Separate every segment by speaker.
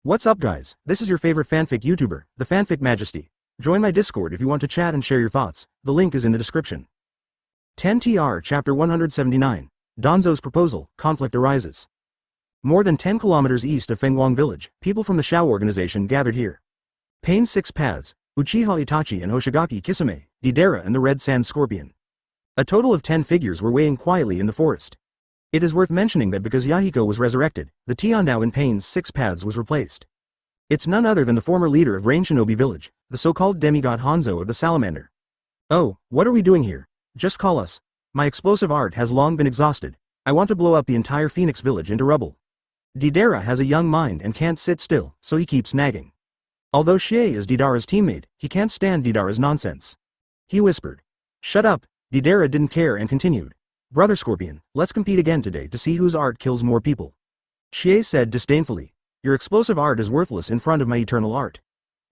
Speaker 1: What's up guys, this is your favorite fanfic YouTuber, the Fanfic Majesty. Join my Discord if you want to chat and share your thoughts, the link is in the description. 10TR Chapter 179, Danzo's Proposal, Conflict Arises. More than 10 kilometers east of Fenghuang Village, people from the Shao organization gathered here. Pain's Six Paths, Uchiha Itachi and Hoshigaki Kisame, Deidara and the Red Sand Scorpion. A total of 10 figures were weighing quietly in the forest. It is worth mentioning that because Yahiko was resurrected, the Tiandao in Pain's Six Paths was replaced. It's none other than the former leader of Rain Shinobi Village, the so-called demigod Hanzo of the Salamander. Oh, what are we doing here? Just call us. My explosive art has long been exhausted. I want to blow up the entire Phoenix Village into rubble. Deidara has a young mind and can't sit still, so he keeps nagging. Although Shie is Deidara's teammate, he can't stand Deidara's nonsense. He whispered. Shut up. Deidara didn't care and continued. Brother Scorpion, let's compete again today to see whose art kills more people. Shie said disdainfully. Your explosive art is worthless in front of my eternal art.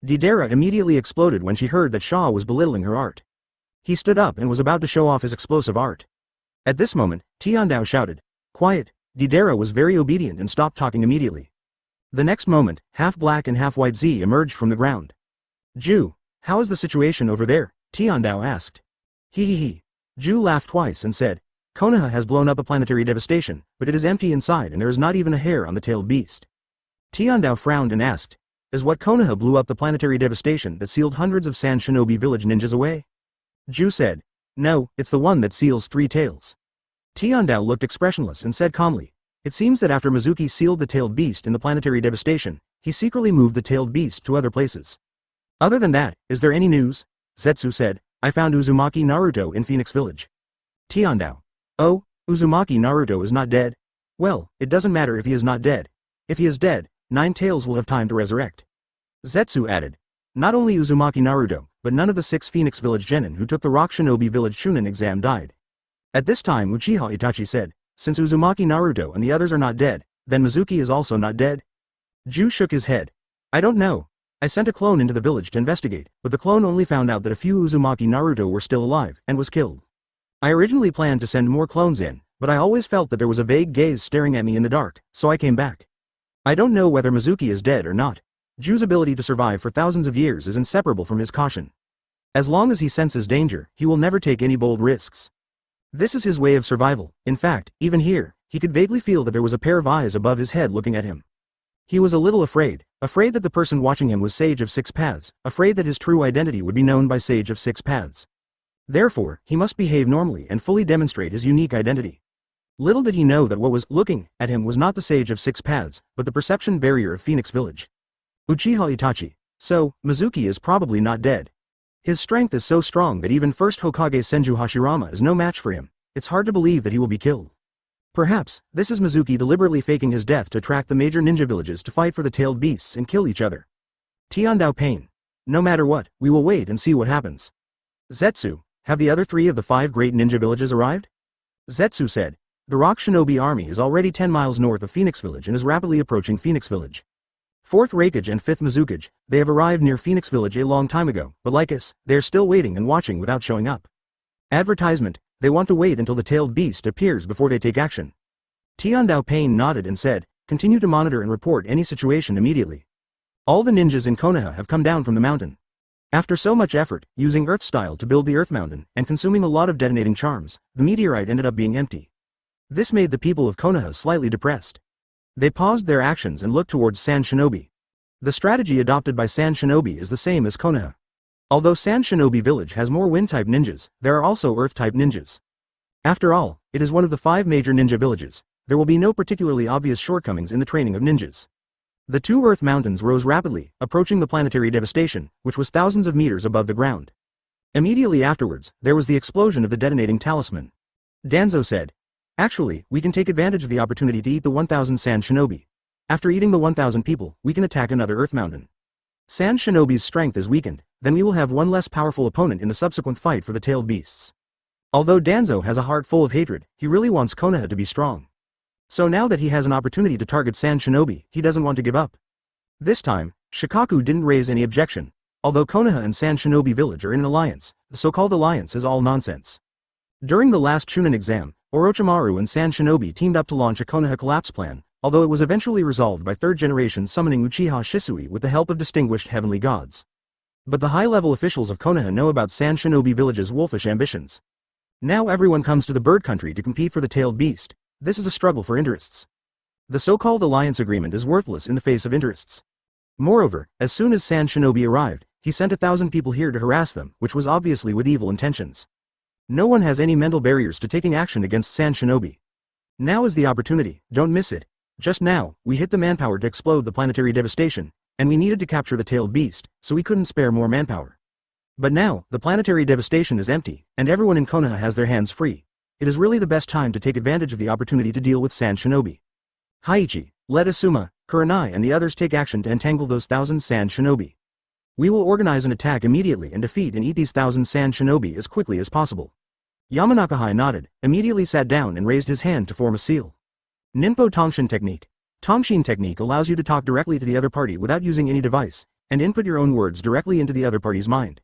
Speaker 1: Deidara immediately exploded when she heard that Shaw was belittling her art. He stood up and was about to show off his explosive art. At this moment, Tiandao shouted. Quiet. Deidara was very obedient and stopped talking immediately. The next moment, half black and half white Z emerged from the ground. Ju, how is the situation over there? Tiandao asked. He. Ju laughed twice and said, Konoha has blown up a planetary devastation, but it is empty inside and there is not even a hair on the tailed beast. Tiandao frowned and asked, is what Konoha blew up the planetary devastation that sealed hundreds of Sand Shinobi village ninjas away? Ju said, no, it's the one that seals three tails. Tiandao looked expressionless and said calmly, it seems that after Mizuki sealed the tailed beast in the planetary devastation, he secretly moved the tailed beast to other places. Other than that, is there any news? Zetsu said, I found Uzumaki Naruto in Phoenix Village. Tiandao. Oh, Uzumaki Naruto is not dead? Well, it doesn't matter if he is not dead. If he is dead, Nine Tails will have time to resurrect. Zetsu added. Not only Uzumaki Naruto, but none of the 6 Phoenix Village genin who took the Rock Shinobi Village Chunin exam died. At this time Uchiha Itachi said, since Uzumaki Naruto and the others are not dead, then Mizuki is also not dead? Ju shook his head. I don't know. I sent a clone into the village to investigate, but the clone only found out that a few Uzumaki Naruto were still alive, and was killed. I originally planned to send more clones in, but I always felt that there was a vague gaze staring at me in the dark, so I came back. I don't know whether Mizuki is dead or not. Ju's ability to survive for thousands of years is inseparable from his caution. As long as he senses danger, he will never take any bold risks. This is his way of survival. In fact, even here, he could vaguely feel that there was a pair of eyes above his head looking at him. He was a little afraid that the person watching him was Sage of Six Paths, afraid that his true identity would be known by Sage of Six Paths. Therefore, he must behave normally and fully demonstrate his unique identity. Little did he know that what was looking at him was not the Sage of Six Paths, but the perception barrier of Phoenix Village. Uchiha Itachi. So, Mizuki is probably not dead. His strength is so strong that even first Hokage Senju Hashirama is no match for him. It's hard to believe that he will be killed. Perhaps, this is Mizuki deliberately faking his death to attract the major ninja villages to fight for the tailed beasts and kill each other. Tiandao Pain. No matter what, we will wait and see what happens. Zetsu. Have the other 3 of the 5 great ninja villages arrived? Zetsu said. The Rock Shinobi army is already 10 miles north of Phoenix Village and is rapidly approaching Phoenix Village. 4th Raikage and 5th Mizukage, they have arrived near Phoenix Village a long time ago, but like us, they are still waiting and watching without showing up. Advertisement, they want to wait until the tailed beast appears before they take action. Tiandao Pain nodded and said, continue to monitor and report any situation immediately. All the ninjas in Konoha have come down from the mountain. After so much effort, using Earth style to build the Earth Mountain, and consuming a lot of detonating charms, the meteorite ended up being empty. This made the people of Konoha slightly depressed. They paused their actions and looked towards Sand Shinobi. The strategy adopted by Sand Shinobi is the same as Konoha. Although Sand Shinobi Village has more Wind-type ninjas, there are also Earth-type ninjas. After all, it is one of the 5 major ninja villages. There will be no particularly obvious shortcomings in the training of ninjas. The 2 Earth mountains rose rapidly, approaching the planetary devastation, which was thousands of meters above the ground. Immediately afterwards, there was the explosion of the detonating talisman. Danzo said, actually, we can take advantage of the opportunity to eat the 1000 Sand Shinobi. After eating the 1000 people, we can attack another Earth mountain. Sand Shinobi's strength is weakened, then we will have one less powerful opponent in the subsequent fight for the tailed beasts. Although Danzo has a heart full of hatred, he really wants Konoha to be strong. So now that he has an opportunity to target Sand Shinobi, he doesn't want to give up. This time, Shikaku didn't raise any objection. Although Konoha and Sand Shinobi Village are in an alliance, the so-called alliance is all nonsense. During the last Chunin exam, Orochimaru and Sand Shinobi teamed up to launch a Konoha collapse plan, although it was eventually resolved by third generation summoning Uchiha Shisui with the help of distinguished heavenly gods. But the high-level officials of Konoha know about Sand Shinobi Village's wolfish ambitions. Now everyone comes to the bird country to compete for the tailed beast. This is a struggle for interests. The so-called alliance agreement is worthless in the face of interests. Moreover, as soon as Sand Shinobi arrived, he sent 1,000 people here to harass them, which was obviously with evil intentions. No one has any mental barriers to taking action against Sand Shinobi. Now is the opportunity, don't miss it. Just now, we hit the manpower to explode the planetary devastation, and we needed to capture the tailed beast, so we couldn't spare more manpower. But now, the planetary devastation is empty, and everyone in Konoha has their hands free. It is really the best time to take advantage of the opportunity to deal with Sand Shinobi. Haiichi, let Asuma, Kurenai and the others take action to entangle those 1,000 Sand Shinobi. We will organize an attack immediately and defeat and eat these 1,000 Sand Shinobi as quickly as possible. Yamanaka nodded, immediately sat down and raised his hand to form a seal. Ninpo Tongshin Technique. Tongshin Technique allows you to talk directly to the other party without using any device, and input your own words directly into the other party's mind.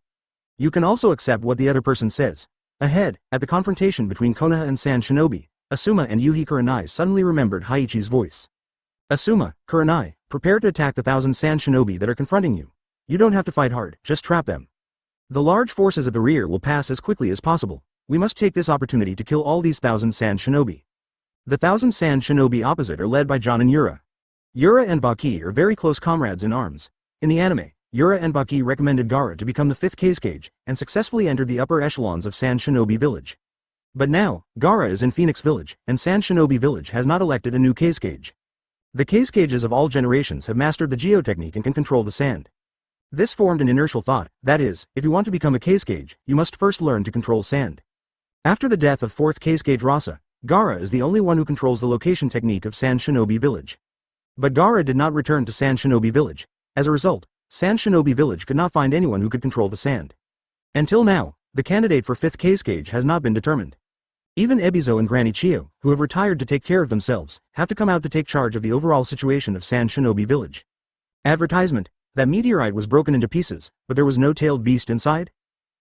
Speaker 1: You can also accept what the other person says. Ahead, at the confrontation between Konoha and Sand Shinobi, Asuma and Yuhi Kurenai suddenly remembered Haiichi's voice. Asuma, Kurenai, prepare to attack the 1,000 Sand Shinobi that are confronting you. You don't have to fight hard, just trap them. The large forces at the rear will pass as quickly as possible. We must take this opportunity to kill all these 1,000 Sand Shinobi. The 1,000 Sand Shinobi opposite are led by Jon and Yura. Yura and Baki are very close comrades in arms. In the anime, Yura and Baki recommended Gaara to become the 5th Kazekage, and successfully entered the upper echelons of Sand Shinobi Village. But now, Gaara is in Phoenix Village, and Sand Shinobi Village has not elected a new Kazekage. The Kazecages of all generations have mastered the geotechnique and can control the sand. This formed an inertial thought, that is, if you want to become a Kazekage, you must first learn to control sand. After the death of 4th Kazekage Rasa, Gaara is the only one who controls the location technique of Sand Shinobi Village. But Gaara did not return to Sand Shinobi Village. As a result, Sand Shinobi Village could not find anyone who could control the sand. Until now, the candidate for 5th Kazekage has not been determined. Even Ebizo and Granny Chio, who have retired to take care of themselves, have to come out to take charge of the overall situation of Sand Shinobi Village. Advertisement: that meteorite was broken into pieces, but there was no tailed beast inside?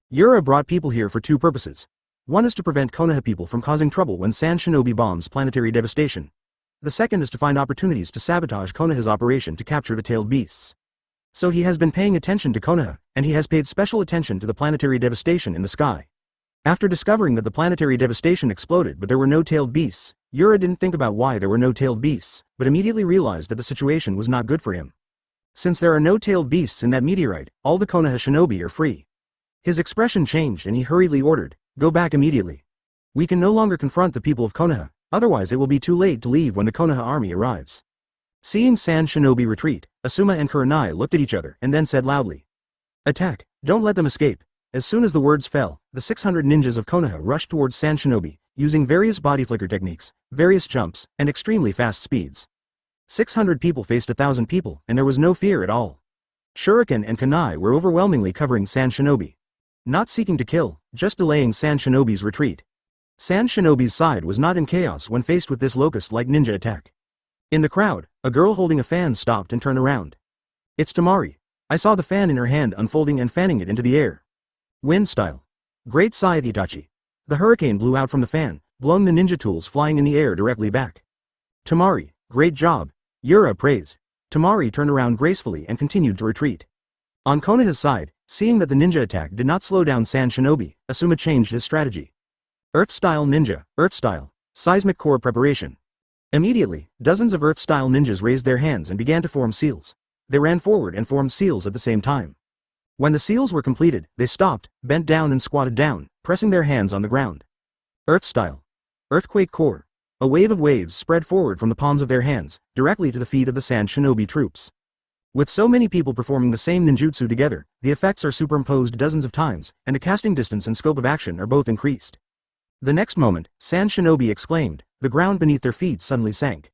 Speaker 1: Yura brought people here for 2 purposes. One is to prevent Konoha people from causing trouble when Sand Shinobi bombs planetary devastation. The second is to find opportunities to sabotage Konoha's operation to capture the tailed beasts. So he has been paying attention to Konoha, and he has paid special attention to the planetary devastation in the sky. After discovering that the planetary devastation exploded but there were no tailed beasts, Yura didn't think about why there were no tailed beasts, but immediately realized that the situation was not good for him. Since there are no tailed beasts in that meteorite, all the Konoha shinobi are free. His expression changed and he hurriedly ordered, "Go back immediately. We can no longer confront the people of Konoha, otherwise it will be too late to leave when the Konoha army arrives." Seeing Sand Shinobi retreat, Asuma and Kurenai looked at each other and then said loudly, "Attack, don't let them escape." As soon as the words fell, the 600 ninjas of Konoha rushed towards Sand Shinobi, using various body flicker techniques, various jumps, and extremely fast speeds. 600 people faced 1,000 people, and there was no fear at all. Shuriken and Kunai were overwhelmingly covering Sand Shinobi. Not seeking to kill, just delaying Sand Shinobi's retreat. Sand Shinobi's side was not in chaos when faced with this locust-like ninja attack. In the crowd, a girl holding a fan stopped and turned around. "It's Tamari. I saw the fan in her hand unfolding and fanning it into the air. Wind style. Great scythe Itachi." The hurricane blew out from the fan, blowing the ninja tools flying in the air directly back. "Tamari, great job." Yura praised. Tamari turned around gracefully and continued to retreat. On Konoha's side, seeing that the ninja attack did not slow down Sand Shinobi, Asuma changed his strategy. Earth-style ninja, Earth-style, seismic core preparation. Immediately, dozens of Earth-style ninjas raised their hands and began to form seals. They ran forward and formed seals at the same time. When the seals were completed, they stopped, bent down and squatted down, pressing their hands on the ground. Earth-style. Earthquake core. A wave of waves spread forward from the palms of their hands, directly to the feet of the Sand Shinobi troops. With so many people performing the same ninjutsu together, the effects are superimposed dozens of times, and the casting distance and scope of action are both increased. The next moment, Sand Shinobi exclaimed, the ground beneath their feet suddenly sank.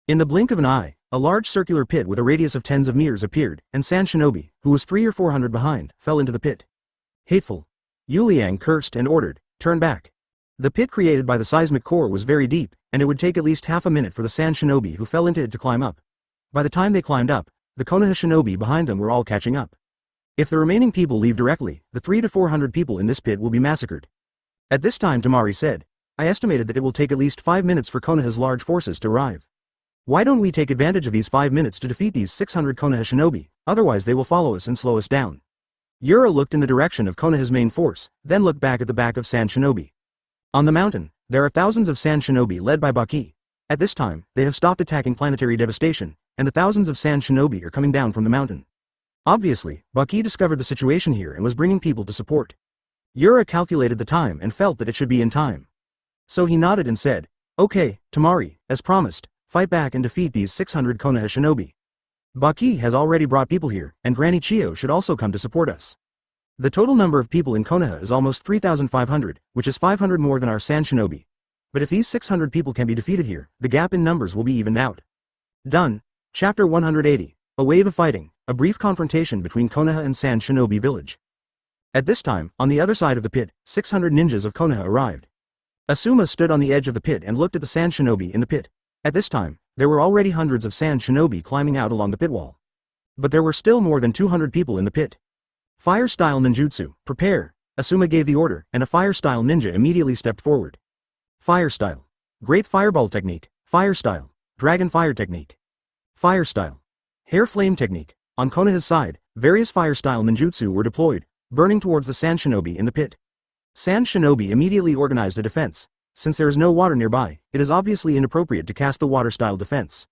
Speaker 1: In the blink of an eye, a large circular pit with a radius of tens of meters appeared, and Sand Shinobi, who was 300 or 400 behind, fell into the pit. Hateful. Yu Liang cursed and ordered, "Turn back." The pit created by the seismic core was very deep, and it would take at least half a minute for the Sand Shinobi who fell into it to climb up. By the time they climbed up, the Konoha shinobi behind them were all catching up. If the remaining people leave directly, the 300 to 400 people in this pit will be massacred. At this time Tamari said, "I estimated that it will take at least 5 minutes for Konoha's large forces to arrive." Why don't we take advantage of these 5 minutes to defeat these 600 Konoha shinobi, otherwise they will follow us and slow us down. Yura looked in the direction of Konoha's main force, then looked back at the back of Sand Shinobi. On the mountain, there are thousands of Sand Shinobi led by Baki. At this time, they have stopped attacking planetary devastation, and the thousands of Sand Shinobi are coming down from the mountain. Obviously, Baki discovered the situation here and was bringing people to support. Yura calculated the time and felt that it should be in time. So he nodded and said, "Okay, Tamari, as promised, fight back and defeat these 600 Konoha shinobi. Baki has already brought people here, and Granny Chio should also come to support us. The total number of people in Konoha is almost 3,500, which is 500 more than our Sand Shinobi. But if these 600 people can be defeated here, the gap in numbers will be evened out." Done. Chapter 180. A wave of fighting, a brief confrontation between Konoha and Sand Shinobi village. At this time, on the other side of the pit, 600 ninjas of Konoha arrived. Asuma stood on the edge of the pit and looked at the Sand Shinobi in the pit. At this time, there were already hundreds of Sand Shinobi climbing out along the pit wall. But there were still more than 200 people in the pit. Fire-style ninjutsu, prepare. Asuma gave the order, and a fire-style ninja immediately stepped forward. Fire-style. Great fireball technique. Fire-style. Dragon fire technique. Fire-style. Hair flame technique. On Konoha's side, various fire-style ninjutsu were deployed, burning towards the Sand Shinobi in the pit. Sand Shinobi immediately organized a defense. Since there is no water nearby, it is obviously inappropriate to cast the water-style defense.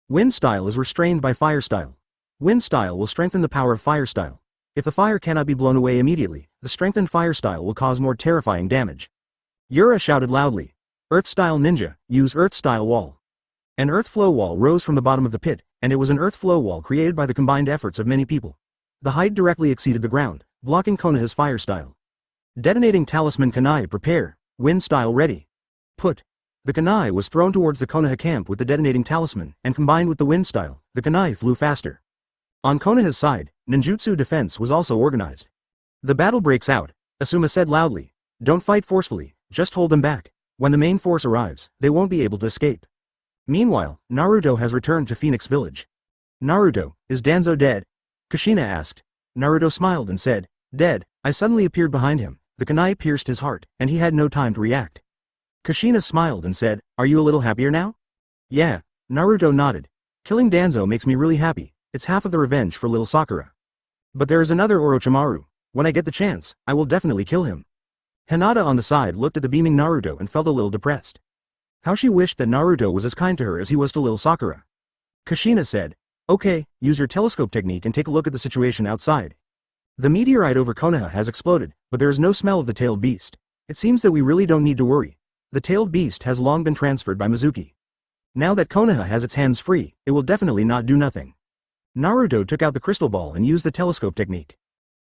Speaker 1: Wind-style is restrained by fire-style. Wind-style will strengthen the power of fire-style. If the fire cannot be blown away immediately, the strengthened fire-style will cause more terrifying damage. Yura shouted loudly, "Earth-style ninja, use earth-style wall." An earth flow wall rose from the bottom of the pit, and it was an earth flow wall created by the combined efforts of many people. The height directly exceeded the ground, blocking Konoha's fire-style. Detonating talisman kunai prepare, wind-style ready. Put. The kunai was thrown towards the Konoha camp with the detonating talisman, and combined with the wind-style, the kunai flew faster. On Konoha's side, ninjutsu defense was also organized. The battle breaks out, Asuma said loudly. "Don't fight forcefully, just hold them back. When the main force arrives, they won't be able to escape." Meanwhile, Naruto has returned to Phoenix Village. "Naruto, is Danzo dead?" Kushina asked. Naruto smiled and said, "Dead." I suddenly appeared behind him, the kunai pierced his heart, and he had no time to react. Kushina smiled and said, "Are you a little happier now?" "Yeah." Naruto nodded. "Killing Danzo makes me really happy, it's half of the revenge for little Sakura. But there is another Orochimaru. When I get the chance, I will definitely kill him." Hinata on the side looked at the beaming Naruto and felt a little depressed. How she wished that Naruto was as kind to her as he was to little Sakura. Kushina said, "Okay, use your telescope technique and take a look at the situation outside." The meteorite over Konoha has exploded, but there is no smell of the tailed beast. It seems that we really don't need to worry. The tailed beast has long been transferred by Mizuki. Now that Konoha has its hands free, it will definitely not do nothing. Naruto took out the crystal ball and used the telescope technique.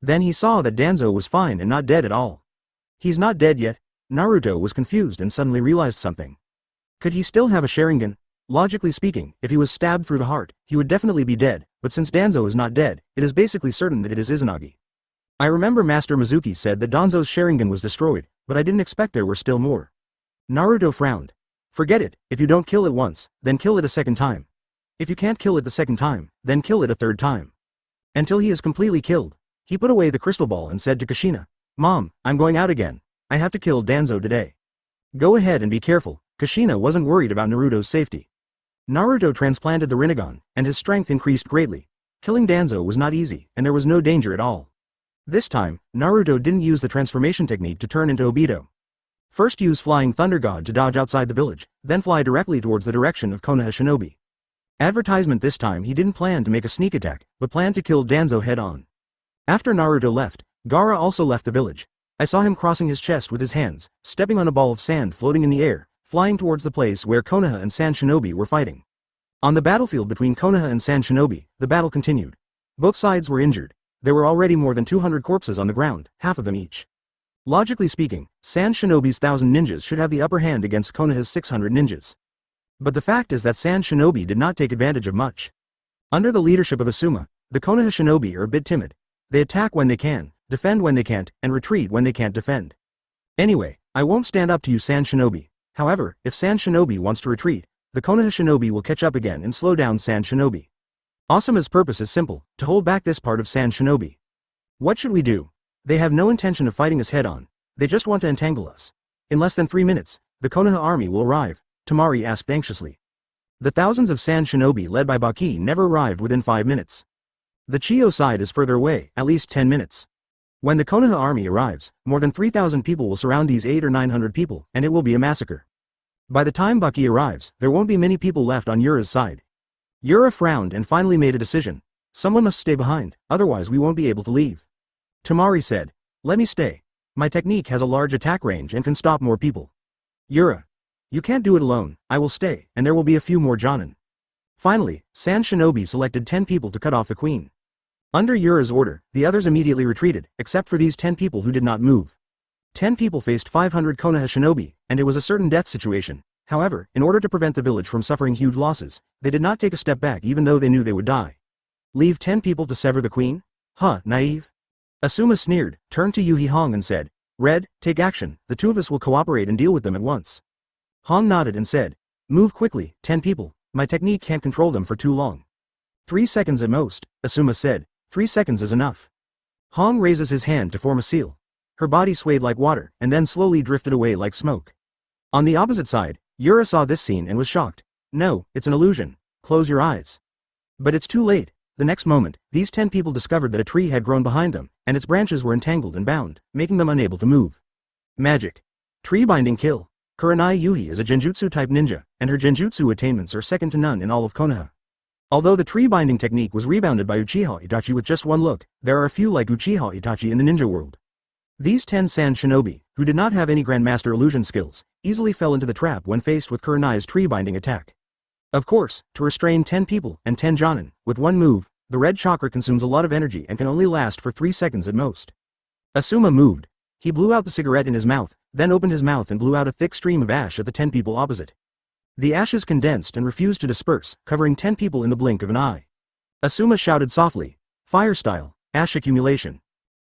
Speaker 1: Then he saw that Danzo was fine and not dead at all. He's not dead yet. Naruto was confused and suddenly realized something. Could he still have a Sharingan? Logically speaking, if he was stabbed through the heart, he would definitely be dead, but since Danzo is not dead, it is basically certain that it is Izanagi. I remember Master Mizuki said that Danzo's Sharingan was destroyed, but I didn't expect there were still more. Naruto frowned. Forget it, if you don't kill it once, then kill it a second time. If you can't kill it the second time, then kill it a third time. Until he is completely killed. He put away the crystal ball and said to Kushina, "Mom, I'm going out again. I have to kill Danzo today." "Go ahead and be careful." Kushina wasn't worried about Naruto's safety. Naruto transplanted the Rinnegan, and his strength increased greatly. Killing Danzo was not easy, and there was no danger at all. This time, Naruto didn't use the transformation technique to turn into Obito. First use Flying Thunder God to dodge outside the village, then fly directly towards the direction of Konoha Shinobi. Advertisement this time he didn't plan to make a sneak attack, but planned to kill Danzo head-on. After Naruto left, Gaara also left the village. I saw him crossing his chest with his hands, stepping on a ball of sand floating in the air, flying towards the place where Konoha and Sand Shinobi were fighting. On the battlefield between Konoha and Sand Shinobi, the battle continued. Both sides were injured. There were already more than 200 corpses on the ground, half of them each. Logically speaking, Sand Shinobi's 1,000 ninjas should have the upper hand against Konoha's 600 ninjas. But the fact is that Sand Shinobi did not take advantage of much. Under the leadership of Asuma, the Konoha Shinobi are a bit timid. They attack when they can, defend when they can't, and retreat when they can't defend. Anyway, I won't stand up to you, Sand Shinobi. However, if Sand Shinobi wants to retreat, the Konoha Shinobi will catch up again and slow down Sand Shinobi. Asuma's purpose is simple, to hold back this part of Sand Shinobi. What should we do? They have no intention of fighting us head-on. They just want to entangle us. In less than 3 minutes, the Konoha army will arrive, Tamari asked anxiously. The thousands of sand shinobi led by Baki never arrived within 5 minutes. The Chiyo side is further away, at least 10 minutes. When the Konoha army arrives, more than 3,000 people will surround these 800 or 900 people, and it will be a massacre. By the time Baki arrives, there won't be many people left on Yura's side. Yura frowned and finally made a decision. Someone must stay behind, otherwise we won't be able to leave. Tamari said, "Let me stay. My technique has a large attack range and can stop more people." Yura, "You can't do it alone, I will stay, and there will be a few more Jonin." Finally, Sand Shinobi selected 10 people to cut off the queen. Under Yura's order, the others immediately retreated, except for these 10 people who did not move. 10 people faced 500 Konoha shinobi, and it was a certain death situation. However, in order to prevent the village from suffering huge losses, they did not take a step back even though they knew they would die. Leave 10 people to sever the queen? Huh, naive? Asuma sneered, turned to Yuhi Hong and said, "Red, take action, the two of us will cooperate and deal with them at once." Hong nodded and said, "Move quickly, 10 people, my technique can't control them for too long." 3 seconds at most, Asuma said. 3 seconds is enough. Hong raises his hand to form a seal. Her body swayed like water, and then slowly drifted away like smoke. On the opposite side, Yura saw this scene and was shocked. "No, it's an illusion. Close your eyes." But it's too late. The next moment, these 10 people discovered that a tree had grown behind them, and its branches were entangled and bound, making them unable to move. Magic. Tree binding kill. Kurenai Yuhi is a genjutsu-type ninja, and her genjutsu attainments are second to none in all of Konoha. Although the tree binding technique was rebounded by Uchiha Itachi with just one look, there are a few like Uchiha Itachi in the ninja world. These 10 sand shinobi, who did not have any grandmaster illusion skills, easily fell into the trap when faced with Kurenai's tree binding attack. Of course, to restrain 10 people and 10 Jonin, with one move, the red chakra consumes a lot of energy and can only last for 3 seconds at most. Asuma moved. He blew out the cigarette in his mouth, then opened his mouth and blew out a thick stream of ash at the 10 people opposite. The ashes condensed and refused to disperse, covering 10 people in the blink of an eye. Asuma shouted softly, "Fire style, ash accumulation."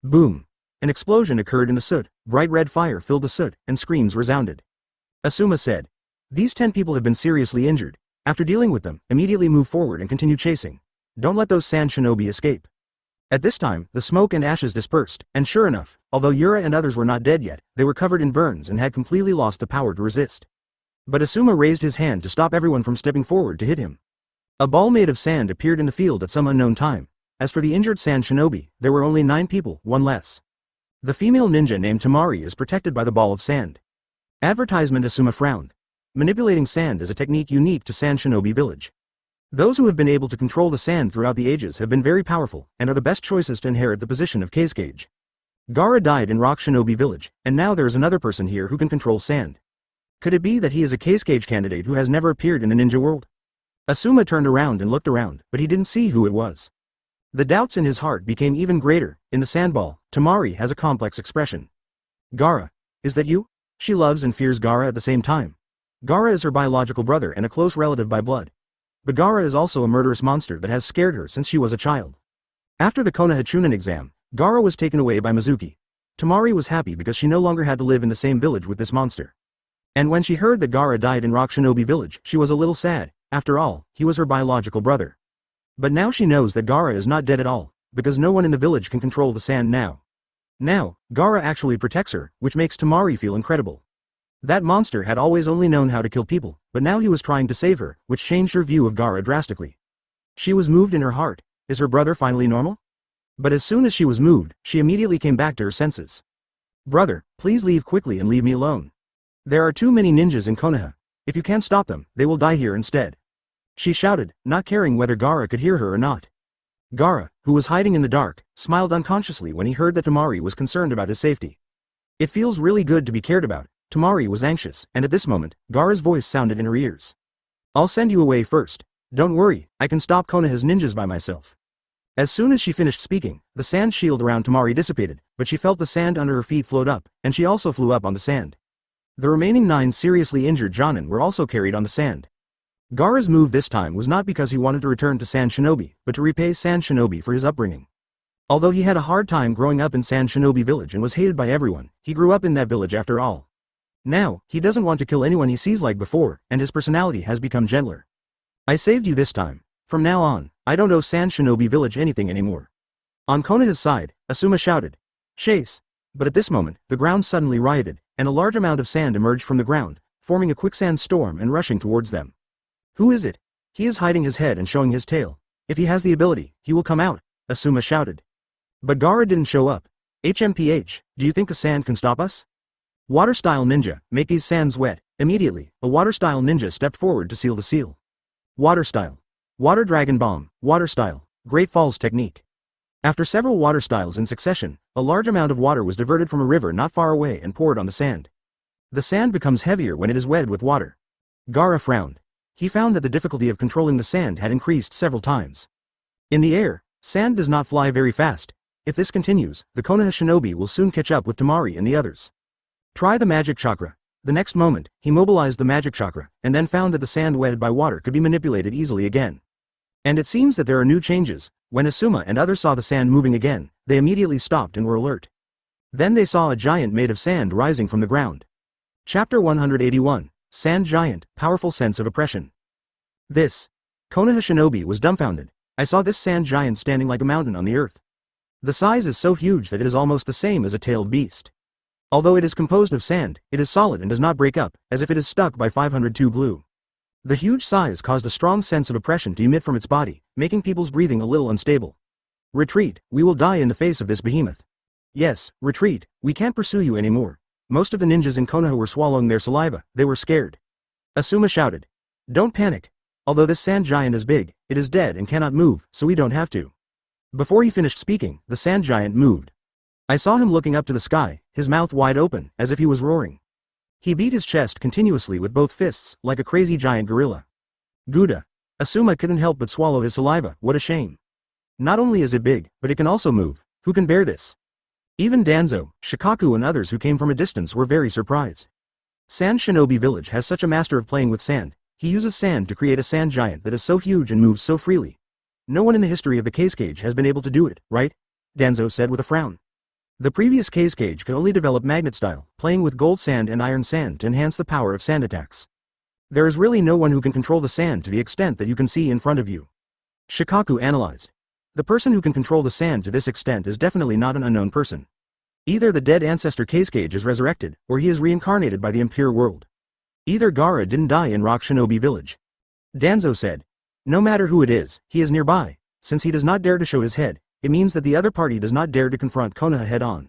Speaker 1: Boom. An explosion occurred in the soot, bright red fire filled the soot, and screams resounded. Asuma said, "These 10 people have been seriously injured. After dealing with them, immediately move forward and continue chasing. Don't let those sand shinobi escape." At this time, the smoke and ashes dispersed, and sure enough, although Yura and others were not dead yet, they were covered in burns and had completely lost the power to resist. But Asuma raised his hand to stop everyone from stepping forward to hit him. A ball made of sand appeared in the field at some unknown time. As for the injured sand shinobi, there were only 9 people, one less. The female ninja named Tamari is protected by the ball of sand. Advertisement. Asuma frowned. Manipulating sand is a technique unique to Sand Shinobi Village. Those who have been able to control the sand throughout the ages have been very powerful, and are the best choices to inherit the position of Kazekage. Gaara died in Rock Shinobi Village, and now there is another person here who can control sand. Could it be that he is a Kazekage candidate who has never appeared in the ninja world? Asuma turned around and looked around, but he didn't see who it was. The doubts in his heart became even greater. In the sandball, Tamari has a complex expression. "Gaara, is that you?" She loves and fears Gaara at the same time. Gaara is her biological brother and a close relative by blood. But Gaara is also a murderous monster that has scared her since she was a child. After the Konoha Chunin exam, Gaara was taken away by Mizuki. Tamari was happy because she no longer had to live in the same village with this monster. And when she heard that Gaara died in Rock Shinobi Village, she was a little sad. After all, he was her biological brother. But now she knows that Gaara is not dead at all, because no one in the village can control the sand now. Now, Gaara actually protects her, which makes Tamari feel incredible. That monster had always only known how to kill people, but now he was trying to save her, which changed her view of Gaara drastically. She was moved in her heart. Is her brother finally normal? But as soon as she was moved, she immediately came back to her senses. "Brother, please leave quickly and leave me alone. There are too many ninjas in Konoha. If you can't stop them, they will die here instead." She shouted, not caring whether Gaara could hear her or not. Gaara, who was hiding in the dark, smiled unconsciously when he heard that Tamari was concerned about his safety. It feels really good to be cared about. Tamari was anxious, and at this moment, Gaara's voice sounded in her ears. "I'll send you away first. Don't worry, I can stop Konoha's ninjas by myself." As soon as she finished speaking, the sand shield around Tamari dissipated, but she felt the sand under her feet float up, and she also flew up on the sand. The remaining 9 seriously injured Jonin were also carried on the sand. Gaara's move this time was not because he wanted to return to Sand Shinobi, but to repay Sand Shinobi for his upbringing. Although he had a hard time growing up in Sand Shinobi Village and was hated by everyone, he grew up in that village after all. Now, he doesn't want to kill anyone he sees like before, and his personality has become gentler. "I saved you this time. From now on, I don't owe Sand Shinobi Village anything anymore." On Konoha's side, Asuma shouted, "Chase!" But at this moment, the ground suddenly rioted, and a large amount of sand emerged from the ground, forming a quicksand storm and rushing towards them. Who is it? He is hiding his head and showing his tail. If he has the ability, he will come out, Asuma shouted. But Gaara didn't show up. HMPH, do you think the sand can stop us? Water-style ninja, make these sands wet. Immediately, a water-style ninja stepped forward to seal the seal. Water-style. Water Dragon Bomb, water-style, Great Falls technique. After several water styles in succession, a large amount of water was diverted from a river not far away and poured on the sand. The sand becomes heavier when it is wet with water. Gaara frowned. He found that the difficulty of controlling the sand had increased several times. In the air, sand does not fly very fast. If this continues, the Konoha shinobi will soon catch up with Temari and the others. Try the magic chakra. The next moment, he mobilized the magic chakra, and then found that the sand wetted by water could be manipulated easily again. And it seems that there are new changes. When Asuma and others saw the sand moving again, they immediately stopped and were alert. Then they saw a giant made of sand rising from the ground. Chapter 181, Sand Giant, Powerful Sense of Oppression. This. Konoha shinobi was dumbfounded. I saw this sand giant standing like a mountain on the earth. The size is so huge that it is almost the same as a tailed beast. Although it is composed of sand, it is solid and does not break up, as if it is stuck by 502 glue. The huge size caused a strong sense of oppression to emit from its body, making people's breathing a little unstable. Retreat, we will die in the face of this behemoth. Yes, retreat, we can't pursue you anymore. Most of the ninjas in Konoha were swallowing their saliva, they were scared. Asuma shouted. Don't panic. Although this sand giant is big, it is dead and cannot move, so we don't have to. Before he finished speaking, the sand giant moved. I saw him looking up to the sky, his mouth wide open, as if he was roaring. He beat his chest continuously with both fists, like a crazy giant gorilla. Gouda. Asuma couldn't help but swallow his saliva, what a shame. Not only is it big, but it can also move, who can bear this? Even Danzo, Shikaku and others who came from a distance were very surprised. Sand Shinobi Village has such a master of playing with sand. He uses sand to create a sand giant that is so huge and moves so freely. No one in the history of the case cage has been able to do it, right? Danzo said with a frown. The previous case cage could only develop magnet style, playing with gold sand and iron sand to enhance the power of sand attacks. There is really no one who can control the sand to the extent that you can see in front of you. Shikaku analyzed. The person who can control the sand to this extent is definitely not an unknown person. Either the dead ancestor case cage is resurrected, or he is reincarnated by the impure world. Either Gaara didn't die in Rock Shinobi Village. Danzo said. No matter who it is, he is nearby. Since he does not dare to show his head, it means that the other party does not dare to confront Konoha head-on.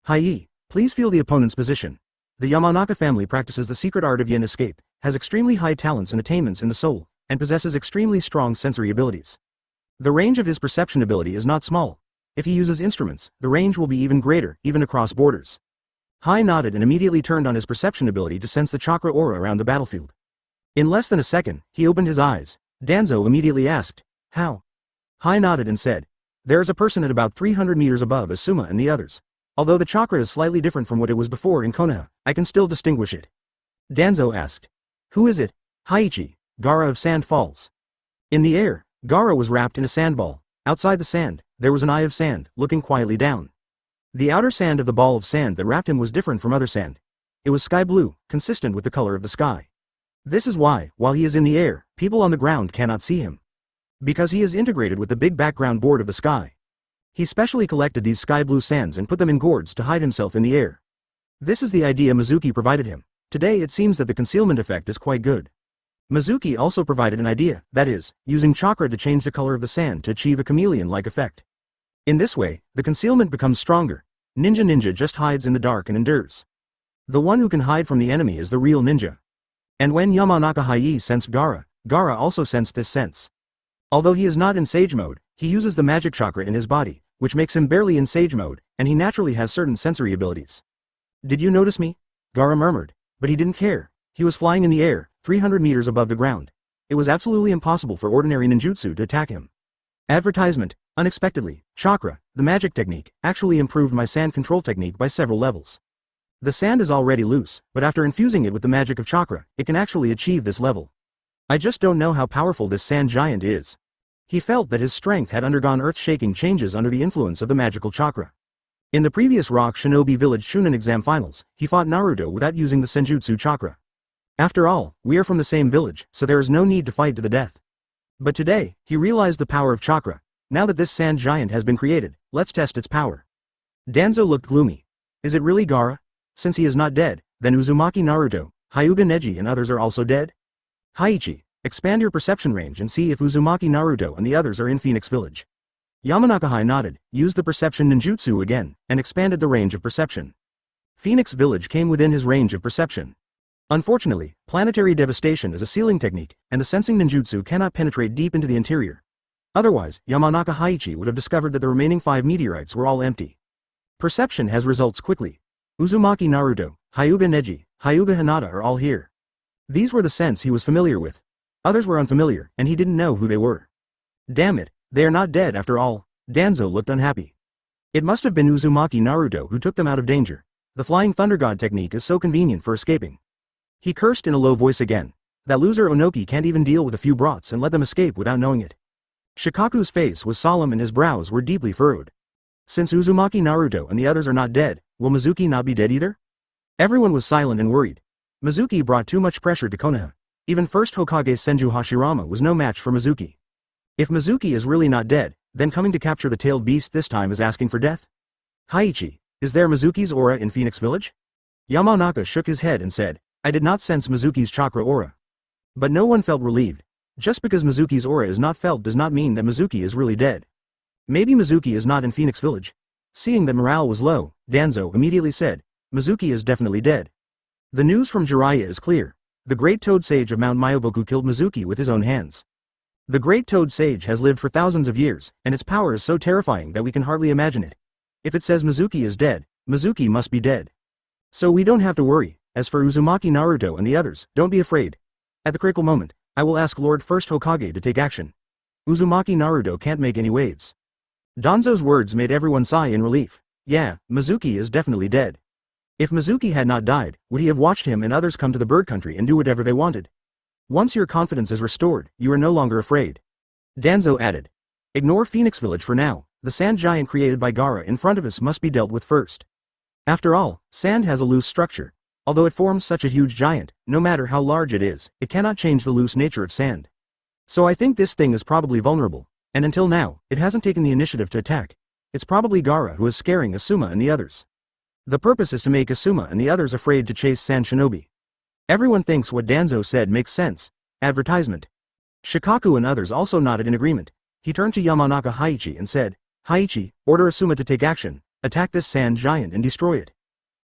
Speaker 1: Hai, please feel the opponent's position. The Yamanaka family practices the secret art of yin escape, has extremely high talents and attainments in the soul, and possesses extremely strong sensory abilities. The range of his perception ability is not small. If he uses instruments, the range will be even greater, even across borders. Hai nodded and immediately turned on his perception ability to sense the chakra aura around the battlefield. In less than a second, he opened his eyes. Danzo immediately asked, how? Hai nodded and said, there is a person at about 300 meters above Asuma and the others. Although the chakra is slightly different from what it was before in Konoha, I can still distinguish it. Danzo asked. Who is it? Haichi, Gaara of Sand Falls. In the air, Gaara was wrapped in a sandball. Outside the sand, there was an eye of sand, looking quietly down. The outer sand of the ball of sand that wrapped him was different from other sand. It was sky blue, consistent with the color of the sky. This is why, while he is in the air, people on the ground cannot see him. Because he is integrated with the big background board of the sky. He specially collected these sky blue sands and put them in gourds to hide himself in the air. This is the idea Mizuki provided him. Today it seems that the concealment effect is quite good. Mizuki also provided an idea, that is, using chakra to change the color of the sand to achieve a chameleon-like effect. In this way, the concealment becomes stronger. Ninja just hides in the dark and endures. The one who can hide from the enemy is the real ninja. And when Yamanaka Hai sensed Gaara, Gaara also sensed this sense. Although he is not in sage mode, he uses the magic chakra in his body, which makes him barely in sage mode, and he naturally has certain sensory abilities. Did you notice me? Gaara murmured. But he didn't care. He was flying in the air, 300 meters above the ground. It was absolutely impossible for ordinary ninjutsu to attack him. Advertisement. Unexpectedly, Chakra, the magic technique, actually improved my sand control technique by several levels. The sand is already loose, but after infusing it with the magic of Chakra, it can actually achieve this level. I just don't know how powerful this sand giant is. He felt that his strength had undergone earth-shaking changes under the influence of the magical chakra. In the previous Rock Shinobi Village Chunin exam finals, he fought Naruto without using the Senjutsu chakra. After all, we are from the same village, so there is no need to fight to the death. But today, he realized the power of chakra. Now that this sand giant has been created, let's test its power. Danzo looked gloomy. Is it really Gaara? Since he is not dead, then Uzumaki Naruto, Hyuga Neji and others are also dead? Haichi, Expand your perception range and see if Uzumaki Naruto and the others are in Phoenix Village. Yamanaka nodded, used the perception ninjutsu again, and expanded the range of perception. Phoenix Village came within his range of perception. Unfortunately, planetary devastation is a sealing technique, and the sensing ninjutsu cannot penetrate deep into the interior. Otherwise, Yamanaka Haichi would have discovered that the remaining 5 meteorites were all empty. Perception has results quickly. Uzumaki Naruto, Hyuga Neji, Hyuga Hinata are all here. These were the scents he was familiar with. Others were unfamiliar, and he didn't know who they were. Damn it, they are not dead after all. Danzo looked unhappy. It must have been Uzumaki Naruto who took them out of danger. The Flying Thunder God technique is so convenient for escaping. He cursed in a low voice again. That loser Onoki can't even deal with a few brats and let them escape without knowing it. Shikaku's face was solemn and his brows were deeply furrowed. Since Uzumaki Naruto and the others are not dead, will Mizuki not be dead either? Everyone was silent and worried. Mizuki brought too much pressure to Konoha. Even first Hokage Senju Hashirama was no match for Mizuki. If Mizuki is really not dead, then coming to capture the tailed beast this time is asking for death? Haichi, is there Mizuki's aura in Phoenix Village? Yamanaka shook his head and said, I did not sense Mizuki's chakra aura. But no one felt relieved. Just because Mizuki's aura is not felt does not mean that Mizuki is really dead. Maybe Mizuki is not in Phoenix Village. Seeing that morale was low, Danzo immediately said, Mizuki is definitely dead. The news from Jiraiya is clear. The Great Toad Sage of Mount Myoboku killed Mizuki with his own hands. The Great Toad Sage has lived for thousands of years, and its power is so terrifying that we can hardly imagine it. If it says Mizuki is dead, Mizuki must be dead. So we don't have to worry. As for Uzumaki Naruto and the others, don't be afraid. At the critical moment, I will ask Lord First Hokage to take action. Uzumaki Naruto can't make any waves. Danzo's words made everyone sigh in relief. Yeah, Mizuki is definitely dead. If Mizuki had not died, would he have watched him and others come to the bird country and do whatever they wanted? Once your confidence is restored, you are no longer afraid. Danzo added. Ignore Phoenix Village for now. The sand giant created by Gaara in front of us must be dealt with first. After all, sand has a loose structure. Although it forms such a huge giant, no matter how large it is, it cannot change the loose nature of sand. So I think this thing is probably vulnerable, and until now, it hasn't taken the initiative to attack. It's probably Gaara who is scaring Asuma and the others. The purpose is to make Asuma and the others afraid to chase Sand Shinobi. Everyone thinks what Danzo said makes sense. Advertisement. Shikaku and others also nodded in agreement. He turned to Yamanaka Haichi and said, Haichi, order Asuma to take action, attack this sand giant and destroy it.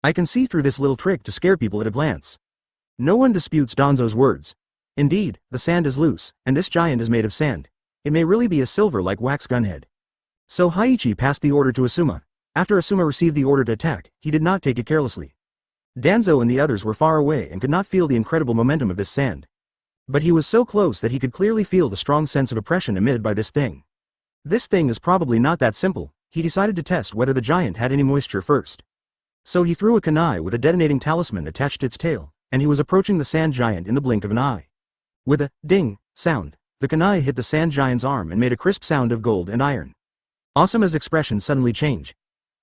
Speaker 1: I can see through this little trick to scare people at a glance. No one disputes Danzo's words. Indeed, the sand is loose, and this giant is made of sand. It may really be a silver like wax gunhead. So Haichi passed the order to Asuma. After Asuma received the order to attack, he did not take it carelessly. Danzo and the others were far away and could not feel the incredible momentum of this sand. But he was so close that he could clearly feel the strong sense of oppression emitted by this thing. This thing is probably not that simple. He decided to test whether the giant had any moisture first. So he threw a kunai with a detonating talisman attached to its tail, and he was approaching the sand giant in the blink of an eye. With a ding sound, the kunai hit the sand giant's arm and made a crisp sound of gold and iron. Asuma's expression suddenly changed.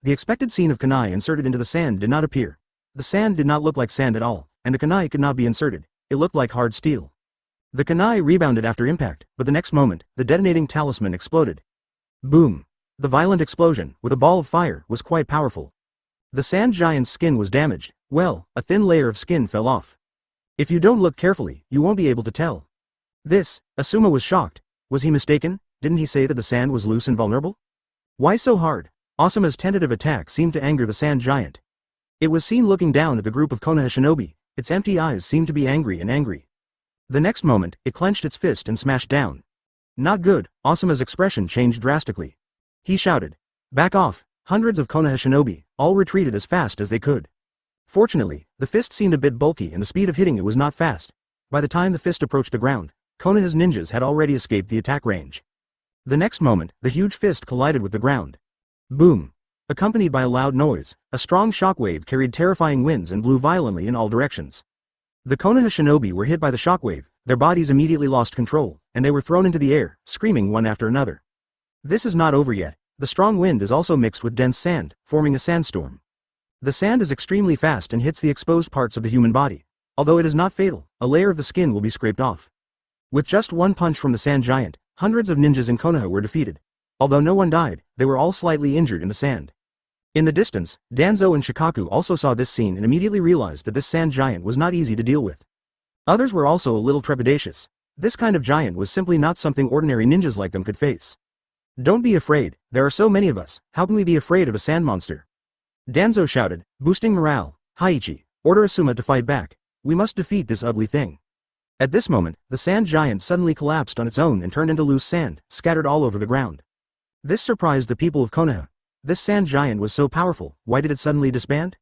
Speaker 1: The expected scene of kunai inserted into the sand did not appear. The sand did not look like sand at all, and the kunai could not be inserted. It looked like hard steel. The kunai rebounded after impact, but the next moment, the detonating talisman exploded. Boom! The violent explosion, with a ball of fire, was quite powerful. The sand giant's skin was damaged. Well, a thin layer of skin fell off. If you don't look carefully, you won't be able to tell. Asuma was shocked. Was he mistaken? Didn't he say that the sand was loose and vulnerable? Why so hard? Asuma's tentative attack seemed to anger the sand giant. It was seen looking down at the group of Konoha shinobi. Its empty eyes seemed to be angry and angry. The next moment, it clenched its fist and smashed down. Not good. Asuma's expression changed drastically. He shouted, "Back off!" Hundreds of Konoha shinobi all retreated as fast as they could. Fortunately, the fist seemed a bit bulky and the speed of hitting it was not fast. By the time the fist approached the ground, Konoha's ninjas had already escaped the attack range. The next moment, the huge fist collided with the ground. Boom! Accompanied by a loud noise, a strong shockwave carried terrifying winds and blew violently in all directions. The Konoha shinobi were hit by the shockwave, their bodies immediately lost control, and they were thrown into the air, screaming one after another. This is not over yet. The strong wind is also mixed with dense sand, forming a sandstorm. The sand is extremely fast and hits the exposed parts of the human body. Although it is not fatal, a layer of the skin will be scraped off. With just one punch from the sand giant, hundreds of ninjas in Konoha were defeated. Although no one died, they were all slightly injured in the sand. In the distance, Danzo and Shikaku also saw this scene and immediately realized that this sand giant was not easy to deal with. Others were also a little trepidatious. This kind of giant was simply not something ordinary ninjas like them could face. Don't be afraid, there are so many of us, how can we be afraid of a sand monster? Danzo shouted, boosting morale. Haiichi, order Asuma to fight back. We must defeat this ugly thing. At this moment, the sand giant suddenly collapsed on its own and turned into loose sand, scattered all over the ground. This surprised the people of Konoha. This sand giant was so powerful, why did it suddenly disband?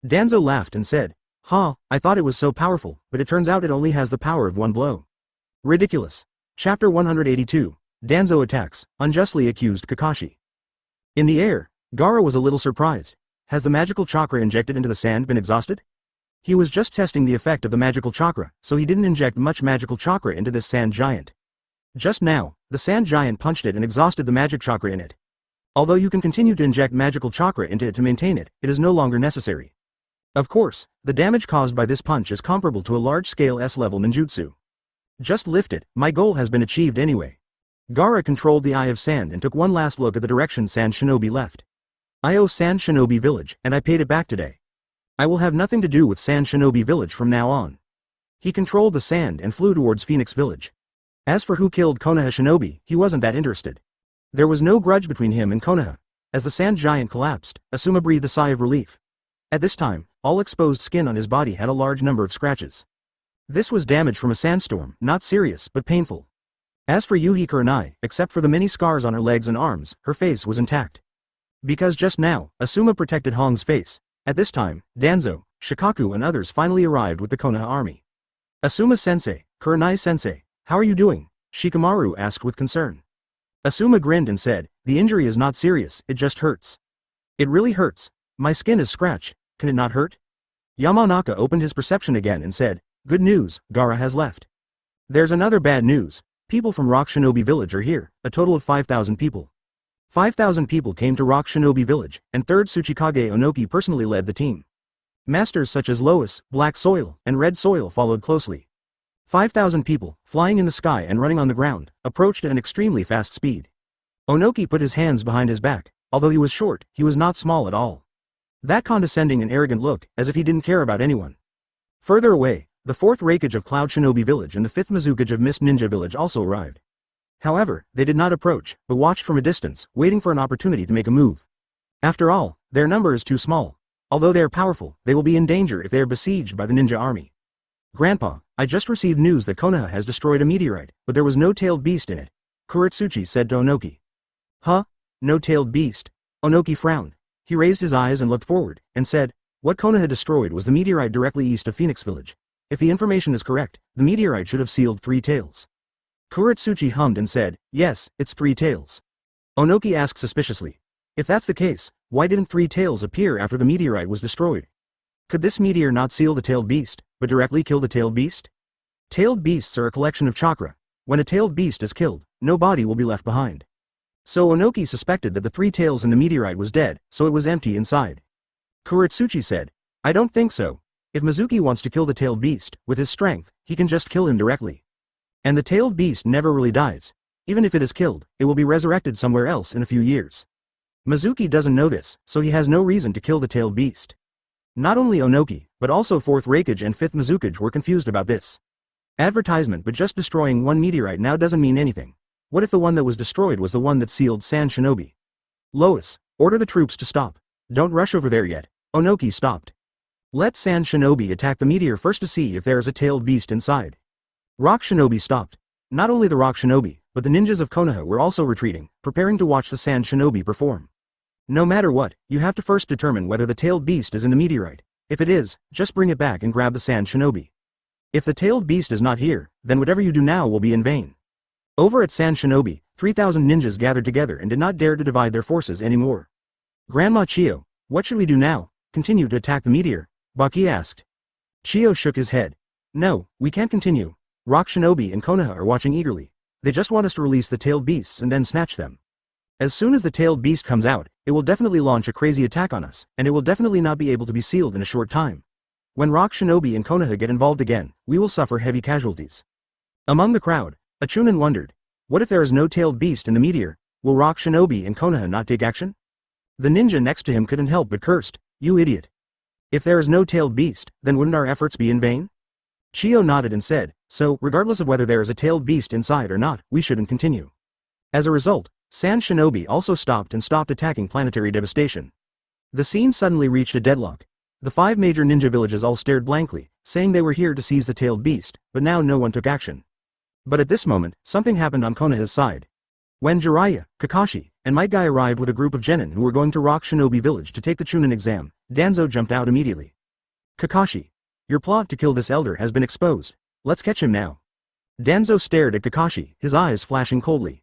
Speaker 1: Danzo laughed and said, I thought it was so powerful, but it turns out it only has the power of one blow. Ridiculous. Chapter 182. Danzo attacks, unjustly accused Kakashi. In the air, Gaara was a little surprised. Has the magical chakra injected into the sand been exhausted? He was just testing the effect of the magical chakra, so he didn't inject much magical chakra into this sand giant. Just now, the sand giant punched it and exhausted the magic chakra in it. Although you can continue to inject magical chakra into it to maintain it, it is no longer necessary. Of course, the damage caused by this punch is comparable to a large-scale S-level ninjutsu. Just lift it, my goal has been achieved anyway. Gaara controlled the Eye of Sand and took one last look at the direction Sand Shinobi left. I owe Sand Shinobi Village, and I paid it back today. I will have nothing to do with Sand Shinobi Village from now on. He controlled the sand and flew towards Phoenix Village. As for who killed Konoha Shinobi, he wasn't that interested. There was no grudge between him and Konoha. As the sand giant collapsed, Asuma breathed a sigh of relief. At this time, all exposed skin on his body had a large number of scratches. This was damage from a sandstorm, not serious but painful. As for Yuhi Kurenai, except for the many scars on her legs and arms, her face was intact. Because just now, Asuma protected Hong's face. At this time, Danzo, Shikaku and others finally arrived with the Konoha army. Asuma-sensei, Kurenai-sensei, how are you doing? Shikamaru asked with concern. Asuma grinned and said, the injury is not serious, it just hurts. It really hurts. My skin is scratched, can it not hurt? Yamanaka opened his perception again and said, good news, Gaara has left. There's another bad news. People from Rock Shinobi Village are here, a total of 5,000 people. 5,000 people came to Rock Shinobi Village, and 3rd Tsuchikage Onoki personally led the team. Masters such as Lois, Black Soil, and Red Soil followed closely. 5,000 people, flying in the sky and running on the ground, approached at an extremely fast speed. Onoki put his hands behind his back. Although he was short, he was not small at all. That condescending and arrogant look, as if he didn't care about anyone. Further away, the 4th Raikage of Cloud Shinobi Village and the 5th Mizukage of Mist Ninja Village also arrived. However, they did not approach, but watched from a distance, waiting for an opportunity to make a move. After all, their number is too small. Although they are powerful, they will be in danger if they are besieged by the ninja army. Grandpa, I just received news that Konoha has destroyed a meteorite, but there was no tailed beast in it. Kuretsuchi said to Onoki. Huh? No tailed beast? Onoki frowned. He raised his eyes and looked forward, and said, what Konoha destroyed was the meteorite directly east of Phoenix Village. If the information is correct, the meteorite should have sealed 3 tails. Kuretsuchi hummed and said, yes, it's 3 tails. Onoki asked suspiciously. If that's the case, why didn't 3 tails appear after the meteorite was destroyed? Could this meteor not seal the tailed beast, but directly kill the tailed beast? Tailed beasts are a collection of chakra. When a tailed beast is killed, no body will be left behind. So Onoki suspected that the 3 tails in the meteorite was dead, so it was empty inside. Kuretsuchi said, I don't think so. If Mizuki wants to kill the tailed beast, with his strength, he can just kill him directly. And the tailed beast never really dies. Even if it is killed, it will be resurrected somewhere else in a few years. Mizuki doesn't know this, so he has no reason to kill the tailed beast. Not only Onoki, but also 4th Raikage and 5th Mizukage were confused about this. Advertisement, but just destroying one meteorite now doesn't mean anything. What if the one that was destroyed was the one that sealed Sand Shinobi? Lois, order the troops to stop. Don't rush over there yet. Onoki stopped. Let Sand Shinobi attack the meteor first to see if there is a tailed beast inside. Rock Shinobi stopped. Not only the Rock Shinobi, but the ninjas of Konoha were also retreating, preparing to watch the Sand Shinobi perform. No matter what, you have to first determine whether the tailed beast is in the meteorite. If it is, just bring it back and grab the Sand Shinobi. If the tailed beast is not here, then whatever you do now will be in vain. Over at Sand Shinobi, 3,000 ninjas gathered together and did not dare to divide their forces anymore. Grandma Chiyo, what should we do now? Continue to attack the meteor? Baki asked. Chiyo shook his head. No, we can't continue. Rock Shinobi and Konoha are watching eagerly. They just want us to release the tailed beasts and then snatch them. As soon as the tailed beast comes out, it will definitely launch a crazy attack on us, and it will definitely not be able to be sealed in a short time. When Rock Shinobi and Konoha get involved again, we will suffer heavy casualties. Among the crowd, a Chunin wondered, what if there is no tailed beast in the meteor? Will Rock Shinobi and Konoha not take action? The ninja next to him couldn't help but cursed, you idiot. If there is no tailed beast, then wouldn't our efforts be in vain? Chiyo nodded and said, So, regardless of whether there is a tailed beast inside or not, we shouldn't continue. As a result, Sand Shinobi also stopped attacking planetary devastation. The scene suddenly reached a deadlock. The 5 major ninja villages all stared blankly, saying they were here to seize the tailed beast, but now no one took action. But at this moment, something happened on Konoha's side. When Jiraiya, Kakashi, and Might Guy arrived with a group of genin who were going to rock Shinobi Village to take the Chunin exam, Danzo jumped out immediately. Kakashi, your plot to kill this elder has been exposed. Let's catch him now. Danzo stared at Kakashi, his eyes flashing coldly.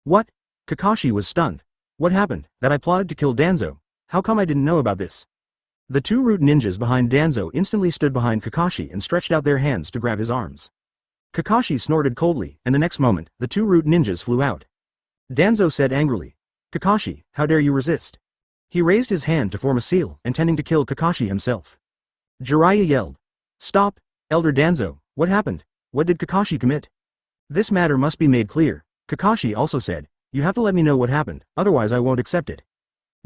Speaker 1: What? Kakashi was stunned. What happened? That I plotted to kill Danzo? How come I didn't know about this? The 2 root ninjas behind Danzo instantly stood behind Kakashi and stretched out their hands to grab his arms. Kakashi snorted coldly, and the next moment, the 2 root ninjas flew out. Danzo said angrily, Kakashi, how dare you resist? He raised his hand to form a seal, intending to kill Kakashi himself. Jiraiya yelled, Stop, Elder Danzo, what happened? What did Kakashi commit? This matter must be made clear. Kakashi also said, you have to let me know what happened, otherwise I won't accept it.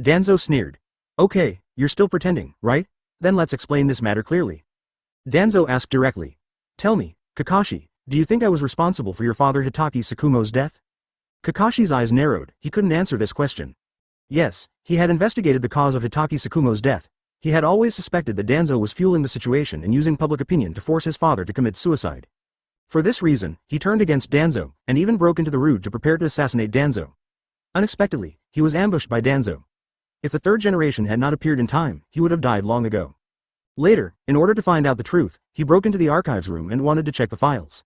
Speaker 1: Danzo sneered. Okay, you're still pretending, right? Then let's explain this matter clearly. Danzo asked directly. Tell me, Kakashi, do you think I was responsible for your father Hitaki Tsukumo's death? Kakashi's eyes narrowed, he couldn't answer this question. Yes, he had investigated the cause of Hitaki Tsukumo's death. He had always suspected that Danzo was fueling the situation and using public opinion to force his father to commit suicide. For this reason, he turned against Danzo, and even broke into the road to prepare to assassinate Danzo. Unexpectedly, he was ambushed by Danzo. If the 3rd generation had not appeared in time, he would have died long ago. Later, in order to find out the truth, he broke into the archives room and wanted to check the files.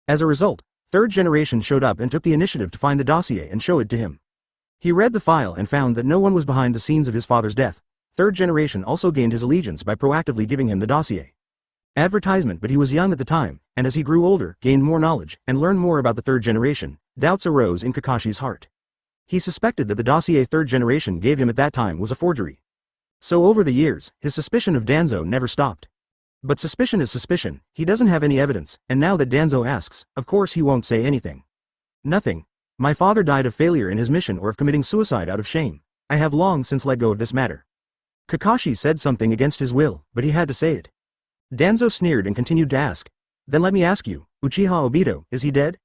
Speaker 1: As a result, 3rd generation showed up and took the initiative to find the dossier and show it to him. He read the file and found that no one was behind the scenes of his father's death. 3rd generation also gained his allegiance by proactively giving him the dossier. Advertisement, but he was young at the time, and as he grew older, gained more knowledge, and learned more about the 3rd generation, doubts arose in Kakashi's heart. He suspected that the dossier 3rd generation gave him at that time was a forgery. So over the years, his suspicion of Danzo never stopped. But suspicion is suspicion, he doesn't have any evidence, and now that Danzo asks, of course he won't say anything. Nothing. My father died of failure in his mission or of committing suicide out of shame. I have long since let go of this matter. Kakashi said something against his will, but he had to say it. Danzo sneered and continued to ask, Then let me ask you, Uchiha Obito, is he dead?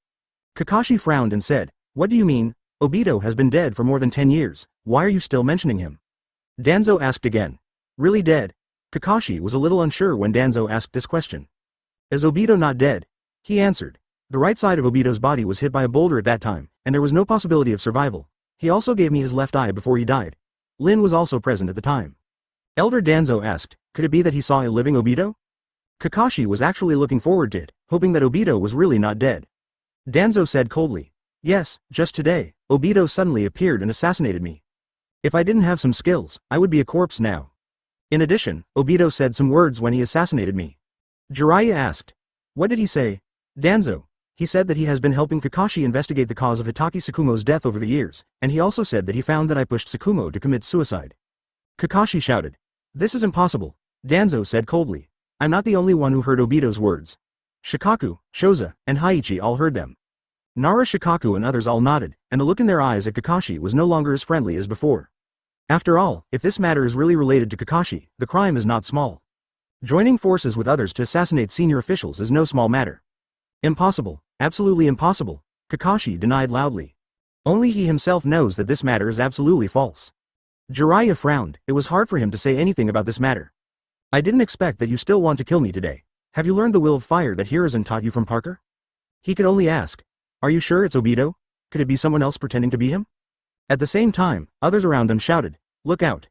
Speaker 1: Kakashi frowned and said, What do you mean? Obito has been dead for more than 10 years, why are you still mentioning him? Danzo asked again. Really dead? Kakashi was a little unsure when Danzo asked this question. Is Obito not dead? He answered. The right side of Obito's body was hit by a boulder at that time, and there was no possibility of survival. He also gave me his left eye before he died. Lin was also present at the time. Elder Danzo asked, could it be that he saw a living Obito? Kakashi was actually looking forward to it, hoping that Obito was really not dead. Danzo said coldly, Yes, just today, Obito suddenly appeared and assassinated me. If I didn't have some skills, I would be a corpse now. In addition, Obito said some words when he assassinated me. Jiraiya asked, What did he say? Danzo. He said that he has been helping Kakashi investigate the cause of Hitaki Tsukumo's death over the years, and he also said that he found that I pushed Tsukumo to commit suicide. Kakashi shouted. This is impossible, Danzo said coldly. I'm not the only one who heard Obito's words. Shikaku, Shoza, and Haiichi all heard them. Nara Shikaku and others all nodded, and the look in their eyes at Kakashi was no longer as friendly as before. After all, if this matter is really related to Kakashi, the crime is not small. Joining forces with others to assassinate senior officials is no small matter. Impossible, absolutely impossible, Kakashi denied loudly. Only he himself knows that this matter is absolutely false. Jiraiya frowned, it was hard for him to say anything about this matter. I didn't expect that you still want to kill me today. Have you learned the will of fire that Hiruzen taught you from Parker? He could only ask. Are you sure it's Obito? Could it be someone else pretending to be him? At the same time, others around them shouted, Look out.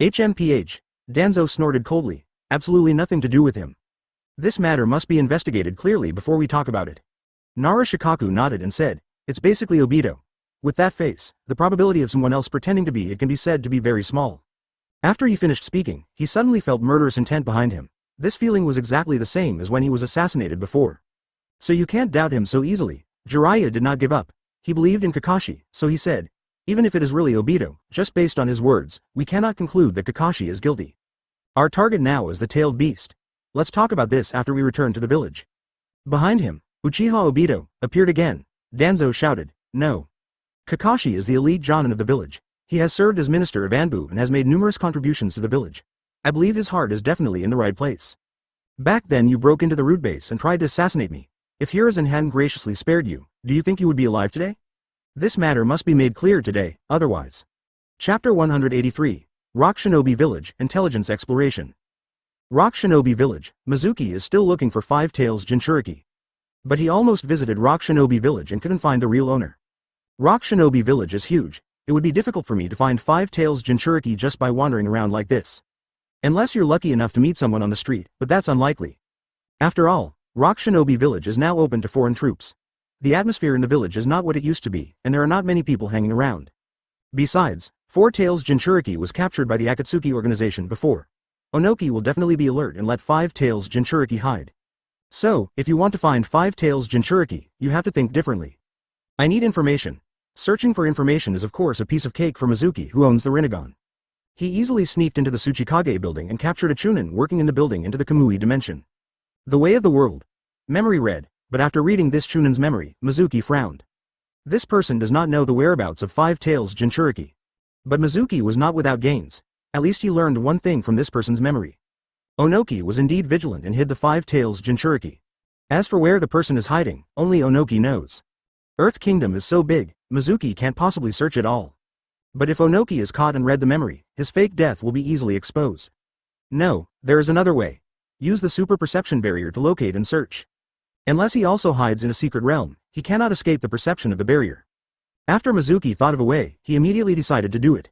Speaker 1: HMPH, Danzo snorted coldly, absolutely nothing to do with him. This matter must be investigated clearly before we talk about it. Nara Shikaku nodded and said, It's basically Obito. With that face, the probability of someone else pretending to be it can be said to be very small. After he finished speaking, he suddenly felt murderous intent behind him. This feeling was exactly the same as when he was assassinated before. So you can't doubt him so easily. Jiraiya did not give up. He believed in Kakashi, so he said, Even if it is really Obito, just based on his words, we cannot conclude that Kakashi is guilty. Our target now is the tailed beast. Let's talk about this after we return to the village. Behind him, Uchiha Obito appeared again. Danzo shouted, No. Kakashi is the elite jonin of the village. He has served as minister of Anbu and has made numerous contributions to the village. I believe his heart is definitely in the right place. Back then you broke into the root base and tried to assassinate me. If Hiruzen hadn't graciously spared you, do you think you would be alive today? This matter must be made clear today, otherwise. Chapter 183. Rock Shinobi Village, Intelligence Exploration. Rock Shinobi Village, Mizuki is still looking for Five Tails Jinchuriki. But he almost visited Rock Shinobi Village and couldn't find the real owner. Rock Shinobi Village is huge. It would be difficult for me to find Five Tails Jinchuriki just by wandering around like this. Unless you're lucky enough to meet someone on the street, but that's unlikely. After all, Rock Shinobi Village is now open to foreign troops. The atmosphere in the village is not what it used to be, and there are not many people hanging around. Besides, Four Tails Jinchuriki was captured by the Akatsuki organization before. Onoki will definitely be alert and let Five Tails Jinchuriki hide. So, if you want to find Five Tails Jinchuriki, you have to think differently. I need information. Searching for information is of course a piece of cake for Mizuki, who owns the Rinnegan. He easily sneaked into the Tsuchikage building and captured a Chunin working in the building into the Kamui dimension. The Way of the World. Memory read, but after reading this Chunin's memory, Mizuki frowned. This person does not know the whereabouts of Five Tails Jinchuriki. But Mizuki was not without gains. At least he learned one thing from this person's memory. Onoki was indeed vigilant and hid the Five Tails Jinchuriki. As for where the person is hiding, only Onoki knows. Earth Kingdom is so big, Mizuki can't possibly search it all. But if Onoki is caught and read the memory, his fake death will be easily exposed. No, there is another way. Use the super perception barrier to locate and search. Unless he also hides in a secret realm, he cannot escape the perception of the barrier. After Mizuki thought of a way, he immediately decided to do it.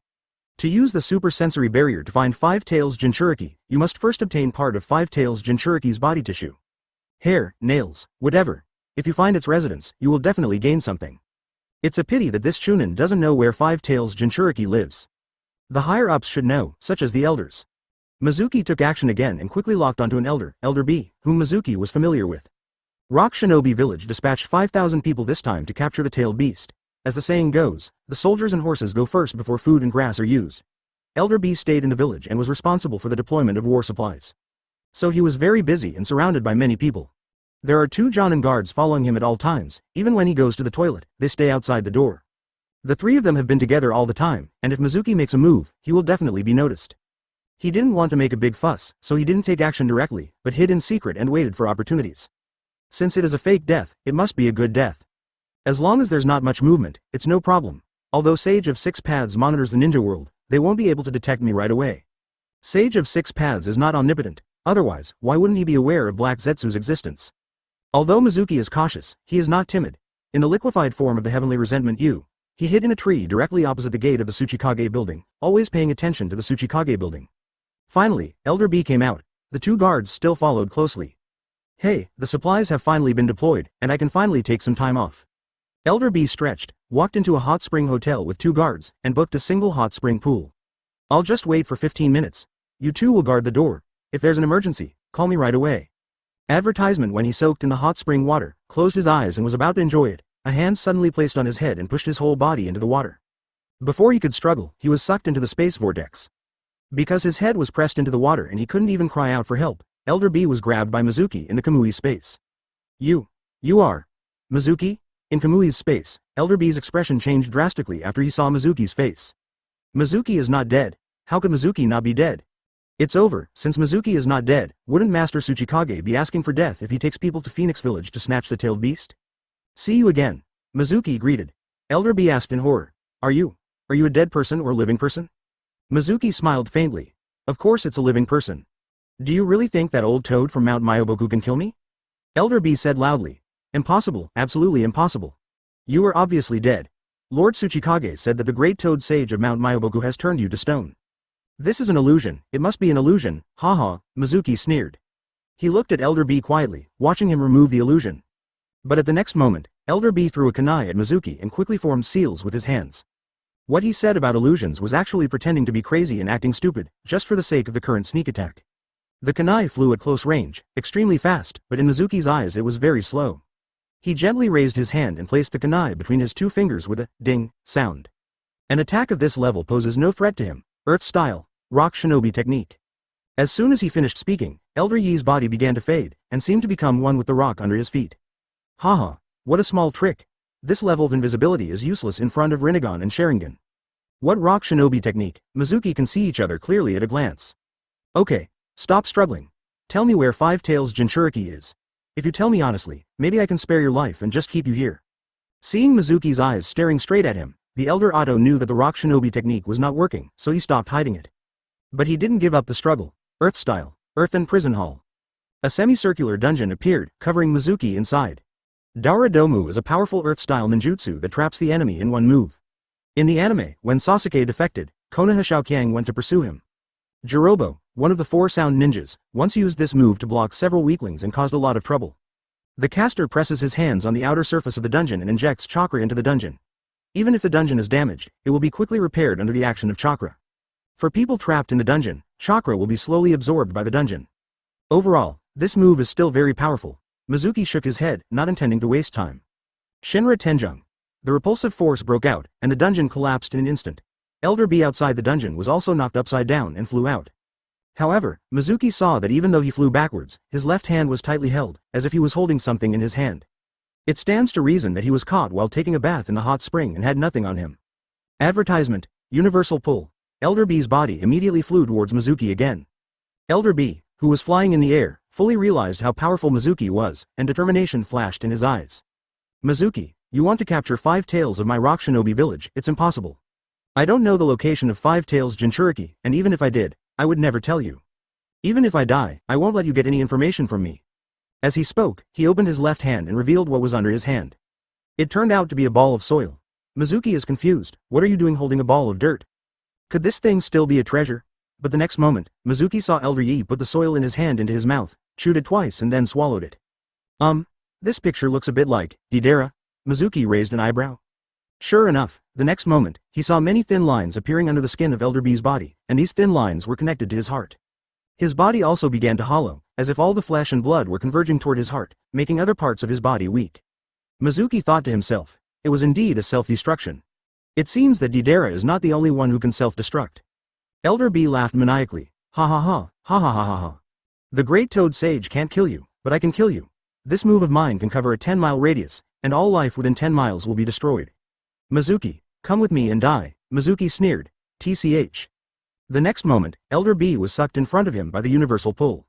Speaker 1: To use the super sensory barrier to find Five Tails Jinchuriki, you must first obtain part of Five Tails Jinchuriki's body tissue. Hair, nails, whatever. If you find its residence, you will definitely gain something. It's a pity that this Chunin doesn't know where Five Tails Jinchuriki lives. The higher-ups should know, such as the elders. Mizuki took action again and quickly locked onto an elder, Elder B, whom Mizuki was familiar with. Rock Shinobi Village dispatched 5,000 people this time to capture the tailed beast. As the saying goes, the soldiers and horses go first before food and grass are used. Elder B stayed in the village and was responsible for the deployment of war supplies. So he was very busy and surrounded by many people. There are 2 Jonin guards following him at all times. Even when he goes to the toilet, they stay outside the door. The 3 of them have been together all the time, and if Mizuki makes a move, he will definitely be noticed. He didn't want to make a big fuss, so he didn't take action directly, but hid in secret and waited for opportunities. Since it is a fake death, it must be a good death. As long as there's not much movement, it's no problem. Although Sage of Six Paths monitors the ninja world, they won't be able to detect me right away. Sage of Six Paths is not omnipotent, otherwise, why wouldn't he be aware of Black Zetsu's existence? Although Mizuki is cautious, he is not timid. In the liquefied form of the Heavenly Resentment U, he hid in a tree directly opposite the gate of the Tsuchikage building, always paying attention to the Tsuchikage building. Finally, Elder B came out. The 2 guards still followed closely. Hey, the supplies have finally been deployed, and I can finally take some time off. Elder B stretched, walked into a hot spring hotel with 2 guards, and booked a single hot spring pool. I'll just wait for 15 minutes. You 2 will guard the door. If there's an emergency, call me right away. Advertisement. When he soaked in the hot spring water, closed his eyes and was about to enjoy it, a hand suddenly placed on his head and pushed his whole body into the water. Before he could struggle, he was sucked into the space vortex. Because his head was pressed into the water and he couldn't even cry out for help, Elder B was grabbed by Mizuki in the Kamui space. You are Mizuki? In Kamui's space, Elder B's expression changed drastically after he saw Mizuki's face. Mizuki is not dead. How could Mizuki not be dead? It's over. Since Mizuki is not dead, wouldn't Master Tsuchikage be asking for death if he takes people to Phoenix Village to snatch the tailed beast? See you again. Mizuki greeted. Elder B asked in horror. Are you a dead person or a living person? Mizuki smiled faintly. Of course it's a living person. Do you really think that old toad from Mount Myoboku can kill me? Elder B said loudly. Impossible, absolutely impossible. You are obviously dead. Lord Tsuchikage said that the great toad sage of Mount Myoboku has turned you to stone. This is an illusion. It must be an illusion. Haha, Mizuki sneered. He looked at Elder B quietly, watching him remove the illusion. But at the next moment, Elder B threw a kunai at Mizuki and quickly formed seals with his hands. What he said about illusions was actually pretending to be crazy and acting stupid, just for the sake of the current sneak attack. The kunai flew at close range, extremely fast, but in Mizuki's eyes it was very slow. He gently raised his hand and placed the kunai between his 2 fingers with a ding sound. An attack of this level poses no threat to him. Earth style, rock shinobi technique. As soon as he finished speaking, Elder Yi's body began to fade, and seemed to become one with the rock under his feet. Haha, what a small trick. This level of invisibility is useless in front of Rinnegan and Sharingan. What rock shinobi technique? Mizuki can see each other clearly at a glance. Okay, stop struggling. Tell me where Five Tails Jinchuriki is. If you tell me honestly, maybe I can spare your life and just keep you here. Seeing Mizuki's eyes staring straight at him, the elder Otto knew that the rock shinobi technique was not working, so he stopped hiding it. But he didn't give up the struggle. Earth style, earthen prison hall. A semicircular dungeon appeared, covering Mizuki inside. Domu is a powerful earth-style ninjutsu that traps the enemy in one move. In the anime, when Sasuke defected, Konoha Xiaoqiang went to pursue him. Jirobo, one of the 4 sound ninjas, once used this move to block several weaklings and caused a lot of trouble. The caster presses his hands on the outer surface of the dungeon and injects chakra into the dungeon. Even if the dungeon is damaged, it will be quickly repaired under the action of chakra. For people trapped in the dungeon, chakra will be slowly absorbed by the dungeon. Overall, this move is still very powerful. Mizuki shook his head, not intending to waste time. Shinra Tenjung. The repulsive force broke out, and the dungeon collapsed in an instant. Elder B outside the dungeon was also knocked upside down and flew out. However, Mizuki saw that even though he flew backwards, his left hand was tightly held, as if he was holding something in his hand. It stands to reason that he was caught while taking a bath in the hot spring and had nothing on him. Advertisement, Universal Pull. Elder B's body immediately flew towards Mizuki again. Elder B, who was flying in the air, fully realized how powerful Mizuki was, and determination flashed in his eyes. Mizuki, you want to capture 5 tails of my rock shinobi village, it's impossible. I don't know the location of 5 tails Jinchuriki, and even if I did, I would never tell you. Even if I die, I won't let you get any information from me. As he spoke, he opened his left hand and revealed what was under his hand. It turned out to be a ball of soil. Mizuki is confused. What are you doing holding a ball of dirt? Could this thing still be a treasure? But the next moment, Mizuki saw Elder Yi put the soil in his hand into his mouth, chewed it twice and then swallowed it. This picture looks a bit like Didera. Mizuki raised an eyebrow. Sure enough, the next moment, he saw many thin lines appearing under the skin of Elder B's body, and these thin lines were connected to his heart. His body also began to hollow, as if all the flesh and blood were converging toward his heart, making other parts of his body weak. Mizuki thought to himself, it was indeed a self-destruction. It seems that Didera is not the only one who can self-destruct. Elder B laughed maniacally. Ha ha ha, ha ha ha ha ha. The Great Toad Sage can't kill you, but I can kill you. This move of mine can cover a 10-mile radius, and all life within 10 miles will be destroyed. Mizuki, come with me and die, Mizuki sneered. TCH. The next moment, Elder B was sucked in front of him by the universal pull.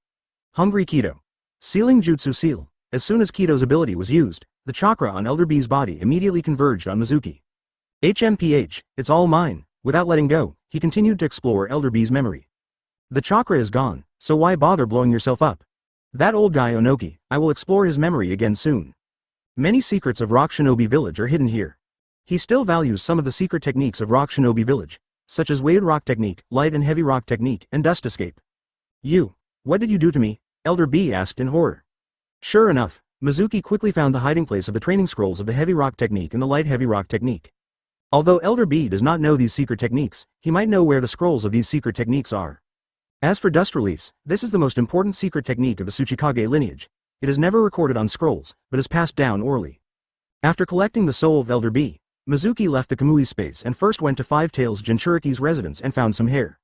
Speaker 1: Hungry Kido. Sealing Jutsu Seal. As soon as Kido's ability was used, the chakra on Elder B's body immediately converged on Mizuki. HMPH, it's all mine. Without letting go, he continued to explore Elder B's memory. The chakra is gone, so why bother blowing yourself up? That old guy Onoki, I will explore his memory again soon. Many secrets of Rock Shinobi Village are hidden here. He still values some of the secret techniques of Rock Shinobi Village, such as weighted rock technique, light and heavy rock technique, and dust escape. What did you do to me? Elder B asked in horror. Sure enough, Mizuki quickly found the hiding place of the training scrolls of the heavy rock technique and the light heavy rock technique. Although Elder B does not know these secret techniques, he might know where the scrolls of these secret techniques are. As for dust release, this is the most important secret technique of the Tsuchikage lineage. It is never recorded on scrolls, but is passed down orally. After collecting the soul of Elder B, Mizuki left the Kamui space and first went to Five Tails Jinchuriki's residence and found some hair.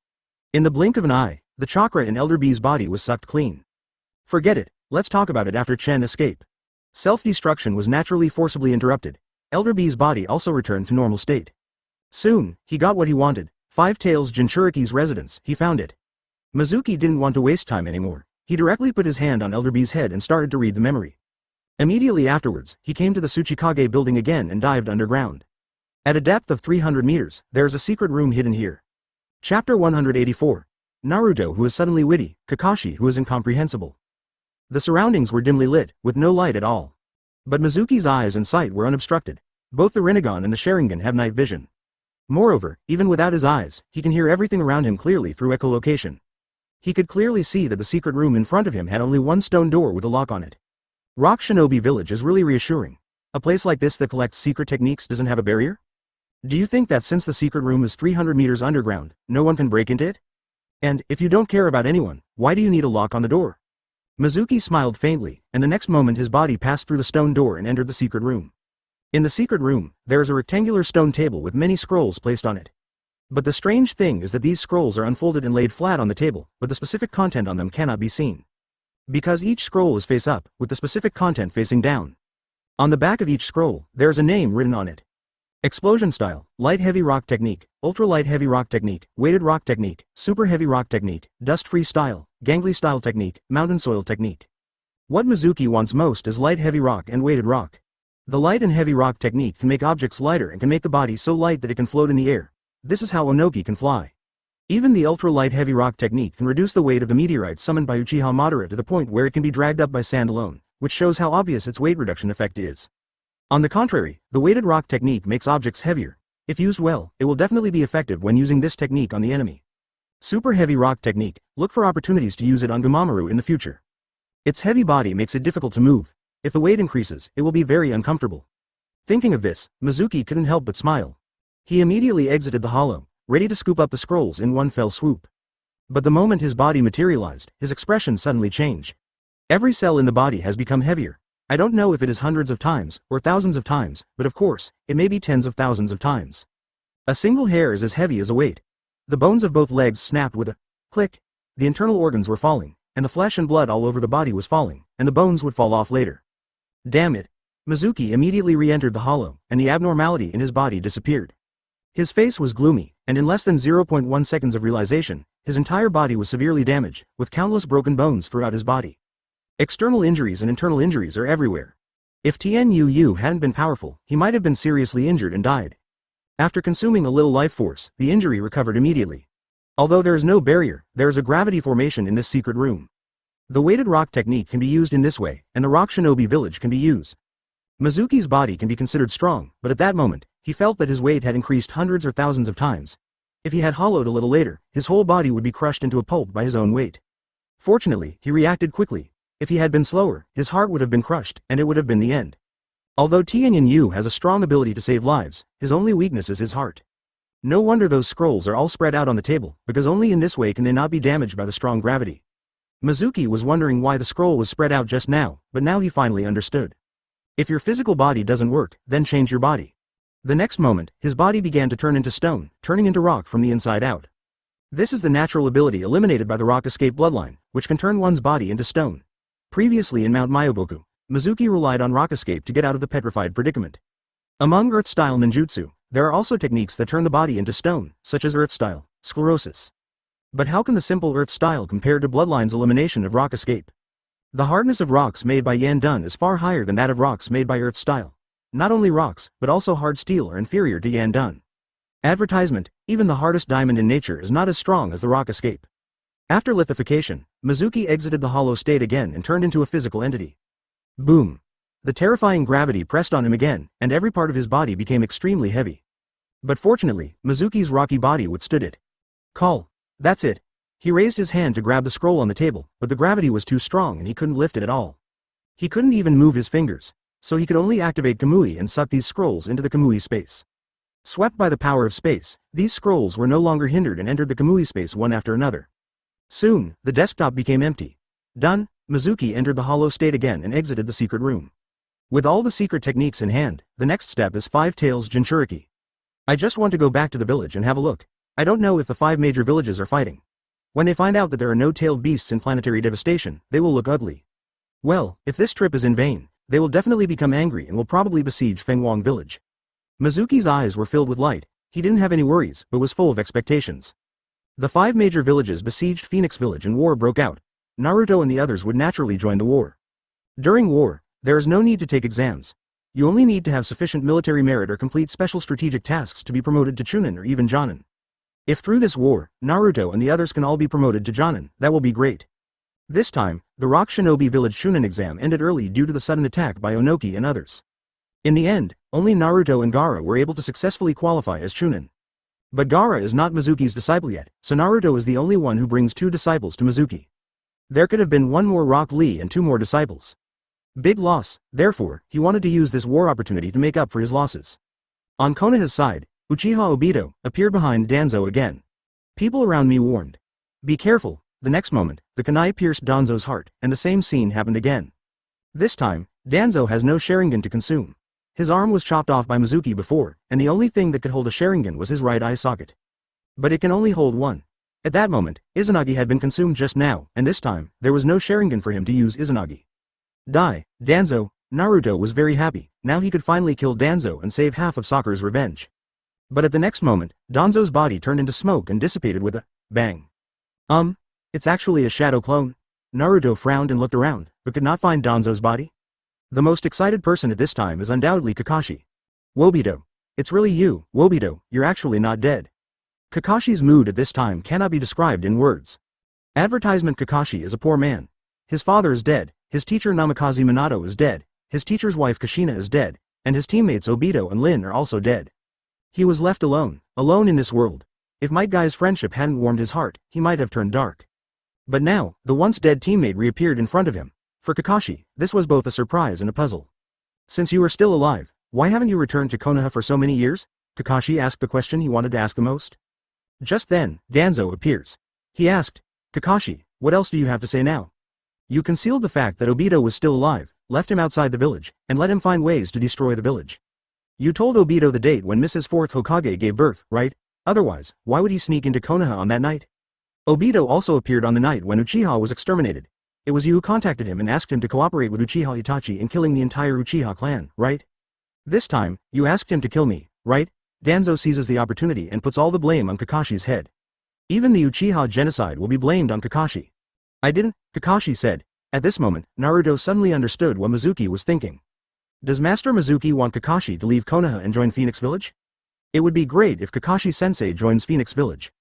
Speaker 1: In the blink of an eye, the chakra in Elder B's body was sucked clean. Forget it, let's talk about it after Chen escape. Self-destruction was naturally forcibly interrupted. Elder B's body also returned to normal state. Soon, he got what he wanted. Five Tails Jinchuriki's residence, he found it. Mizuki didn't want to waste time anymore. He directly put his hand on Elder B's head and started to read the memory. Immediately afterwards, he came to the Tsuchikage building again and dived underground. At a depth of 300 meters, there is a secret room hidden here. Chapter 184. Naruto who is suddenly witty, Kakashi who is incomprehensible. The surroundings were dimly lit, with no light at all. But Mizuki's eyes and sight were unobstructed. Both the Rinnegan and the Sharingan have night vision. Moreover, even without his eyes, he can hear everything around him clearly through echolocation. He could clearly see that the secret room in front of him had only one stone door with a lock on it. Rock Shinobi Village is really reassuring. A place like this that collects secret techniques doesn't have a barrier? Do you think that since the secret room is 300 meters underground, no one can break into it? And, if you don't care about anyone, why do you need a lock on the door? Mizuki smiled faintly, and the next moment his body passed through the stone door and entered the secret room. In the secret room, there is a rectangular stone table with many scrolls placed on it. But the strange thing is that these scrolls are unfolded and laid flat on the table, but the specific content on them cannot be seen. Because each scroll is face up, with the specific content facing down. On the back of each scroll, there is a name written on it. Explosion style, light heavy rock technique, ultra light heavy rock technique, weighted rock technique, super heavy rock technique, dust free style, gangly style technique, mountain soil technique. What Mizuki wants most is light heavy rock and weighted rock. The light and heavy rock technique can make objects lighter and can make the body so light that it can float in the air. This is how Onoki can fly. Even the ultra-light heavy rock technique can reduce the weight of the meteorite summoned by Uchiha Madara to the point where it can be dragged up by sand alone, which shows how obvious its weight reduction effect is. On the contrary, the weighted rock technique makes objects heavier. If used well, it will definitely be effective when using this technique on the enemy. Super heavy rock technique, look for opportunities to use it on Gumamaru in the future. Its heavy body makes it difficult to move. If the weight increases, it will be very uncomfortable. Thinking of this, Mizuki couldn't help but smile. He immediately exited the hollow, ready to scoop up the scrolls in one fell swoop. But the moment his body materialized, his expression suddenly changed. Every cell in the body has become heavier. I don't know if it is hundreds of times, or thousands of times, but of course, it may be tens of thousands of times. A single hair is as heavy as a weight. The bones of both legs snapped with a click. The internal organs were falling, and the flesh and blood all over the body was falling, and the bones would fall off later. Damn it. Mizuki immediately re-entered the hollow, and the abnormality in his body disappeared. His face was gloomy, and in less than 0.1 seconds of realization, his entire body was severely damaged, with countless broken bones throughout his body. External injuries and internal injuries are everywhere. If Tianyu hadn't been powerful, he might have been seriously injured and died. After consuming a little life force, the injury recovered immediately. Although there is no barrier, there is a gravity formation in this secret room. The weighted rock technique can be used in this way, and the rock shinobi village can be used. Mizuki's body can be considered strong, but at that moment, he felt that his weight had increased hundreds or thousands of times. If he had hollowed a little later, his whole body would be crushed into a pulp by his own weight. Fortunately, he reacted quickly. If he had been slower, his heart would have been crushed, and it would have been the end. Although Tianyu has a strong ability to save lives, his only weakness is his heart. No wonder those scrolls are all spread out on the table, because only in this way can they not be damaged by the strong gravity. Mizuki was wondering why the scroll was spread out just now, but now he finally understood. If your physical body doesn't work, then change your body. The next moment, his body began to turn into stone, turning into rock from the inside out. This is the natural ability eliminated by the rock escape bloodline, which can turn one's body into stone. Previously in Mount Myoboku, Mizuki relied on rock escape to get out of the petrified predicament. Among Earth-style ninjutsu, there are also techniques that turn the body into stone, such as Earth-style sclerosis. But how can the simple Earth-style compare to Bloodline's elimination of rock escape? The hardness of rocks made by Yandun is far higher than that of rocks made by Earth-style. Not only rocks, but also hard steel are inferior to Yandun. Advertisement, even the hardest diamond in nature is not as strong as the rock escape. After lithification, Mizuki exited the hollow state again and turned into a physical entity. Boom. The terrifying gravity pressed on him again, and every part of his body became extremely heavy. But fortunately, Mizuki's rocky body withstood it. Call. That's it. He raised his hand to grab the scroll on the table, but the gravity was too strong and he couldn't lift it at all. He couldn't even move his fingers, so he could only activate Kamui and suck these scrolls into the Kamui space. Swept by the power of space, these scrolls were no longer hindered and entered the Kamui space one after another. Soon, the desktop became empty. Done, Mizuki entered the hollow state again and exited the secret room. With all the secret techniques in hand, the next step is 5 Tails Jinchuriki. I just want to go back to the village and have a look. I don't know if the 5 major villages are fighting. When they find out that there are no tailed beasts in planetary devastation, they will look ugly. Well, if this trip is in vain, they will definitely become angry and will probably besiege Fenghuang village. Mizuki's eyes were filled with light. He didn't have any worries, but was full of expectations. The 5 major villages besieged Phoenix village and war broke out. Naruto and the others would naturally join the war. During war, there is no need to take exams. You only need to have sufficient military merit or complete special strategic tasks to be promoted to Chunin or even Jonin. If through this war, Naruto and the others can all be promoted to Jonin, that will be great. This time, the Rock Shinobi Village Chunin exam ended early due to the sudden attack by Onoki and others. In the end, only Naruto and Gaara were able to successfully qualify as Chunin. But Gaara is not Mizuki's disciple yet, so Naruto is the only one who brings 2 disciples to Mizuki. There could have been 1 more Rock Lee and 2 more disciples. Big loss, therefore, he wanted to use this war opportunity to make up for his losses. On Konoha's side, Uchiha Obito appeared behind Danzo again. People around me warned. Be careful. The next moment, the kunai pierced Danzo's heart, and the same scene happened again. This time, Danzo has no Sharingan to consume. His arm was chopped off by Mizuki before, and the only thing that could hold a Sharingan was his right eye socket. But it can only hold 1. At that moment, Izanagi had been consumed just now, and this time, there was no Sharingan for him to use Izanagi. Die, Danzo. Naruto was very happy. Now he could finally kill Danzo and save half of Sakura's revenge. But at the next moment, Danzo's body turned into smoke and dissipated with a bang. It's actually a shadow clone. Naruto frowned and looked around, but could not find Danzo's body? The most excited person at this time is undoubtedly Kakashi. Wobito. It's really you, Wobito, you're actually not dead. Kakashi's mood at this time cannot be described in words. Advertisement: Kakashi is a poor man. His father is dead, his teacher Namikaze Minato is dead, his teacher's wife Kushina is dead, and his teammates Obito and Lin are also dead. He was left alone in this world. If Might Guy's friendship hadn't warmed his heart, he might have turned dark. But now, the once dead teammate reappeared in front of him. For Kakashi, this was both a surprise and a puzzle. Since you are still alive, why haven't you returned to Konoha for so many years? Kakashi asked the question he wanted to ask the most. Just then, Danzo appears. He asked, Kakashi, what else do you have to say now? You concealed the fact that Obito was still alive, left him outside the village, and let him find ways to destroy the village. You told Obito the date when Mrs. Fourth Hokage gave birth, right? Otherwise, why would he sneak into Konoha on that night? Obito also appeared on the night when Uchiha was exterminated. It was you who contacted him and asked him to cooperate with Uchiha Itachi in killing the entire Uchiha clan, right? This time, you asked him to kill me, right? Danzo seizes the opportunity and puts all the blame on Kakashi's head. Even the Uchiha genocide will be blamed on Kakashi. I didn't, Kakashi said. At this moment, Naruto suddenly understood what Mizuki was thinking. Does Master Mizuki want Kakashi to leave Konoha and join Phoenix Village? It would be great if Kakashi-sensei joins Phoenix Village.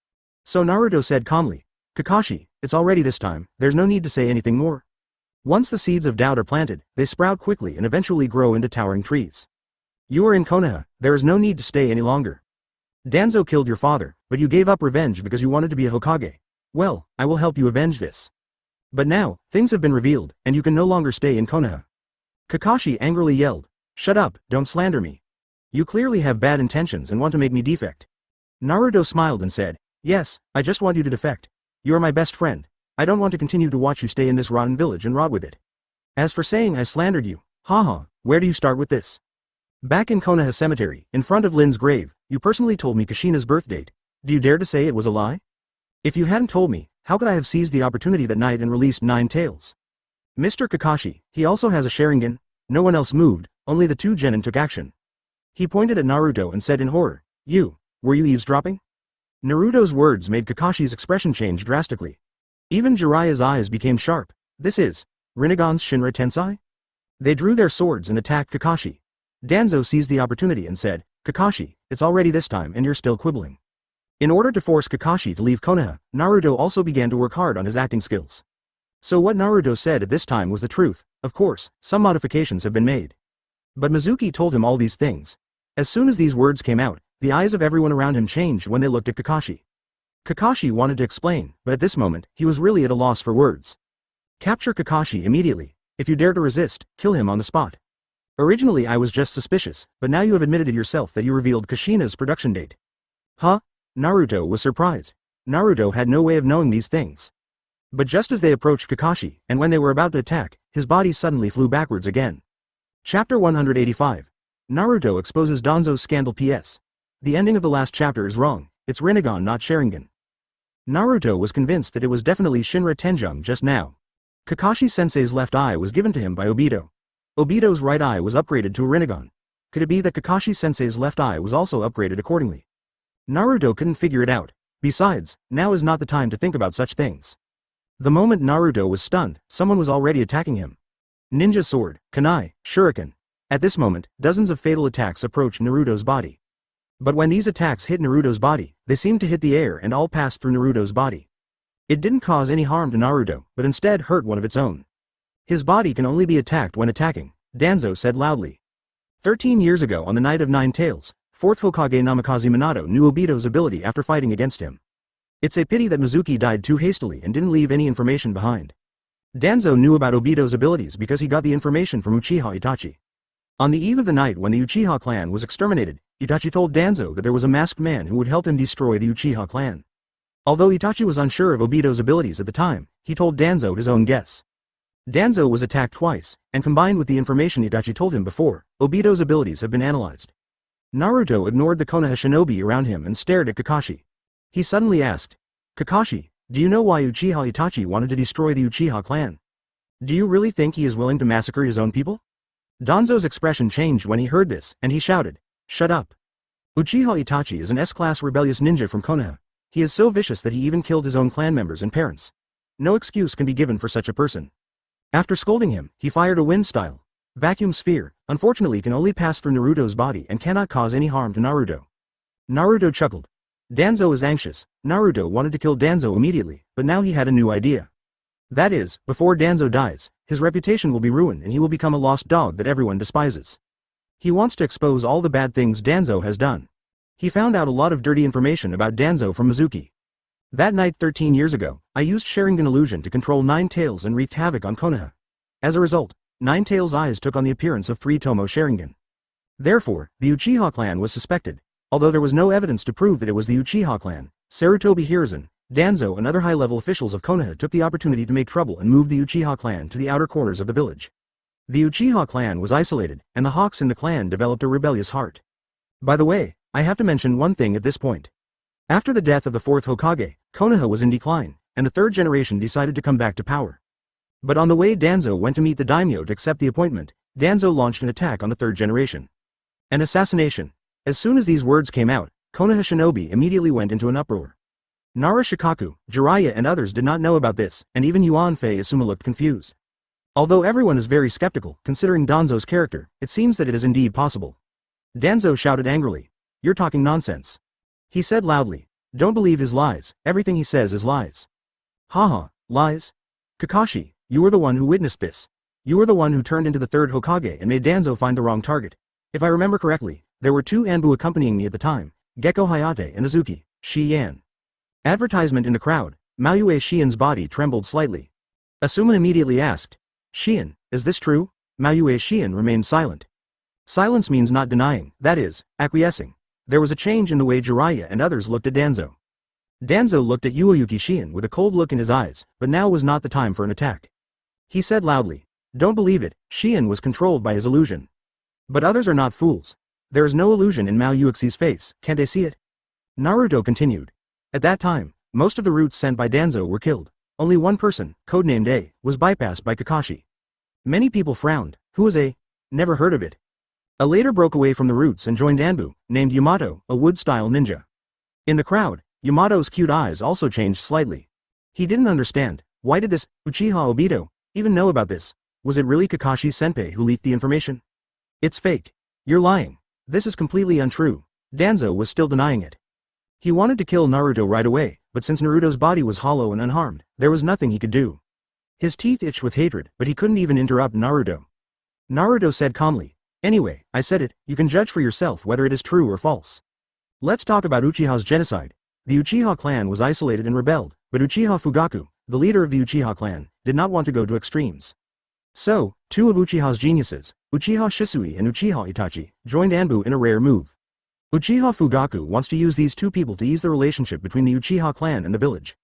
Speaker 1: So Naruto said calmly, Kakashi, it's already this time, there's no need to say anything more. Once the seeds of doubt are planted, they sprout quickly and eventually grow into towering trees. You are in Konoha, there is no need to stay any longer. Danzo killed your father, but you gave up revenge because you wanted to be a Hokage. Well, I will help you avenge this. But now, things have been revealed, and you can no longer stay in Konoha. Kakashi angrily yelled, Shut up, don't slander me. You clearly have bad intentions and want to make me defect. Naruto smiled and said, Yes, I just want you to defect. You are my best friend. I don't want to continue to watch you stay in this rotten village and rot with it. As for saying I slandered you, haha, where do you start with this? Back in Konoha Cemetery, in front of Lin's grave, you personally told me Kushina's birth date. Do you dare to say it was a lie? If you hadn't told me, how could I have seized the opportunity that night and released 9 tails? Mr. Kakashi, he also has a Sharingan. No one else moved, only the 2 genin took action. He pointed at Naruto and said in horror, were you eavesdropping? Naruto's words made Kakashi's expression change drastically. Even Jiraiya's eyes became sharp. This is Rinnegan's Shinra Tensei? They drew their swords and attacked Kakashi. Danzo seized the opportunity and said, Kakashi, it's already this time and you're still quibbling. In order to force Kakashi to leave Konoha, Naruto also began to work hard on his acting skills. So what Naruto said at this time was the truth. Of course, some modifications have been made. But Mizuki told him all these things. As soon as these words came out, the eyes of everyone around him changed when they looked at Kakashi. Kakashi wanted to explain, but at this moment, he was really at a loss for words. Capture Kakashi immediately. If you dare to resist, kill him on the spot. Originally I was just suspicious, but now you have admitted it yourself that you revealed Kushina's production date. Huh? Naruto was surprised. Naruto had no way of knowing these things. But just as they approached Kakashi, and when they were about to attack, his body suddenly flew backwards again. Chapter 185. Naruto exposes Danzo's scandal. PS. The ending of the last chapter is wrong, it's Rinnegan not Sharingan. Naruto was convinced that it was definitely Shinra Tenjung just now. Kakashi-sensei's left eye was given to him by Obito. Obito's right eye was upgraded to a Rinnegan. Could it be that Kakashi-sensei's left eye was also upgraded accordingly? Naruto couldn't figure it out. Besides, now is not the time to think about such things. The moment Naruto was stunned, someone was already attacking him. Ninja sword, kunai, shuriken. At this moment, dozens of fatal attacks approached Naruto's body. But when these attacks hit Naruto's body, they seemed to hit the air and all passed through Naruto's body. It didn't cause any harm to Naruto, but instead hurt one of its own. His body can only be attacked when attacking, Danzo said loudly. 13 years ago on the night of 9 tails, 4th Hokage Namikaze Minato knew Obito's ability after fighting against him. It's a pity that Mizuki died too hastily and didn't leave any information behind. Danzo knew about Obito's abilities because he got the information from Uchiha Itachi. On the eve of the night when the Uchiha clan was exterminated, Itachi told Danzo that there was a masked man who would help him destroy the Uchiha clan. Although Itachi was unsure of Obito's abilities at the time, he told Danzo his own guess. Danzo was attacked twice, and combined with the information Itachi told him before, Obito's abilities have been analyzed. Naruto ignored the Konoha shinobi around him and stared at Kakashi. He suddenly asked, Kakashi, do you know why Uchiha Itachi wanted to destroy the Uchiha clan? Do you really think he is willing to massacre his own people? Danzo's expression changed when he heard this, and he shouted, Shut up. Uchiha Itachi is an S-class rebellious ninja from Konoha. He is so vicious that he even killed his own clan members and parents. No excuse can be given for such a person. After scolding him, he fired a wind-style vacuum sphere, unfortunately can only pass through Naruto's body and cannot cause any harm to Naruto. Naruto chuckled. Danzo is anxious. Naruto wanted to kill Danzo immediately, but now he had a new idea. That is, before Danzo dies, his reputation will be ruined and he will become a lost dog that everyone despises. He wants to expose all the bad things Danzo has done. He found out a lot of dirty information about Danzo from Mizuki. That night 13 years ago, I used Sharingan illusion to control Nine Tails and wreaked havoc on Konoha. As a result, Nine Tails' eyes took on the appearance of 3 Tomo Sharingan. Therefore, the Uchiha clan was suspected. Although there was no evidence to prove that it was the Uchiha clan, Sarutobi Hiruzen, Danzo and other high-level officials of Konoha took the opportunity to make trouble and moved the Uchiha clan to the outer corners of the village. The Uchiha clan was isolated, and the hawks in the clan developed a rebellious heart. By the way, I have to mention one thing at this point. After the death of the 4th Hokage, Konoha was in decline, and the 3rd generation decided to come back to power. But on the way Danzo went to meet the daimyo to accept the appointment, Danzo launched an attack on the 3rd generation. An assassination. As soon as these words came out, Konoha shinobi immediately went into an uproar. Nara Shikaku, Jiraiya and others did not know about this, and even Yuan Fei Asuma looked confused. Although everyone is very skeptical, considering Danzo's character, it seems that it is indeed possible. Danzo shouted angrily. You're talking nonsense. He said loudly. Don't believe his lies, everything he says is lies. Haha, lies? Kakashi, you were the one who witnessed this. You were the one who turned into the 3rd Hokage and made Danzo find the wrong target. If I remember correctly, there were 2 Anbu accompanying me at the time, Gekko Hayate and Izuki, Shi Yan. Advertisement in the crowd. Mayue Shien's body trembled slightly. Asuma immediately asked, Shien, is this true? Mayue Shien remained silent. Silence means not denying, that is, acquiescing. There was a change in the way Jiraiya and others looked at Danzo. Danzo looked at Yuoyuki Shien with a cold look in his eyes, but now was not the time for an attack. He said loudly, don't believe it, Shien was controlled by his illusion. But others are not fools. There is no illusion in Mao Yuexi's face, can't they see it? Naruto continued. At that time, most of the routes sent by Danzo were killed. Only one person, codenamed A, was bypassed by Kakashi. Many people frowned. Who was A? Never heard of it. A later broke away from the roots and joined Anbu, named Yamato, a wood-style ninja. In the crowd, Yamato's cute eyes also changed slightly. He didn't understand. Why did this Uchiha Obito even know about this? Was it really Kakashi Senpai who leaked the information? It's fake. You're lying. This is completely untrue. Danzo was still denying it. He wanted to kill Naruto right away, but since Naruto's body was hollow and unharmed, there was nothing he could do. His teeth itched with hatred, but he couldn't even interrupt Naruto. Naruto said calmly, anyway, I said it, you can judge for yourself whether it is true or false. Let's talk about Uchiha's genocide. The Uchiha clan was isolated and rebelled, but Uchiha Fugaku, the leader of the Uchiha clan, did not want to go to extremes. So, 2 of Uchiha's geniuses, Uchiha Shisui and Uchiha Itachi, joined Anbu in a rare move. Uchiha Fugaku wants to use these 2 people to ease the relationship between the Uchiha clan and the village.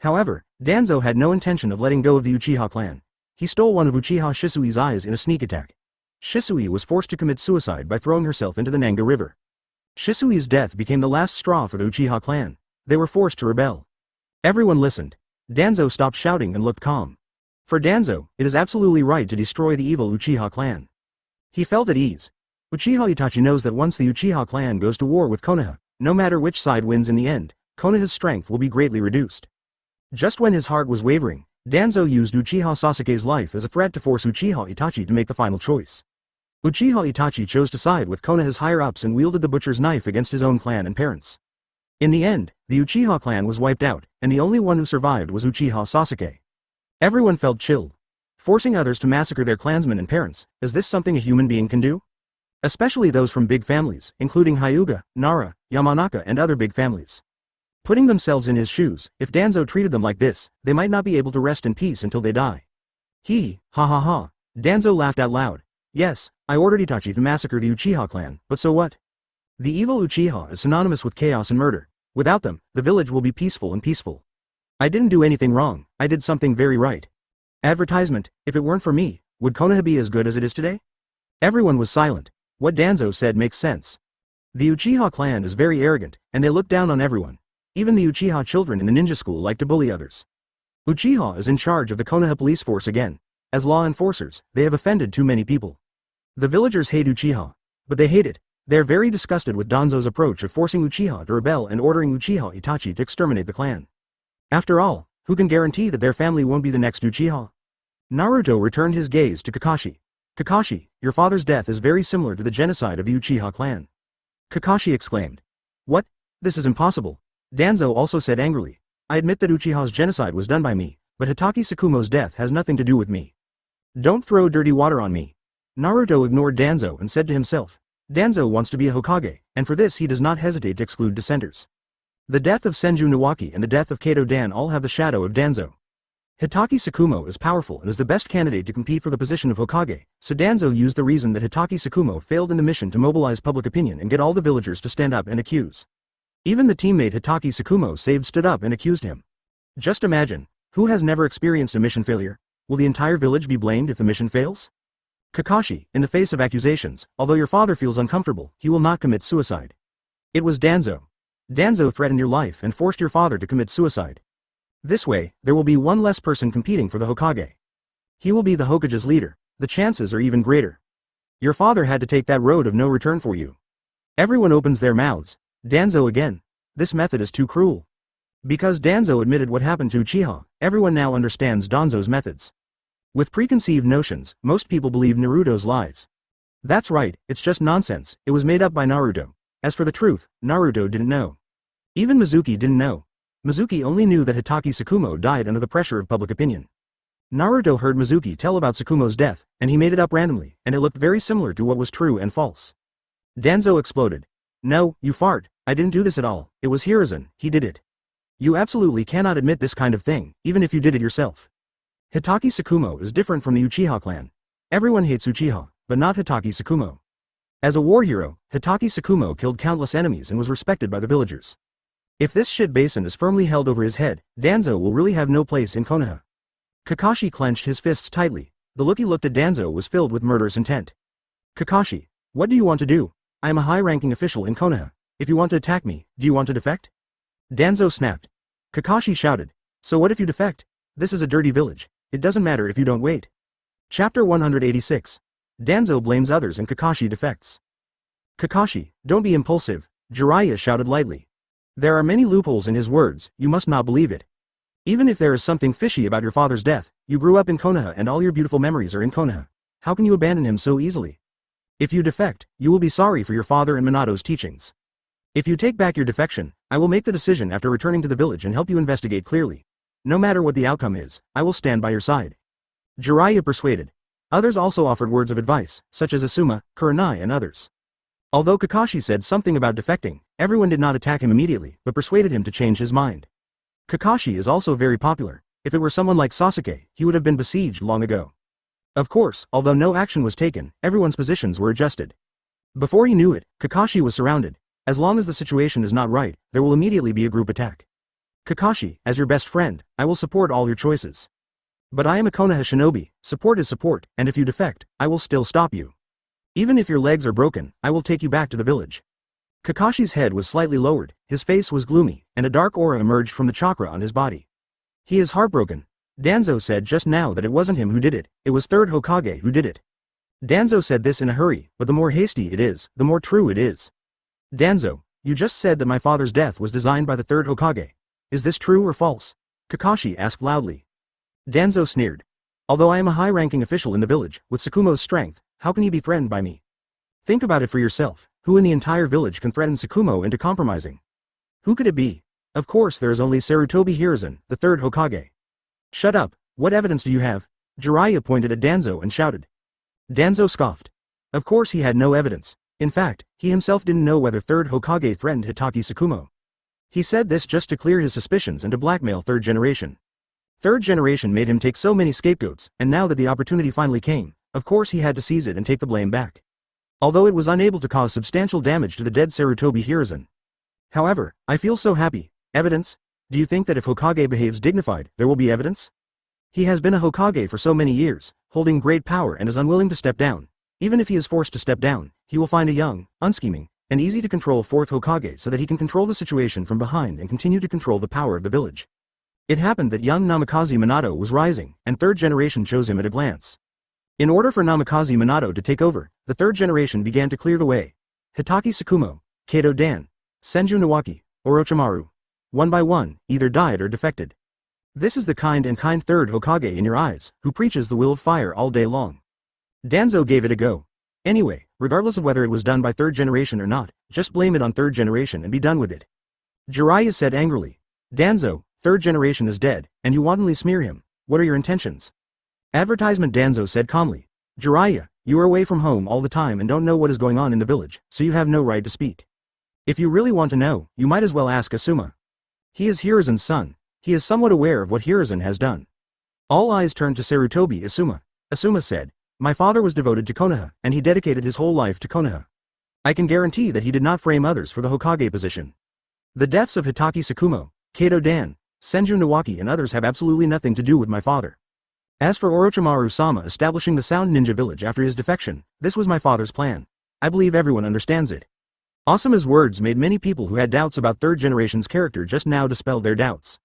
Speaker 1: However, Danzo had no intention of letting go of the Uchiha clan. He stole one of Uchiha Shisui's eyes in a sneak attack. Shisui was forced to commit suicide by throwing herself into the Nanga River. Shisui's death became the last straw for the Uchiha clan. They were forced to rebel. Everyone listened. Danzo stopped shouting and looked calm. For Danzo, it is absolutely right to destroy the evil Uchiha clan. He felt at ease. Uchiha Itachi knows that once the Uchiha clan goes to war with Konoha, no matter which side wins in the end, Konoha's strength will be greatly reduced. Just when his heart was wavering, Danzo used Uchiha Sasuke's life as a threat to force Uchiha Itachi to make the final choice. Uchiha Itachi chose to side with Konoha's higher-ups and wielded the butcher's knife against his own clan and parents. In the end, the Uchiha clan was wiped out, and the only one who survived was Uchiha Sasuke. Everyone felt chilled. Forcing others to massacre their clansmen and parents, is this something a human being can do? Especially those from big families, including Hyuga, Nara, Yamanaka and other big families. Putting themselves in his shoes, if Danzo treated them like this, they might not be able to rest in peace until they die. Ha ha ha. Danzo laughed out loud. Yes, I ordered Itachi to massacre the Uchiha clan, but so what? The evil Uchiha is synonymous with chaos and murder. Without them, the village will be peaceful and peaceful. I didn't do anything wrong, I did something very right. Advertisement, if it weren't for me, would Konoha be as good as it is today? Everyone was silent. What Danzo said makes sense. The Uchiha clan is very arrogant, and they look down on everyone. Even the Uchiha children in the ninja school like to bully others. Uchiha is in charge of the Konoha police force again. As law enforcers, they have offended too many people. The villagers hate Uchiha. But they hate it. They are very disgusted with Danzo's approach of forcing Uchiha to rebel and ordering Uchiha Itachi to exterminate the clan. After all, who can guarantee that their family won't be the next Uchiha? Naruto returned his gaze to Kakashi. Kakashi, your father's death is very similar to the genocide of the Uchiha clan. Kakashi exclaimed. What? This is impossible. Danzo also said angrily. I admit that Uchiha's genocide was done by me, but Hitaki Tsukumo's death has nothing to do with me. Don't throw dirty water on me. Naruto ignored Danzo and said to himself. Danzo wants to be a Hokage, and for this he does not hesitate to exclude dissenters. The death of Senju Nawaki and the death of Kato Dan all have the shadow of Danzo. Hitaki Tsukumo is powerful and is the best candidate to compete for the position of Hokage, so Danzo used the reason that Hitaki Tsukumo failed in the mission to mobilize public opinion and get all the villagers to stand up and accuse. Even the teammate Hitaki Tsukumo saved stood up and accused him. Just imagine, who has never experienced a mission failure? Will the entire village be blamed if the mission fails? Kakashi, in the face of accusations, although your father feels uncomfortable, he will not commit suicide. It was Danzo. Danzo threatened your life and forced your father to commit suicide. This way, there will be one less person competing for the Hokage. He will be the Hokage's leader, the chances are even greater. Your father had to take that road of no return for you. Everyone opens their mouths. Danzo again. This method is too cruel. Because Danzo admitted what happened to Uchiha, everyone now understands Danzo's methods. With preconceived notions, most people believe Naruto's lies. That's right, it's just nonsense, it was made up by Naruto. As for the truth, Naruto didn't know. Even Mizuki didn't know. Mizuki only knew that Hitaki Tsukumo died under the pressure of public opinion. Naruto heard Mizuki tell about Tsukumo's death, and he made it up randomly, and it looked very similar to what was true and false. Danzo exploded. No, you fart, I didn't do this at all, it was Hiruzen, he did it. You absolutely cannot admit this kind of thing, even if you did it yourself. Hitaki Tsukumo is different from the Uchiha clan. Everyone hates Uchiha, but not Hitaki Tsukumo. As a war hero, Hitaki Tsukumo killed countless enemies and was respected by the villagers. If this shit basin is firmly held over his head, Danzo will really have no place in Konoha. Kakashi clenched his fists tightly. The look he looked at Danzo was filled with murderous intent. Kakashi, what do you want to do? I am a high-ranking official in Konoha. If you want to attack me, do you want to defect? Danzo snapped. Kakashi shouted. So what if you defect? This is a dirty village. It doesn't matter if you don't wait. Chapter 186. Danzo blames others and Kakashi defects. Kakashi, don't be impulsive, Jiraiya shouted lightly. There are many loopholes in his words, you must not believe it. Even if there is something fishy about your father's death, you grew up in Konoha and all your beautiful memories are in Konoha. How can you abandon him so easily? If you defect, you will be sorry for your father and Minato's teachings. If you take back your defection, I will make the decision after returning to the village and help you investigate clearly. No matter what the outcome is, I will stand by your side. Jiraiya persuaded. Others also offered words of advice, such as Asuma, Kurenai and others. Although Kakashi said something about defecting, everyone did not attack him immediately, but persuaded him to change his mind. Kakashi is also very popular. If it were someone like Sasuke, he would have been besieged long ago. Of course, although no action was taken, everyone's positions were adjusted. Before he knew it, Kakashi was surrounded. As long as the situation is not right, there will immediately be a group attack. Kakashi, as your best friend, I will support all your choices. But I am a Konoha shinobi, support is support, and if you defect, I will still stop you. Even if your legs are broken, I will take you back to the village. Kakashi's head was slightly lowered, his face was gloomy, and a dark aura emerged from the chakra on his body. He is heartbroken. Danzo said just now that it wasn't him who did it, it was third Hokage who did it. Danzo said this in a hurry, but the more hasty it is, the more true it is. Danzo, you just said that my father's death was designed by the third Hokage. Is this true or false? Kakashi asked loudly. Danzo sneered. Although I am a high-ranking official in the village, with Tsukumo's strength, how can he be threatened by me? Think about it for yourself, who in the entire village can threaten Tsukumo into compromising? Who could it be? Of course there is only Sarutobi Hiruzen, the third Hokage. Shut up, what evidence do you have? Jiraiya pointed at Danzo and shouted. Danzo scoffed. Of course he had no evidence. In fact, he himself didn't know whether third Hokage threatened Hitaki Tsukumo. He said this just to clear his suspicions and to blackmail third generation. Third generation made him take so many scapegoats, and now that the opportunity finally came, of course he had to seize it and take the blame back. Although it was unable to cause substantial damage to the dead Sarutobi Hiruzen. However, I feel so happy. Evidence? Do you think that if Hokage behaves dignified, there will be evidence? He has been a Hokage for so many years, holding great power and is unwilling to step down. Even if he is forced to step down, he will find a young, unscheming, and easy to control fourth Hokage so that he can control the situation from behind and continue to control the power of the village. It happened that young Namikaze Minato was rising, and third generation chose him at a glance. In order for Namikaze Minato to take over, the third generation began to clear the way. Hitaki Tsukumo, Kato Dan, Senju Nawaki, Orochimaru. One by one, either died or defected. This is the kind third Hokage in your eyes, who preaches the will of fire all day long. Danzo gave it a go. Anyway, regardless of whether it was done by third generation or not, just blame it on third generation and be done with it. Jiraiya said angrily. Danzo, third generation is dead, and you wantonly smear him. What are your intentions? Advertisement. Danzo said calmly. Jiraiya, you are away from home all the time and don't know what is going on in the village, so you have no right to speak. If you really want to know, you might as well ask Asuma. He is Hiruzen's son. He is somewhat aware of what Hiruzen has done. All eyes turned to Sarutobi Asuma. Asuma said, my father was devoted to Konoha, and he dedicated his whole life to Konoha. I can guarantee that he did not frame others for the Hokage position. The deaths of Hitaki Sakumo, Kato Dan, Senju Nawaki and others have absolutely nothing to do with my father. As for Orochimaru-sama establishing the Sound Ninja Village after his defection, this was my father's plan. I believe everyone understands it. Asuma's words made many people who had doubts about third generation's character just now dispel their doubts.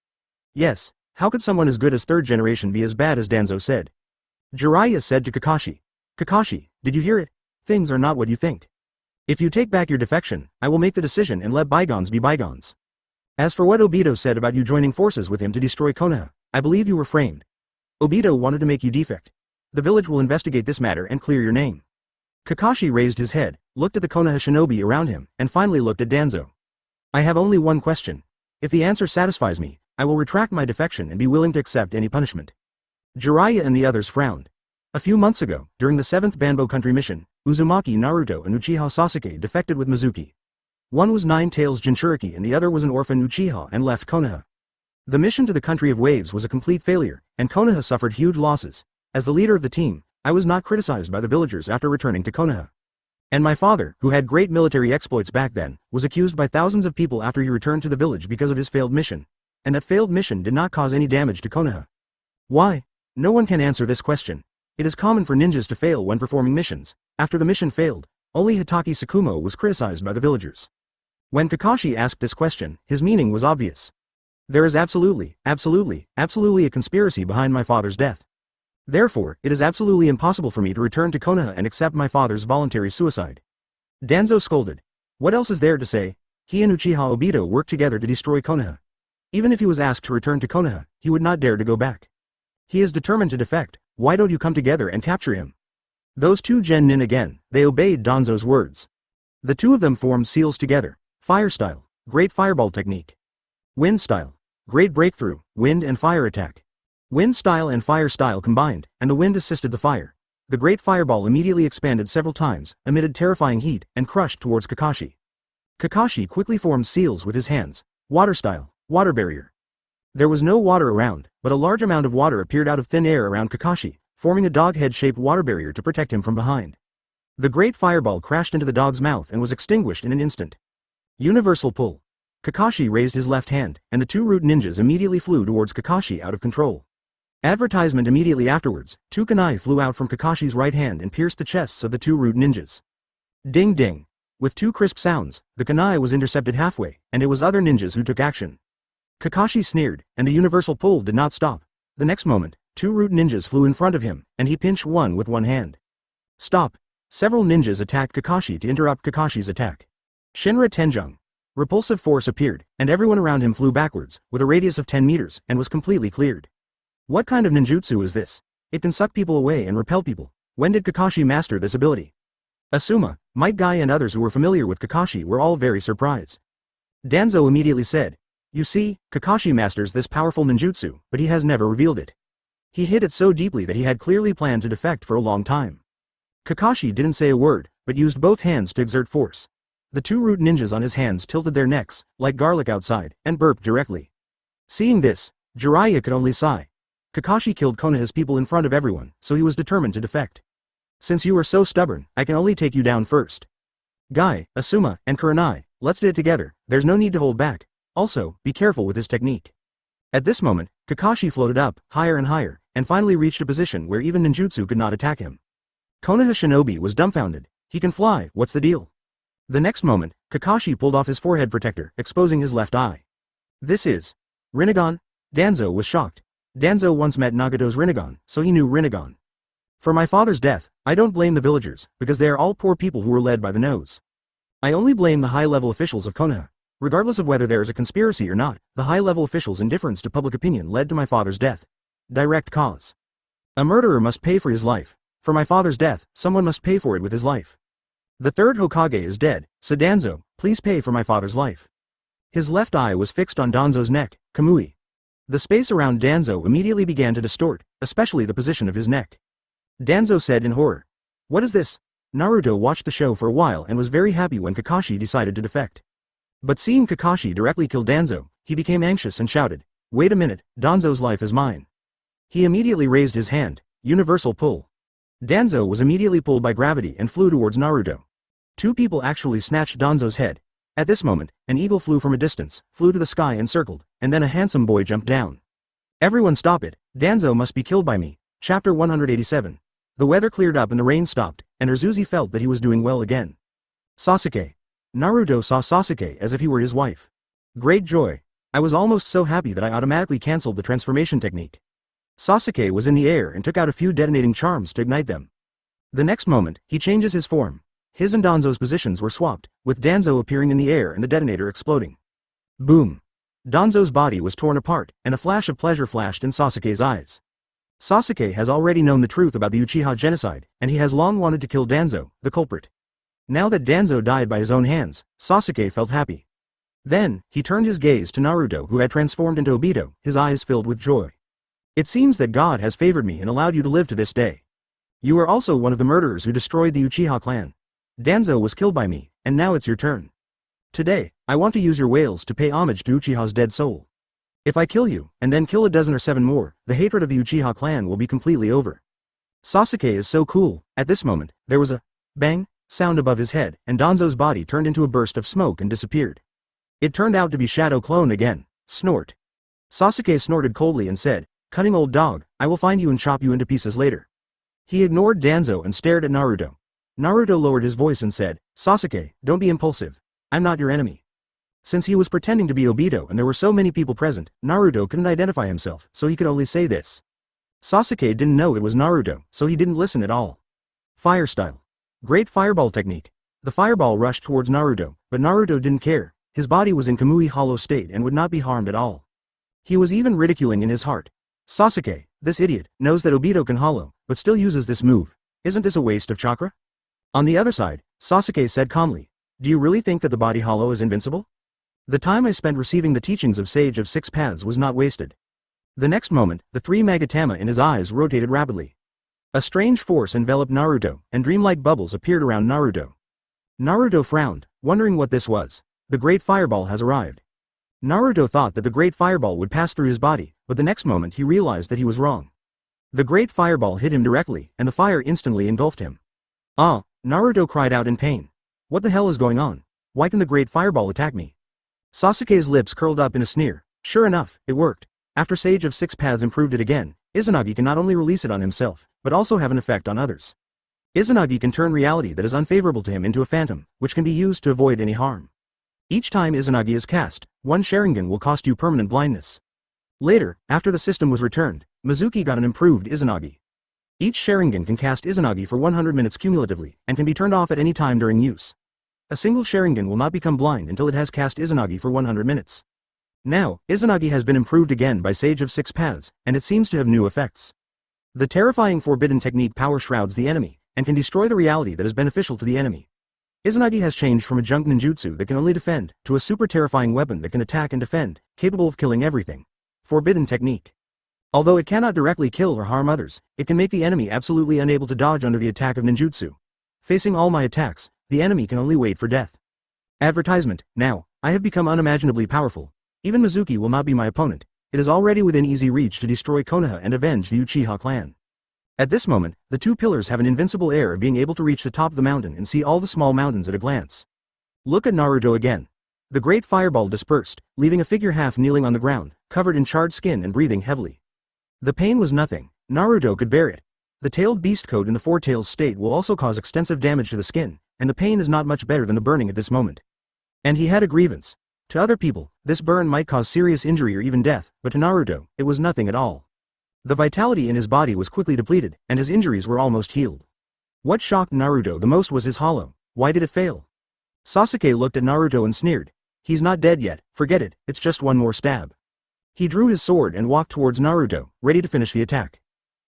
Speaker 1: Yes, how could someone as good as third generation be as bad as Danzo said? Jiraiya said to Kakashi. Kakashi, did you hear it? Things are not what you think. If you take back your defection, I will make the decision and let bygones be bygones. As for what Obito said about you joining forces with him to destroy Konoha, I believe you were framed. Obito wanted to make you defect. The village will investigate this matter and clear your name. Kakashi raised his head, looked at the Konoha shinobi around him, and finally looked at Danzo. I have only one question. If the answer satisfies me, I will retract my defection and be willing to accept any punishment. Jiraiya and the others frowned. A few months ago, during the 7th Banbo Country mission, Uzumaki Naruto and Uchiha Sasuke defected with Mizuki. One was Nine Tails Jinchuriki and the other was an orphan Uchiha and left Konoha. The mission to the Country of Waves was a complete failure, and Konoha suffered huge losses. As the leader of the team, I was not criticized by the villagers after returning to Konoha. And my father, who had great military exploits back then, was accused by thousands of people after he returned to the village because of his failed mission. And that failed mission did not cause any damage to Konoha. Why? No one can answer this question. It is common for ninjas to fail when performing missions. After the mission failed, only Hitaki Sakumo was criticized by the villagers. When Kakashi asked this question, his meaning was obvious. There is absolutely a conspiracy behind my father's death. Therefore, it is absolutely impossible for me to return to Konoha and accept my father's voluntary suicide. Danzo scolded. What else is there to say? He and Uchiha Obito worked together to destroy Konoha. Even if he was asked to return to Konoha, he would not dare to go back. He is determined to defect. Why don't you come together and capture him? Those two genin again, they obeyed Danzo's words. The two of them formed seals together. Fire style, great fireball technique. Wind style, great breakthrough, wind and fire attack. Wind style and fire style combined, and the wind assisted the fire. The great fireball immediately expanded several times, emitted terrifying heat, and crushed towards Kakashi. Kakashi quickly formed seals with his hands. Water style, water barrier. There was no water around, but a large amount of water appeared out of thin air around Kakashi, forming a dog head-shaped water barrier to protect him from behind. The great fireball crashed into the dog's mouth and was extinguished in an instant. Universal pull. Kakashi raised his left hand, and the two root ninjas immediately flew towards Kakashi out of control. Advertisement. Immediately afterwards, two kunai flew out from Kakashi's right hand and pierced the chests of the two root ninjas. Ding ding. With two crisp sounds, the kunai was intercepted halfway, and it was other ninjas who took action. Kakashi sneered, and the universal pull did not stop. The next moment, two root ninjas flew in front of him, and he pinched one with one hand. Stop. Several ninjas attacked Kakashi to interrupt Kakashi's attack. Shinra Tenjung. Repulsive force appeared, and everyone around him flew backwards, with a radius of 10 meters, and was completely cleared. What kind of ninjutsu is this? It can suck people away and repel people. When did Kakashi master this ability? Asuma, Might Guy and others who were familiar with Kakashi were all very surprised. Danzo immediately said, you see, Kakashi masters this powerful ninjutsu, but he has never revealed it. He hid it so deeply that he had clearly planned to defect for a long time. Kakashi didn't say a word, but used both hands to exert force. The two root ninjas on his hands tilted their necks, like garlic outside, and burped directly. Seeing this, Jiraiya could only sigh. Kakashi killed Konoha's people in front of everyone, so he was determined to defect. Since you are so stubborn, I can only take you down first. Guy, Asuma, and Kurenai, let's do it together, there's no need to hold back. Also, be careful with his technique. At this moment, Kakashi floated up, higher and higher, and finally reached a position where even ninjutsu could not attack him. Konoha Shinobi was dumbfounded. He can fly, what's the deal? The next moment, Kakashi pulled off his forehead protector, exposing his left eye. This is Rinnegan? Danzo was shocked. Danzo once met Nagato's Rinnegan, so he knew Rinnegan. For my father's death, I don't blame the villagers, because they are all poor people who were led by the nose. I only blame the high-level officials of Konoha. Regardless of whether there is a conspiracy or not, the high-level officials' indifference to public opinion led to my father's death. Direct cause. A murderer must pay for his life. For my father's death, someone must pay for it with his life. The third Hokage is dead, so Danzo, please pay for my father's life. His left eye was fixed on Danzo's neck, Kamui. The space around Danzo immediately began to distort, especially the position of his neck. Danzo said in horror. What is this? Naruto watched the show for a while and was very happy when Kakashi decided to defect. But seeing Kakashi directly kill Danzo, he became anxious and shouted, wait a minute, Danzo's life is mine. He immediately raised his hand, universal pull. Danzo was immediately pulled by gravity and flew towards Naruto. Two people actually snatched Danzo's head. At this moment, an eagle flew from a distance, flew to the sky and circled, and then a handsome boy jumped down. Everyone stop it, Danzo must be killed by me. Chapter 187. The weather cleared up and the rain stopped, and Urzuzi felt that he was doing well again. Sasuke. Naruto saw Sasuke as if he were his wife. Great joy. I was almost so happy that I automatically cancelled the transformation technique. Sasuke was in the air and took out a few detonating charms to ignite them. The next moment, he changes his form. His and Danzo's positions were swapped, with Danzo appearing in the air and the detonator exploding. Boom. Danzo's body was torn apart, and a flash of pleasure flashed in Sasuke's eyes. Sasuke has already known the truth about the Uchiha genocide, and he has long wanted to kill Danzo, the culprit. Now that Danzo died by his own hands, Sasuke felt happy. Then, he turned his gaze to Naruto who had transformed into Obito, his eyes filled with joy. It seems that God has favored me and allowed you to live to this day. You are also one of the murderers who destroyed the Uchiha clan. Danzo was killed by me, and now it's your turn. Today, I want to use your wails to pay homage to Uchiha's dead soul. If I kill you, and then kill a dozen or 7 more, the hatred of the Uchiha clan will be completely over. Sasuke is so cool. At this moment, there was a bang sound above his head, and Danzo's body turned into a burst of smoke and disappeared. It turned out to be Shadow Clone again. Snort. Sasuke snorted coldly and said, cutting old dog, I will find you and chop you into pieces later. He ignored Danzo and stared at Naruto. Naruto lowered his voice and said, Sasuke, don't be impulsive. I'm not your enemy. Since he was pretending to be Obito and there were so many people present, Naruto couldn't identify himself, so he could only say this. Sasuke didn't know it was Naruto, so he didn't listen at all. Fire style. Great fireball technique. The fireball rushed towards Naruto, but Naruto didn't care. His body was in Kamui hollow state and would not be harmed at all. He was even ridiculing in his heart. Sasuke, this idiot, knows that Obito can hollow, but still uses this move. Isn't this a waste of chakra? On the other side, Sasuke said calmly, do you really think that the body hollow is invincible? The time I spent receiving the teachings of Sage of Six Paths was not wasted. The next moment, the 3 Magatama in his eyes rotated rapidly. A strange force enveloped Naruto, and dreamlike bubbles appeared around Naruto. Naruto frowned, wondering what this was. The Great Fireball has arrived. Naruto thought that the Great Fireball would pass through his body, but the next moment he realized that he was wrong. The Great Fireball hit him directly, and the fire instantly engulfed him. Ah! Naruto cried out in pain. What the hell is going on? Why can the Great Fireball attack me? Sasuke's lips curled up in a sneer. Sure enough, it worked. After Sage of Six Paths improved it again, Izanagi can not only release it on himself, but also have an effect on others. Izanagi can turn reality that is unfavorable to him into a phantom, which can be used to avoid any harm. Each time Izanagi is cast, 1 Sharingan will cost you permanent blindness. Later, after the system was returned, Mizuki got an improved Izanagi. Each Sharingan can cast Izanagi for 100 minutes cumulatively, and can be turned off at any time during use. A single Sharingan will not become blind until it has cast Izanagi for 100 minutes. Now, Izanagi has been improved again by Sage of Six Paths, and it seems to have new effects. The terrifying forbidden technique power shrouds the enemy, and can destroy the reality that is beneficial to the enemy. Izanagi has changed from a junk ninjutsu that can only defend, to a super terrifying weapon that can attack and defend, capable of killing everything. Forbidden technique. Although it cannot directly kill or harm others, it can make the enemy absolutely unable to dodge under the attack of ninjutsu. Facing all my attacks, the enemy can only wait for death. Advertisement. Now, I have become unimaginably powerful. Even Mizuki will not be my opponent. It is already within easy reach to destroy Konoha and avenge the Uchiha clan. At this moment, the 2 pillars have an invincible air of being able to reach the top of the mountain and see all the small mountains at a glance. Look at Naruto again. The great fireball dispersed, leaving a figure half kneeling on the ground, covered in charred skin and breathing heavily. The pain was nothing. Naruto could bear it. The tailed beast coat in the 4-tailed state will also cause extensive damage to the skin, and the pain is not much better than the burning at this moment. And he had a grievance. To other people, this burn might cause serious injury or even death, but to Naruto, it was nothing at all. The vitality in his body was quickly depleted, and his injuries were almost healed. What shocked Naruto the most was his hollow. Why did it fail? Sasuke looked at Naruto and sneered. He's not dead yet, forget it, it's just one more stab. He drew his sword and walked towards Naruto, ready to finish the attack.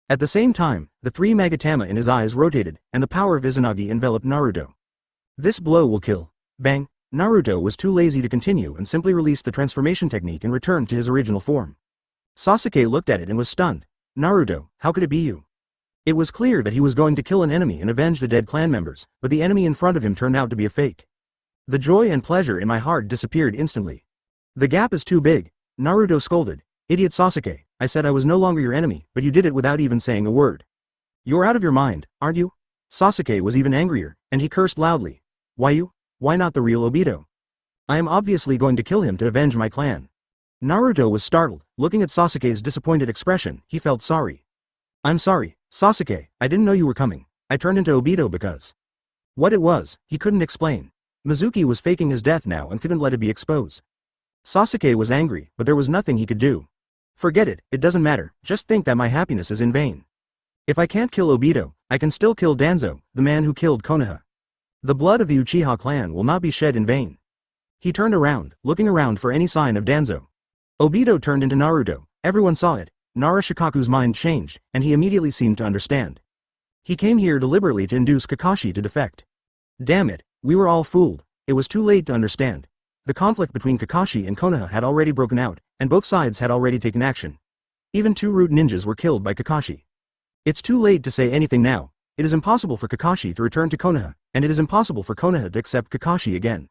Speaker 1: At the same time, the three Magatama in his eyes rotated, and the power of Izanagi enveloped Naruto. This blow will kill. Bang! Naruto was too lazy to continue and simply released the transformation technique and returned to his original form. Sasuke looked at it and was stunned. Naruto, how could it be you? It was clear that he was going to kill an enemy and avenge the dead clan members, but the enemy in front of him turned out to be a fake. The joy and pleasure in my heart disappeared instantly. The gap is too big, Naruto scolded. Idiot Sasuke, I said I was no longer your enemy, but you did it without even saying a word. You're out of your mind, aren't you? Sasuke was even angrier, and he cursed loudly. Why you? Why not the real Obito? I am obviously going to kill him to avenge my clan. Naruto was startled, looking at Sasuke's disappointed expression, he felt sorry. I'm sorry, Sasuke, I didn't know you were coming. I turned into Obito because... What it was, he couldn't explain. Mizuki was faking his death now and couldn't let it be exposed. Sasuke was angry, but there was nothing he could do. Forget it, it doesn't matter, just think that my happiness is in vain. If I can't kill Obito, I can still kill Danzo, the man who killed Konoha. The blood of the Uchiha clan will not be shed in vain. He turned around, looking around for any sign of Danzo. Obito turned into Naruto, everyone saw it. Nara Shikaku's mind changed, and he immediately seemed to understand. He came here deliberately to induce Kakashi to defect. Damn it, we were all fooled, it was too late to understand. The conflict between Kakashi and Konoha had already broken out, and both sides had already taken action. Even two root ninjas were killed by Kakashi. It's too late to say anything now. It is impossible for Kakashi to return to Konoha, and it is impossible for Konoha to accept Kakashi again.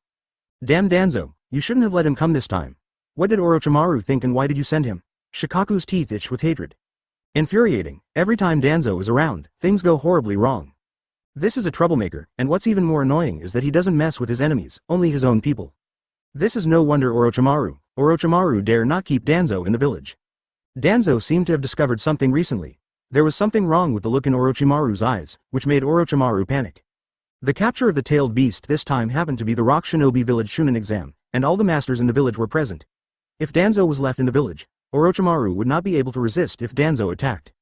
Speaker 1: Damn Danzo, you shouldn't have let him come this time. What did Orochimaru think and why did you send him? Shikaku's teeth itched with hatred. Infuriating, every time Danzo is around, things go horribly wrong. This is a troublemaker, and what's even more annoying is that he doesn't mess with his enemies, only his own people. This is no wonder Orochimaru dare not keep Danzo in the village. Danzo seemed to have discovered something recently. There was something wrong with the look in Orochimaru's eyes, which made Orochimaru panic. The capture of the tailed beast this time happened to be the Rock Shinobi Village Shunin exam, and all the masters in the village were present. If Danzo was left in the village, Orochimaru would not be able to resist if Danzo attacked.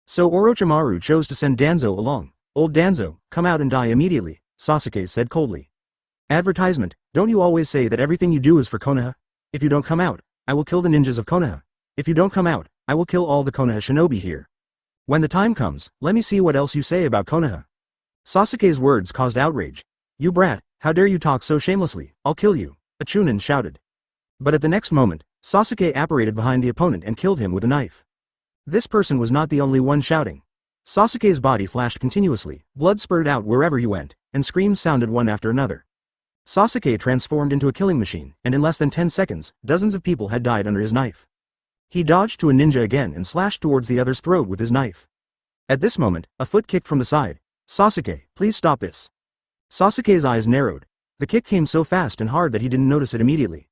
Speaker 1: So Orochimaru chose to send Danzo along. Old Danzo, come out and die immediately, Sasuke said coldly. Advertisement, don't you always say that everything you do is for Konoha? If you don't come out, I will kill the ninjas of Konoha. If you don't come out, I will kill all the Konoha shinobi here. When the time comes, let me see what else you say about Konoha. Sasuke's words caused outrage. You brat, how dare you talk so shamelessly, I'll kill you, a Chunin shouted. But at the next moment, Sasuke apparated behind the opponent and killed him with a knife. This person was not the only one shouting. Sasuke's body flashed continuously, blood spurted out wherever he went, and screams sounded one after another. Sasuke transformed into a killing machine, and in less than 10 seconds, dozens of people had died under his knife. He dodged to a ninja again and slashed towards the other's throat with his knife. At this moment, a foot kicked from the side. Sasuke, please stop this. Sasuke's eyes narrowed. The kick came so fast and hard that he didn't notice it immediately.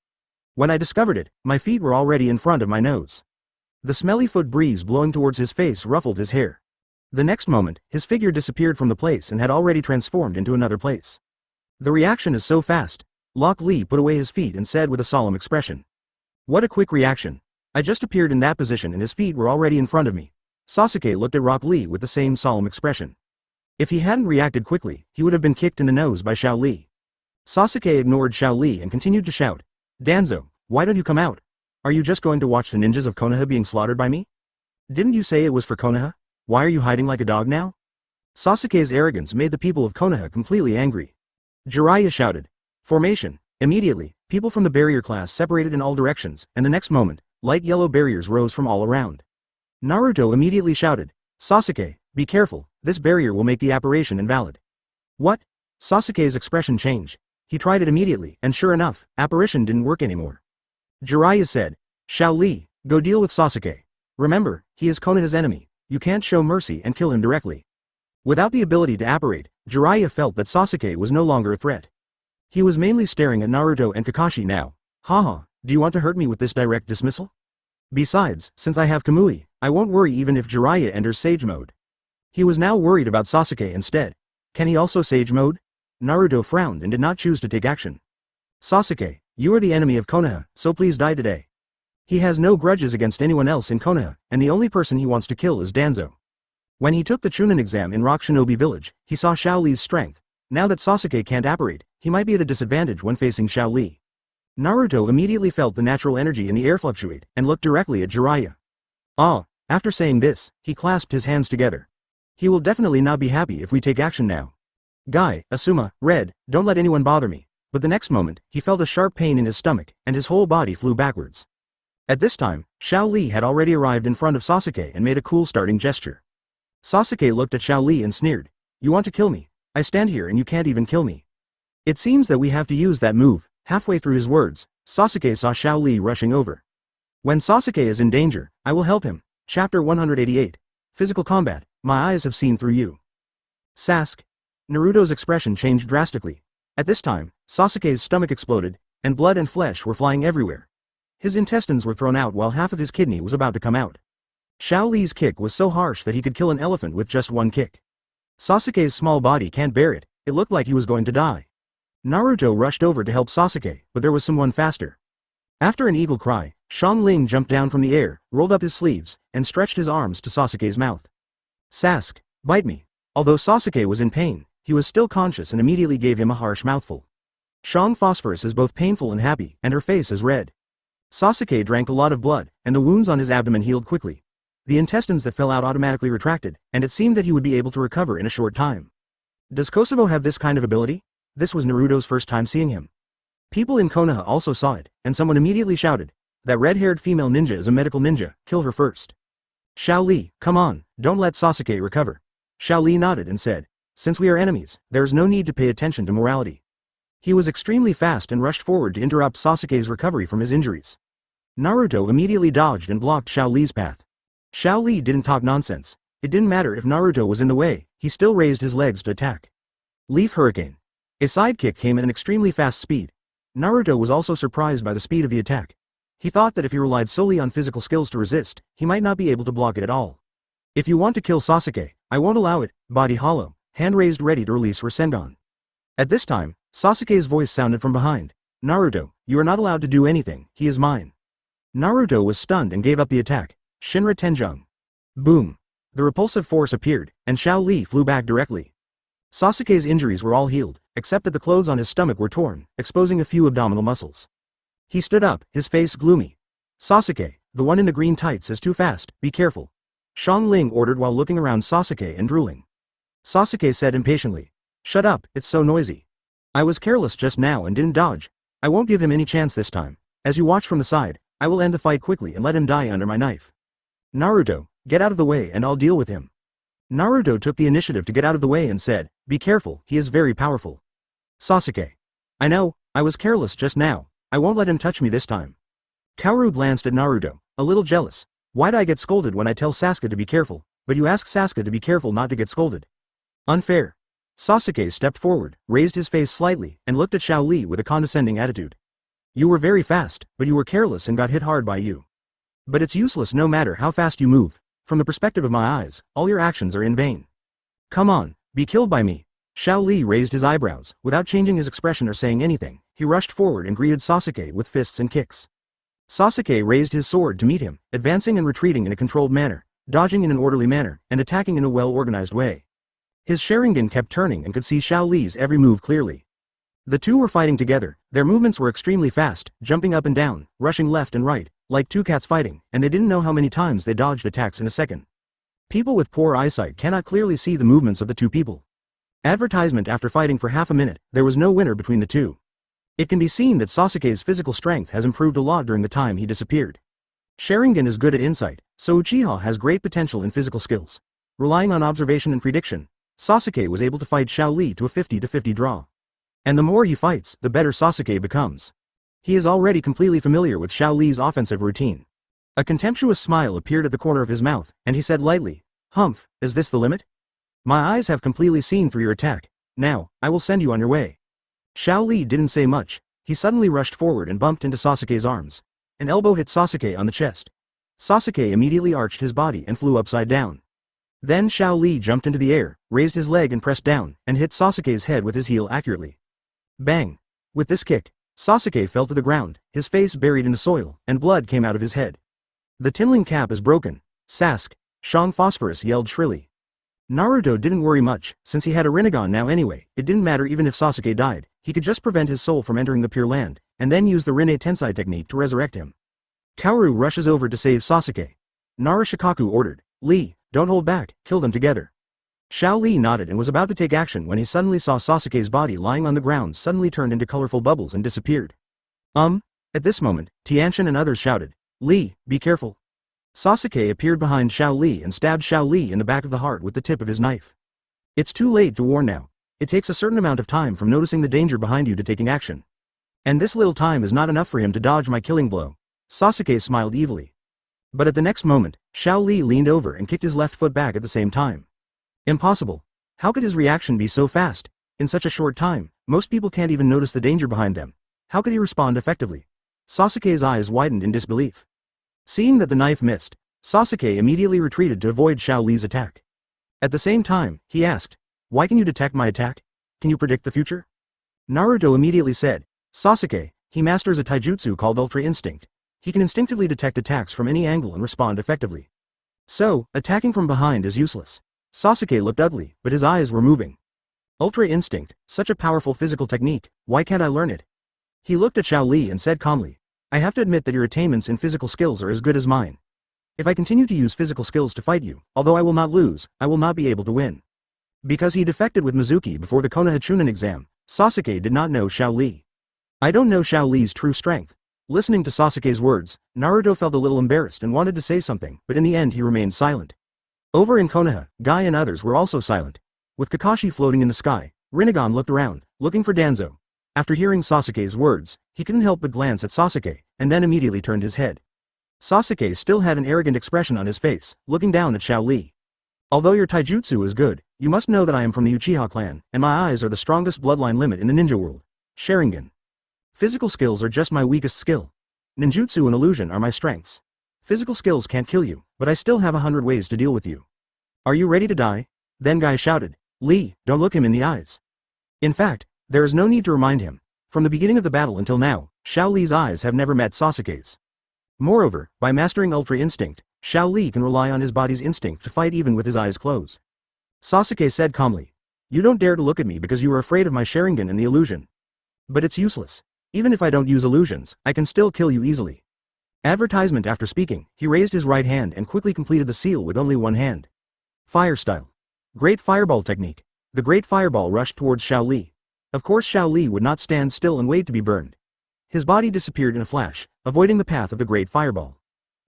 Speaker 1: When I discovered it, my feet were already in front of my nose. The smelly foot breeze blowing towards his face ruffled his hair. The next moment, his figure disappeared from the place and had already transformed into another place. The reaction is so fast. Lok Lee put away his feet and said with a solemn expression. What a quick reaction. I just appeared in that position and his feet were already in front of me. Sasuke looked at Rock Lee with the same solemn expression. If he hadn't reacted quickly, he would have been kicked in the nose by Xiao Li. Sasuke ignored Xiao Li and continued to shout. Danzo, why don't you come out? Are you just going to watch the ninjas of Konoha being slaughtered by me? Didn't you say it was for Konoha? Why are you hiding like a dog now? Sasuke's arrogance made the people of Konoha completely angry. Jiraiya shouted. Formation. Immediately, people from the barrier class separated in all directions, and the next moment, light yellow barriers rose from all around. Naruto immediately shouted. Sasuke, be careful, this barrier will make the apparition invalid. What? Sasuke's expression changed. He tried it immediately, and sure enough, apparition didn't work anymore. Jiraiya said, Xiao Li, go deal with Sasuke. Remember, he is Konoha's enemy, you can't show mercy and kill him directly. Without the ability to apparate, Jiraiya felt that Sasuke was no longer a threat. He was mainly staring at Naruto and Kakashi now. Haha, do you want to hurt me with this direct dismissal? Besides, since I have Kamui, I won't worry even if Jiraiya enters Sage Mode. He was now worried about Sasuke instead. Can he also Sage Mode? Naruto frowned and did not choose to take action. Sasuke, you are the enemy of Konoha, so please die today. He has no grudges against anyone else in Konoha, and the only person he wants to kill is Danzo. When he took the Chunin exam in Rock Shinobi Village, he saw Xiao Li's strength. Now that Sasuke can't apparate, he might be at a disadvantage when facing Xiao Li. Naruto immediately felt the natural energy in the air fluctuate and looked directly at Jiraiya. Ah, after saying this, he clasped his hands together. He will definitely not be happy if we take action now. Guy, Asuma, Red, don't let anyone bother me. But the next moment, he felt a sharp pain in his stomach, and his whole body flew backwards. At this time, Xiao Li had already arrived in front of Sasuke and made a cool starting gesture. Sasuke looked at Xiao Li and sneered. You want to kill me? I stand here and you can't even kill me. It seems that we have to use that move. Halfway through his words, Sasuke saw Xiao Li rushing over. When Sasuke is in danger, I will help him. Chapter 188. Physical Combat, My Eyes Have Seen Through You. Sasuke. Naruto's expression changed drastically. At this time, Sasuke's stomach exploded, and blood and flesh were flying everywhere. His intestines were thrown out while half of his kidney was about to come out. Xiao Li's kick was so harsh that he could kill an elephant with just one kick. Sasuke's small body can't bear it, it looked like he was going to die. Naruto rushed over to help Sasuke, but there was someone faster. After an eagle cry, Xiangling jumped down from the air, rolled up his sleeves, and stretched his arms to Sasuke's mouth. Sasuke, bite me. Although Sasuke was in pain, he was still conscious and immediately gave him a harsh mouthful. Xiang Phosphorus is both painful and happy, and her face is red. Sasuke drank a lot of blood, and the wounds on his abdomen healed quickly. The intestines that fell out automatically retracted, and it seemed that he would be able to recover in a short time. Does Kosovo have this kind of ability? This was Naruto's first time seeing him. People in Konoha also saw it, and someone immediately shouted, that red-haired female ninja is a medical ninja, kill her first. Xiao Li, come on, don't let Sasuke recover. Xiao Li nodded and said, since we are enemies, there is no need to pay attention to morality. He was extremely fast and rushed forward to interrupt Sasuke's recovery from his injuries. Naruto immediately dodged and blocked Xiao Li's path. Xiao Li didn't talk nonsense. It didn't matter if Naruto was in the way, he still raised his legs to attack. Leaf Hurricane. A sidekick came at an extremely fast speed. Naruto was also surprised by the speed of the attack. He thought that if he relied solely on physical skills to resist, he might not be able to block it at all. If you want to kill Sasuke, I won't allow it. Body hollow, hand raised ready to release Rasengan. At this time, Sasuke's voice sounded from behind. Naruto, you are not allowed to do anything, he is mine. Naruto was stunned and gave up the attack. Shinra Tenjung. Boom. The repulsive force appeared, and Xiao Li flew back directly. Sasuke's injuries were all healed, except that the clothes on his stomach were torn, exposing a few abdominal muscles. He stood up, his face gloomy. Sasuke, the one in the green tights is too fast, be careful. Xiangling ordered while looking around Sasuke and drooling. Sasuke said impatiently. Shut up, it's so noisy. I was careless just now and didn't dodge. I won't give him any chance this time. As you watch from the side, I will end the fight quickly and let him die under my knife. Naruto, get out of the way and I'll deal with him. Naruto took the initiative to get out of the way and said, be careful, he is very powerful. Sasuke. I know, I was careless just now, I won't let him touch me this time. Kaoru glanced at Naruto, a little jealous. Why'd I get scolded when I tell Sasuke to be careful, but you ask Sasuke to be careful not to get scolded? Unfair. Sasuke stepped forward, raised his face slightly, and looked at Xiao Li with a condescending attitude. You were very fast, but you were careless and got hit hard by you. But it's useless no matter how fast you move. From the perspective of my eyes, all your actions are in vain. Come on, be killed by me. Xiao Li raised his eyebrows, without changing his expression or saying anything, he rushed forward and greeted Sasuke with fists and kicks. Sasuke raised his sword to meet him, advancing and retreating in a controlled manner, dodging in an orderly manner, and attacking in a well-organized way. His Sharingan kept turning and could see Xiao Li's every move clearly. The two were fighting together, their movements were extremely fast, jumping up and down, rushing left and right, like two cats fighting, and they didn't know how many times they dodged attacks in a second. People with poor eyesight cannot clearly see the movements of the two people. Advertisement. After fighting for half a minute, there was no winner between the two. It can be seen that Sasuke's physical strength has improved a lot during the time he disappeared. Sharingan is good at insight, so Uchiha has great potential in physical skills. Relying on observation and prediction, Sasuke was able to fight Xiao Li to a 50-50 draw. And the more he fights, the better Sasuke becomes. He is already completely familiar with Xiao Li's offensive routine. A contemptuous smile appeared at the corner of his mouth, and he said lightly, Humph, is this the limit? My eyes have completely seen through your attack. Now, I will send you on your way. Xiao Li didn't say much. He suddenly rushed forward and bumped into Sasuke's arms. An elbow hit Sasuke on the chest. Sasuke immediately arched his body and flew upside down. Then Xiao Li jumped into the air, raised his leg and pressed down, and hit Sasuke's head with his heel accurately. Bang! With this kick, Sasuke fell to the ground, his face buried in the soil, and blood came out of his head. The tinling cap is broken. Sasuke! Xiang Phosphorus yelled shrilly. Naruto didn't worry much, since he had a Rinnegan now anyway. It didn't matter even if Sasuke died, he could just prevent his soul from entering the Pure Land, and then use the Rinne Tensei technique to resurrect him. Kaoru rushes over to save Sasuke. Narashikaku ordered, "Lee, don't hold back, kill them together." Xiao Li nodded and was about to take action when he suddenly saw Sasuke's body lying on the ground suddenly turned into colorful bubbles and disappeared. At this moment, Tianshan and others shouted, "Li, be careful." Sasuke appeared behind Xiao Li and stabbed Xiao Li in the back of the heart with the tip of his knife. It's too late to warn now. It takes a certain amount of time from noticing the danger behind you to taking action. And this little time is not enough for him to dodge my killing blow. Sasuke smiled evilly. But at the next moment, Xiao Li leaned over and kicked his left foot back at the same time. Impossible. How could his reaction be so fast? In such a short time, most people can't even notice the danger behind them. How could he respond effectively? Sasuke's eyes widened in disbelief. Seeing that the knife missed, Sasuke immediately retreated to avoid Xiao Li's attack. At the same time, he asked, "Why can you detect my attack? Can you predict the future?" Naruto immediately said, "Sasuke, he masters a taijutsu called Ultra Instinct. He can instinctively detect attacks from any angle and respond effectively. So, attacking from behind is useless." Sasuke looked ugly, but his eyes were moving. Ultra Instinct, such a powerful physical technique, why can't I learn it? He looked at Xiao Li and said calmly, "I have to admit that your attainments in physical skills are as good as mine. If I continue to use physical skills to fight you, although I will not lose, I will not be able to win." Because he defected with Mizuki before the Konoha Chunin exam, Sasuke did not know Xiao Li. "I don't know Xiao Li's true strength." Listening to Sasuke's words, Naruto felt a little embarrassed and wanted to say something, but in the end he remained silent. Over in Konoha, Guy and others were also silent. With Kakashi floating in the sky, Rinnegan looked around, looking for Danzo. After hearing Sasuke's words, he couldn't help but glance at Sasuke, and then immediately turned his head. Sasuke still had an arrogant expression on his face, looking down at Xiao Li. "Although your taijutsu is good, you must know that I am from the Uchiha clan, and my eyes are the strongest bloodline limit in the ninja world. Sharingan. Physical skills are just my weakest skill. Ninjutsu and illusion are my strengths. Physical skills can't kill you, but I still have 100 ways to deal with you. Are you ready to die?" Then Guy shouted, "Lee, don't look him in the eyes." In fact, there is no need to remind him. From the beginning of the battle until now, Xiao Li's eyes have never met Sasuke's. Moreover, by mastering Ultra Instinct, Xiao Li can rely on his body's instinct to fight even with his eyes closed. Sasuke said calmly, "You don't dare to look at me because you are afraid of my Sharingan and the illusion. But it's useless. Even if I don't use illusions, I can still kill you easily." Advertisement. After speaking, he raised his right hand and quickly completed the seal with only one hand. Fire style. Great Fireball technique. The Great Fireball rushed towards Xiao Li. Of course Xiao Li would not stand still and wait to be burned. His body disappeared in a flash, avoiding the path of the Great Fireball.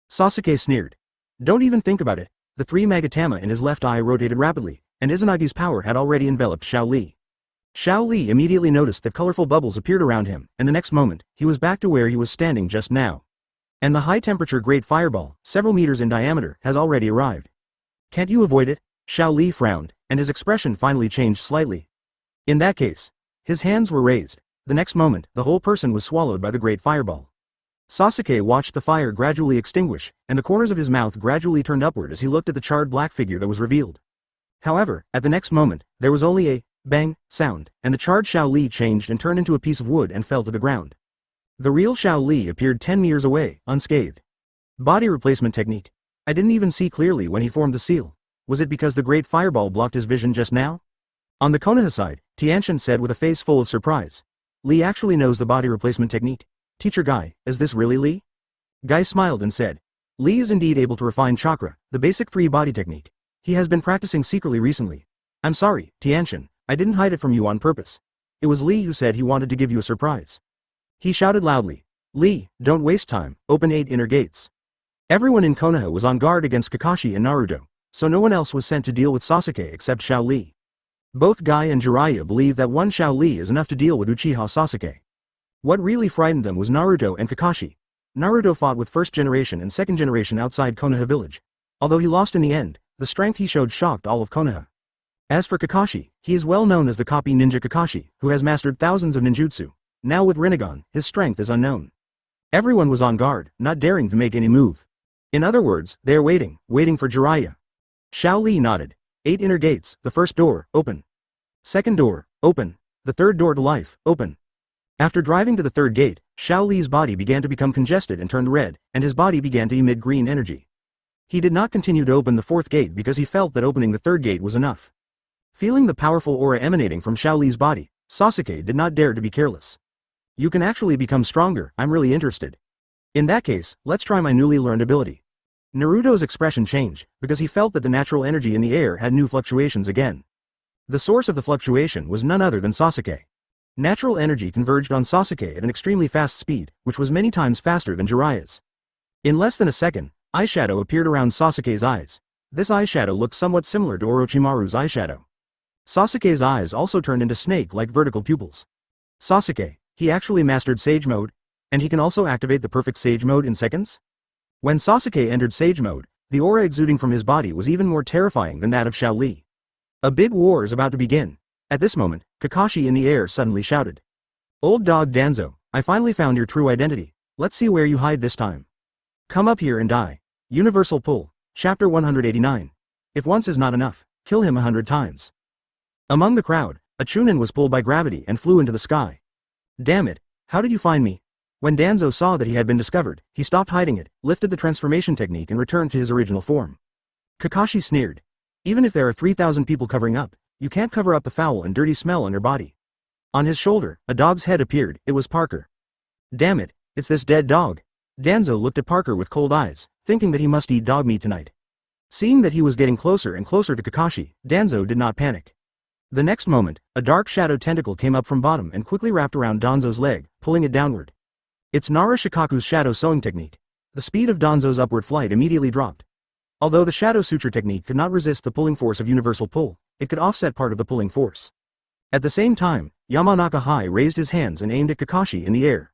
Speaker 1: Sasuke sneered. "Don't even think about it." The three Magatama in his left eye rotated rapidly, and Izanagi's power had already enveloped Xiao Li. Xiao Li immediately noticed that colorful bubbles appeared around him, and the next moment, he was back to where he was standing just now. And the high-temperature Great Fireball, several meters in diameter, has already arrived. "Can't you avoid it?" Xiao Li frowned, and his expression finally changed slightly. In that case, his hands were raised. The next moment, the whole person was swallowed by the Great Fireball. Sasuke watched the fire gradually extinguish, and the corners of his mouth gradually turned upward as he looked at the charred black figure that was revealed. However, at the next moment, there was only a bang sound, and the charred Xiao Li changed and turned into a piece of wood and fell to the ground. The real Xiao Li appeared 10 meters away, unscathed. Body replacement technique. I didn't even see clearly when he formed the seal. Was it because the Great Fireball blocked his vision just now? On the Konoha side, Tianshan said with a face full of surprise. "Lee actually knows the body replacement technique. Teacher Guy, is this really Lee?" Guy smiled and said, "Lee is indeed able to refine Chakra, the basic free body technique. He has been practicing secretly recently. I'm sorry, Tianshan, I didn't hide it from you on purpose. It was Lee who said he wanted to give you a surprise." He shouted loudly, "Lee, don't waste time, open 8 inner gates." Everyone in Konoha was on guard against Kakashi and Naruto, so no one else was sent to deal with Sasuke except Xiao Li. Both Guy and Jiraiya believed that one Xiao Li is enough to deal with Uchiha Sasuke. What really frightened them was Naruto and Kakashi. Naruto fought with first generation and second generation outside Konoha village. Although he lost in the end, the strength he showed shocked all of Konoha. As for Kakashi, he is well known as the copy ninja Kakashi, who has mastered thousands of ninjutsu. Now with Rinnegan, his strength is unknown. Everyone was on guard, not daring to make any move. In other words, they are waiting for Jiraiya. Xiao Li nodded. 8 inner gates, the first door, open. Second door, open. The third door to life, open. After driving to the third gate, Xiao Li's body began to become congested and turned red, and his body began to emit green energy. He did not continue to open the fourth gate because he felt that opening the third gate was enough. Feeling the powerful aura emanating from Xiao Li's body, Sasuke did not dare to be careless. You can actually become stronger, I'm really interested. In that case, let's try my newly learned ability. Naruto's expression changed, because he felt that the natural energy in the air had new fluctuations again. The source of the fluctuation was none other than Sasuke. Natural energy converged on Sasuke at an extremely fast speed, which was many times faster than Jiraiya's. In less than a second, eyeshadow appeared around Sasuke's eyes. This eyeshadow looked somewhat similar to Orochimaru's eyeshadow. Sasuke's eyes also turned into snake-like vertical pupils. Sasuke, he actually mastered Sage Mode, and he can also activate the perfect Sage Mode in seconds? When Sasuke entered Sage Mode, the aura exuding from his body was even more terrifying than that of Xiao Li. A big war is about to begin. At this moment, Kakashi in the air suddenly shouted. Old dog Danzo, I finally found your true identity. Let's see where you hide this time. Come up here and die. Universal Pull, Chapter 189. If once is not enough, kill him 100 times. Among the crowd, a Chunin was pulled by gravity and flew into the sky. Damn it, how did you find me? When Danzo saw that he had been discovered, he stopped hiding it, lifted the transformation technique and returned to his original form. Kakashi sneered. Even if there are 3,000 people covering up, you can't cover up the foul and dirty smell on your body. On his shoulder, a dog's head appeared. It was Parker. Damn it, it's this dead dog. Danzo looked at Parker with cold eyes, thinking that he must eat dog meat tonight. Seeing that he was getting closer and closer to Kakashi, Danzo did not panic. The next moment, a dark shadow tentacle came up from bottom and quickly wrapped around Danzo's leg, pulling it downward. It's Nara Shikaku's shadow sewing technique. The speed of Danzo's upward flight immediately dropped. Although the shadow suture technique could not resist the pulling force of universal pull, it could offset part of the pulling force. At the same time, Yamanaka Hai raised his hands and aimed at Kakashi in the air.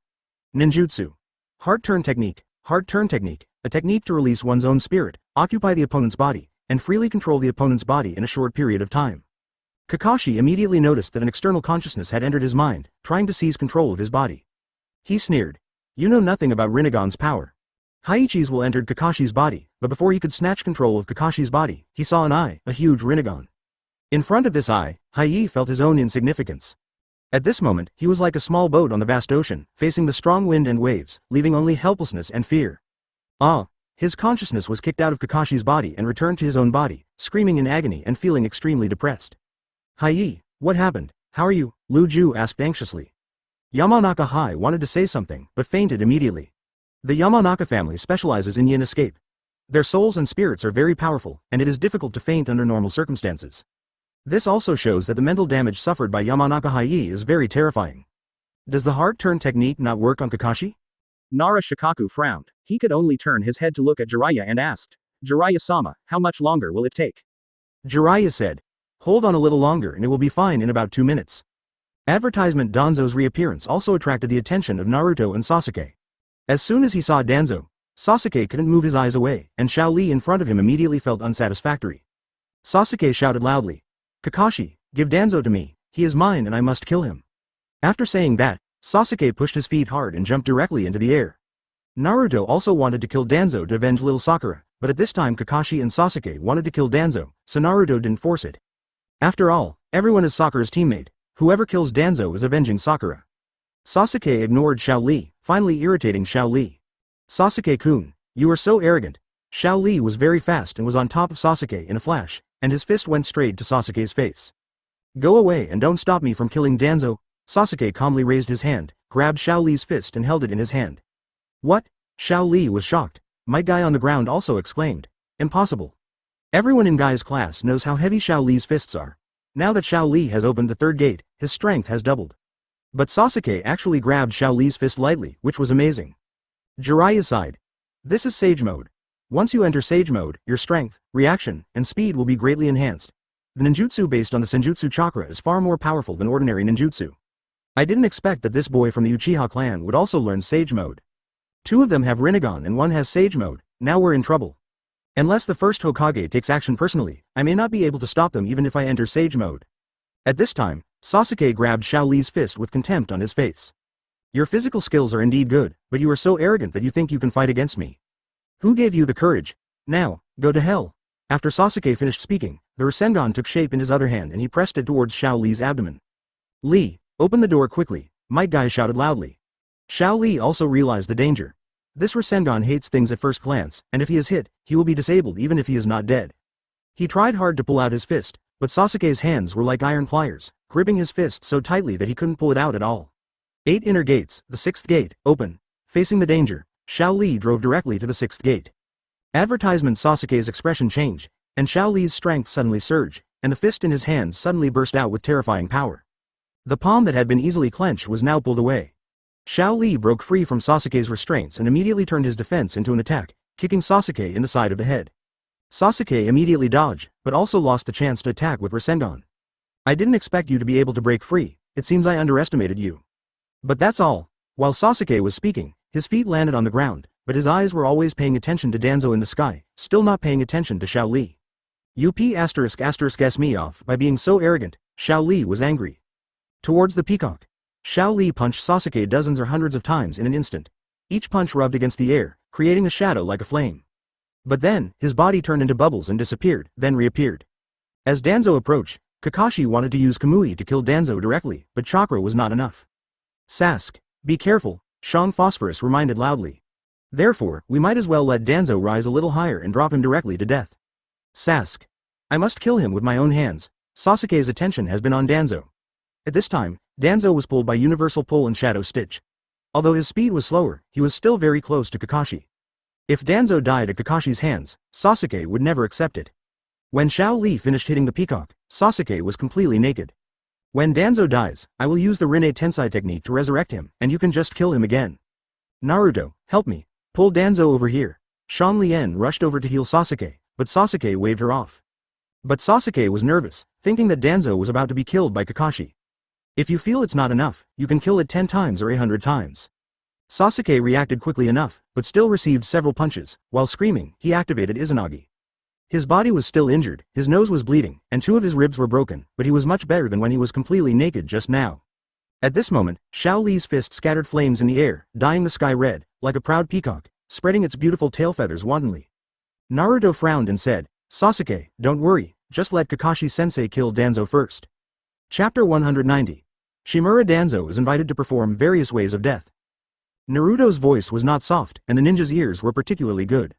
Speaker 1: Ninjutsu. Heart turn technique. Heart turn technique, a technique to release one's own spirit, occupy the opponent's body, and freely control the opponent's body in a short period of time. Kakashi immediately noticed that an external consciousness had entered his mind, trying to seize control of his body. He sneered. You know nothing about Rinnegan's power. Haiichi's will entered Kakashi's body, but before he could snatch control of Kakashi's body, he saw an eye, a huge Rinnegan. In front of this eye, Hai felt his own insignificance. At this moment, he was like a small boat on the vast ocean, facing the strong wind and waves, leaving only helplessness and fear. His consciousness was kicked out of Kakashi's body and returned to his own body, screaming in agony and feeling extremely depressed. Hai, what happened? How are you? Lu Ju asked anxiously. Yamanaka Hai wanted to say something, but fainted immediately. The Yamanaka family specializes in yin escape. Their souls and spirits are very powerful, and it is difficult to faint under normal circumstances. This also shows that the mental damage suffered by Yamanaka Hai is very terrifying. Does the heart turn technique not work on Kakashi? Nara Shikaku frowned. He could only turn his head to look at Jiraiya and asked, Jiraiya-sama, how much longer will it take? Jiraiya said, hold on a little longer and it will be fine in about 2 minutes. Advertisement Danzo's reappearance also attracted the attention of Naruto and Sasuke. As soon as he saw Danzo, Sasuke couldn't move his eyes away, and Xiao Li in front of him immediately felt unsatisfactory. Sasuke shouted loudly, Kakashi, give Danzo to me, he is mine and I must kill him. After saying that, Sasuke pushed his feet hard and jumped directly into the air. Naruto also wanted to kill Danzo to avenge little Sakura, but at this time Kakashi and Sasuke wanted to kill Danzo, so Naruto didn't force it. After all, everyone is Sakura's teammate. Whoever kills Danzo is avenging Sakura. Sasuke ignored Xiao Li, finally irritating Xiao Li. Sasuke-kun, you are so arrogant. Xiao Li was very fast and was on top of Sasuke in a flash, and his fist went straight to Sasuke's face. Go away and don't stop me from killing Danzo. Sasuke calmly raised his hand, grabbed Xiao Li's fist and held it in his hand. What? Xiao Li was shocked. My guy on the ground also exclaimed. Impossible. Everyone in Guy's class knows how heavy Xiao Li's fists are. Now that Xiao Li has opened the third gate, his strength has doubled. But Sasuke actually grabbed Xiao Li's fist lightly, which was amazing. Jiraiya sighed. This is Sage Mode. Once you enter Sage Mode, your strength, reaction, and speed will be greatly enhanced. The ninjutsu based on the Senjutsu Chakra is far more powerful than ordinary ninjutsu. I didn't expect that this boy from the Uchiha clan would also learn Sage Mode. 2 of them have Rinnegan and 1 has Sage Mode, now we're in trouble. Unless the first Hokage takes action personally, I may not be able to stop them even if I enter Sage Mode. At this time, Sasuke grabbed Xiao Li's fist with contempt on his face. Your physical skills are indeed good, but you are so arrogant that you think you can fight against me. Who gave you the courage? Now, go to hell. After Sasuke finished speaking, the Rasengan took shape in his other hand and he pressed it towards Xiao Li's abdomen. Li, open the door quickly, Might Guy shouted loudly. Xiao Li also realized the danger. This Rasengan hates things at first glance, and if he is hit, he will be disabled even if he is not dead. He tried hard to pull out his fist, but Sasuke's hands were like iron pliers, gripping his fist so tightly that he couldn't pull it out at all. 8 inner gates, the 6th gate, open. Facing the danger, Xiao Li drove directly to the 6th gate. Advertisement. Sasuke's expression changed, and Xiao Li's strength suddenly surged, and the fist in his hand suddenly burst out with terrifying power. The palm that had been easily clenched was now pulled away. Xiao Li broke free from Sasuke's restraints and immediately turned his defense into an attack, kicking Sasuke in the side of the head. Sasuke immediately dodged, but also lost the chance to attack with Rasengan. I didn't expect you to be able to break free, it seems I underestimated you. But that's all. While Sasuke was speaking, his feet landed on the ground, but his eyes were always paying attention to Danzo in the sky, still not paying attention to Xiao Li. Gets me off by being so arrogant, Xiao Li was angry. Towards the peacock. Xiao Li punched Sasuke dozens or hundreds of times in an instant. Each punch rubbed against the air, creating a shadow like a flame. But then, his body turned into bubbles and disappeared, then reappeared. As Danzo approached, Kakashi wanted to use Kamui to kill Danzo directly, but Chakra was not enough. Sasuke, be careful, Shang Phosphorus reminded loudly. Therefore, we might as well let Danzo rise a little higher and drop him directly to death. Sasuke. I must kill him with my own hands. Sasuke's attention has been on Danzo. At this time, Danzo was pulled by Universal Pull and Shadow Stitch. Although his speed was slower, he was still very close to Kakashi. If Danzo died at Kakashi's hands, Sasuke would never accept it. When Xiao Li finished hitting the peacock, Sasuke was completely naked. When Danzo dies, I will use the Rinne Tensai technique to resurrect him, and you can just kill him again. Naruto, help me. Pull Danzo over here. Shan Lien rushed over to heal Sasuke, but Sasuke waved her off. But Sasuke was nervous, thinking that Danzo was about to be killed by Kakashi. If you feel it's not enough, you can kill it 10 times or 100 times. Sasuke reacted quickly enough, but still received several punches. While screaming, he activated Izanagi. His body was still injured, his nose was bleeding, and 2 of his ribs were broken, but he was much better than when he was completely naked just now. At this moment, Xiao Li's fist scattered flames in the air, dyeing the sky red, like a proud peacock, spreading its beautiful tail feathers wantonly. Naruto frowned and said, Sasuke, don't worry, just let Kakashi-sensei kill Danzo first. Chapter 190. Shimura Danzo is invited to perform various ways of death. Naruto's voice was not soft, and the ninja's ears were particularly good.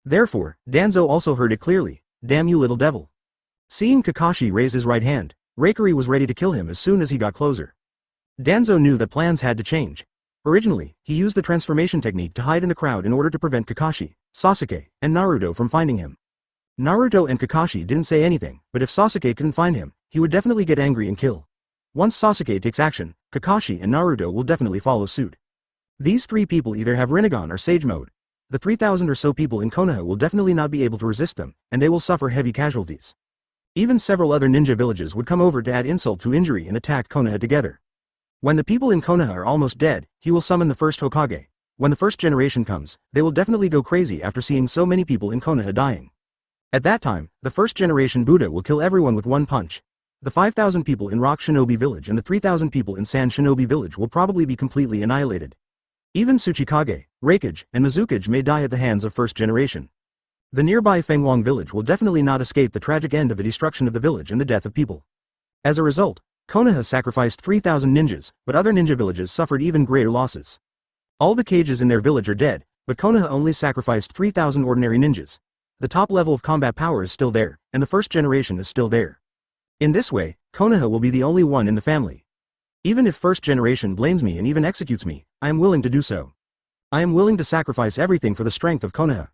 Speaker 1: Therefore, Danzo also heard it clearly. Damn you little devil. Seeing Kakashi raise his right hand, Reikari was ready to kill him as soon as he got closer. Danzo knew that plans had to change. Originally, he used the transformation technique to hide in the crowd in order to prevent Kakashi, Sasuke, and Naruto from finding him. Naruto and Kakashi didn't say anything, but if Sasuke couldn't find him, he would definitely get angry and kill. Once Sasuke takes action, Kakashi and Naruto will definitely follow suit. These 3 people either have Rinnegan or Sage Mode. The 3,000 or so people in Konoha will definitely not be able to resist them, and they will suffer heavy casualties. Even several other ninja villages would come over to add insult to injury and attack Konoha together. When the people in Konoha are almost dead, he will summon the first Hokage. When the first generation comes, they will definitely go crazy after seeing so many people in Konoha dying. At that time, the first generation Buddha will kill everyone with one punch. The 5,000 people in Rock Shinobi Village and the 3,000 people in Sand Shinobi Village will probably be completely annihilated. Even Tsuchikage, Raikage, and Mizukage may die at the hands of first generation. The nearby Fenghuang village will definitely not escape the tragic end of the destruction of the village and the death of people. As a result, Konoha sacrificed 3,000 ninjas, but other ninja villages suffered even greater losses. All the cages in their village are dead, but Konoha only sacrificed 3,000 ordinary ninjas. The top level of combat power is still there, and the first generation is still there. In this way, Konoha will be the only one in the family. Even if first generation blames me and even executes me, I am willing to do so. I am willing to sacrifice everything for the strength of Konoha.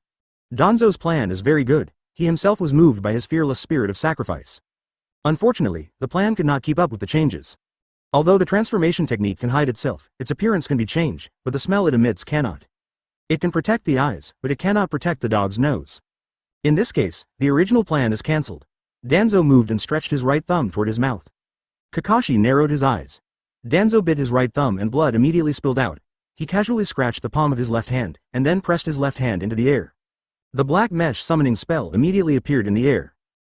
Speaker 1: Danzo's plan is very good. He himself was moved by his fearless spirit of sacrifice. Unfortunately, the plan could not keep up with the changes. Although the transformation technique can hide itself, its appearance can be changed, but the smell it emits cannot. It can protect the eyes, but it cannot protect the dog's nose. In this case, the original plan is cancelled. Danzo moved and stretched his right thumb toward his mouth. Kakashi narrowed his eyes. Danzo bit his right thumb and blood immediately spilled out. He casually scratched the palm of his left hand, and then pressed his left hand into the air. The black mesh summoning spell immediately appeared in the air.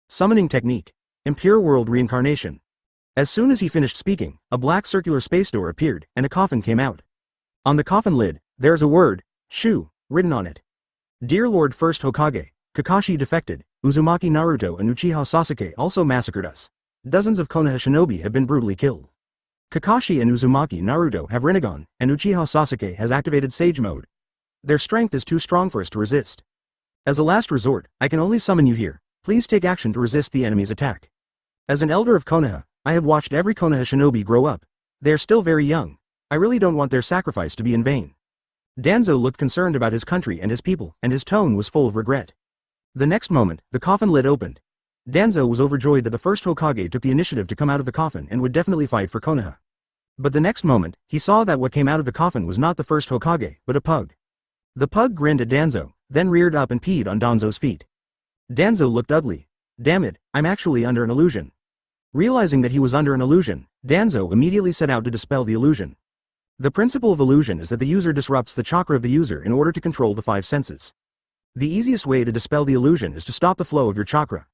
Speaker 1: Summoning technique. Impure world reincarnation. As soon as he finished speaking, a black circular space door appeared, and a coffin came out. On the coffin lid, there is a word, Shu, written on it. Dear Lord First Hokage, Kakashi defected, Uzumaki Naruto and Uchiha Sasuke also massacred us. Dozens of Konoha shinobi have been brutally killed. Kakashi and Uzumaki Naruto have Rinnegan, and Uchiha Sasuke has activated Sage Mode. Their strength is too strong for us to resist. As a last resort, I can only summon you here. Please take action to resist the enemy's attack. As an elder of Konoha, I have watched every Konoha shinobi grow up. They are still very young. I really don't want their sacrifice to be in vain. Danzo looked concerned about his country and his people, and his tone was full of regret. The next moment, the coffin lid opened. Danzo was overjoyed that the first Hokage took the initiative to come out of the coffin and would definitely fight for Konoha. But the next moment, he saw that what came out of the coffin was not the first Hokage, but a pug. The pug grinned at Danzo, then reared up and peed on Danzo's feet. Danzo looked ugly. Damn it, I'm actually under an illusion. Realizing that he was under an illusion, Danzo immediately set out to dispel the illusion. The principle of illusion is that the user disrupts the chakra of the user in order to control the five senses. The easiest way to dispel the illusion is to stop the flow of your chakra.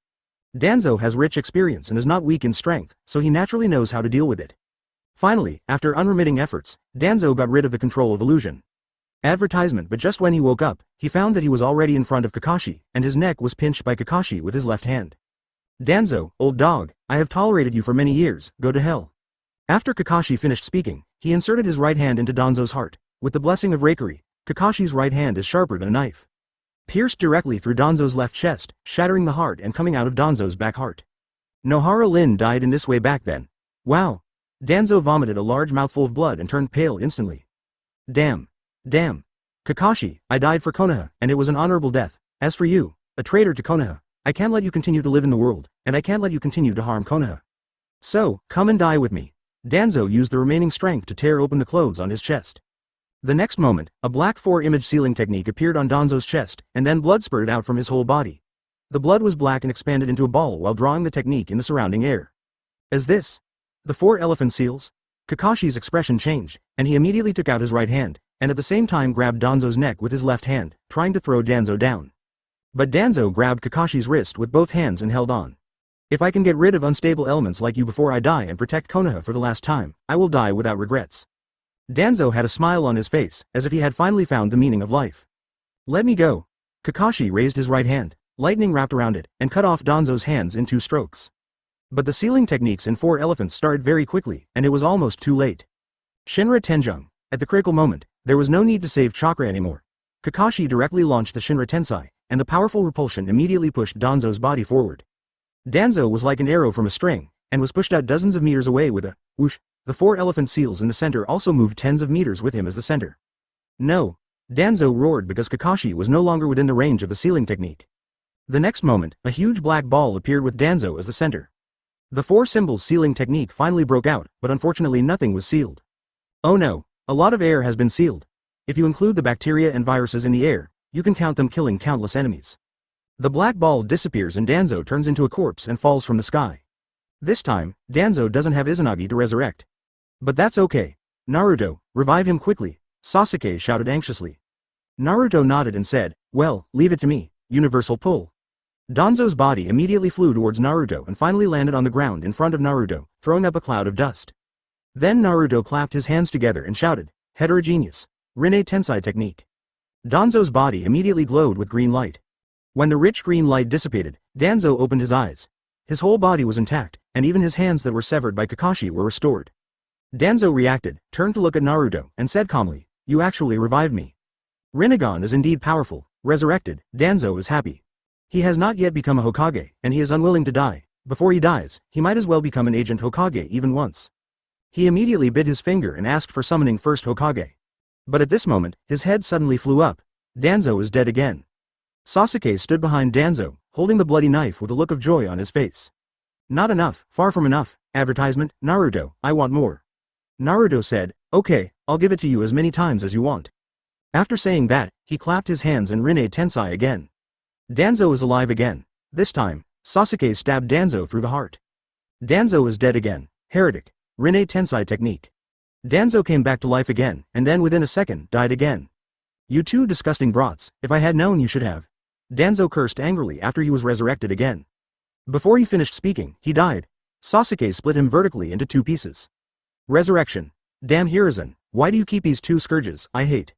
Speaker 1: Danzo has rich experience and is not weak in strength, so he naturally knows how to deal with it. Finally, after unremitting efforts, Danzo got rid of the control of illusion. Advertisement. But just when he woke up, he found that he was already in front of Kakashi, and his neck was pinched by Kakashi with his left hand. Danzo, old dog, I have tolerated you for many years, go to hell. After Kakashi finished speaking, he inserted his right hand into Danzo's heart. With the blessing of Reikari, Kakashi's right hand is sharper than a knife. Pierced directly through Danzo's left chest, shattering the heart and coming out of Danzo's back heart. Nohara Lin died in this way back then. Wow. Danzo vomited a large mouthful of blood and turned pale instantly. Damn. Damn. Kakashi, I died for Konoha, and it was an honorable death. As for you, a traitor to Konoha, I can't let you continue to live in the world, and I can't let you continue to harm Konoha. So, come and die with me. Danzo used the remaining strength to tear open the clothes on his chest. The next moment, a black 4-image sealing technique appeared on Danzo's chest, and then blood spurted out from his whole body. The blood was black and expanded into a ball while drawing the technique in the surrounding air. As this? The 4 elephant seals? Kakashi's expression changed, and he immediately took out his right hand, and at the same time grabbed Danzo's neck with his left hand, trying to throw Danzo down. But Danzo grabbed Kakashi's wrist with both hands and held on. If I can get rid of unstable elements like you before I die and protect Konoha for the last time, I will die without regrets. Danzo had a smile on his face, as if he had finally found the meaning of life. Let me go. Kakashi raised his right hand, lightning wrapped around it, and cut off Danzo's hands in 2 strokes. But the sealing techniques in 4 elephants started very quickly, and it was almost too late. Shinra Tenjung. At the critical moment, there was no need to save Chakra anymore. Kakashi directly launched the Shinra Tensai, and the powerful repulsion immediately pushed Danzo's body forward. Danzo was like an arrow from a string, and was pushed out dozens of meters away with a whoosh. The 4 elephant seals in the center also moved tens of meters with him as the center. No. Danzo roared because Kakashi was no longer within the range of the sealing technique. The next moment, a huge black ball appeared with Danzo as the center. The 4 symbols sealing technique finally broke out, but unfortunately nothing was sealed. Oh no, a lot of air has been sealed. If you include the bacteria and viruses in the air, you can count them killing countless enemies. The black ball disappears and Danzo turns into a corpse and falls from the sky. This time, Danzo doesn't have Izanagi to resurrect. But that's okay. Naruto, revive him quickly, Sasuke shouted anxiously. Naruto nodded and said, well, leave it to me, universal pull. Danzo's body immediately flew towards Naruto and finally landed on the ground in front of Naruto, throwing up a cloud of dust. Then Naruto clapped his hands together and shouted, heterogeneous, Rinne Tensai technique. Danzo's body immediately glowed with green light. When the rich green light dissipated, Danzo opened his eyes. His whole body was intact, and even his hands that were severed by Kakashi were restored. Danzo reacted, turned to look at Naruto, and said calmly, you actually revived me. Rinnegan is indeed powerful, resurrected, Danzo is happy. He has not yet become a Hokage, and he is unwilling to die. Before he dies, he might as well become an agent Hokage even once. He immediately bit his finger and asked for summoning first Hokage. But at this moment, his head suddenly flew up. Danzo is dead again. Sasuke stood behind Danzo, holding the bloody knife with a look of joy on his face. Not enough, far from enough, advertisement, Naruto, I want more. Naruto said, okay, I'll give it to you as many times as you want. After saying that, he clapped his hands and Rinne Tensai again. Danzo is alive again. This time, Sasuke stabbed Danzo through the heart. Danzo is dead again, heretic, Rinne Tensai technique. Danzo came back to life again, and then within a second, died again. You two disgusting brats, if I had known you should have. Danzo cursed angrily after he was resurrected again. Before he finished speaking, he died. Sasuke split him vertically into 2 pieces. Resurrection. Damn Hiruzen, why do you keep these 2 scourges, I hate.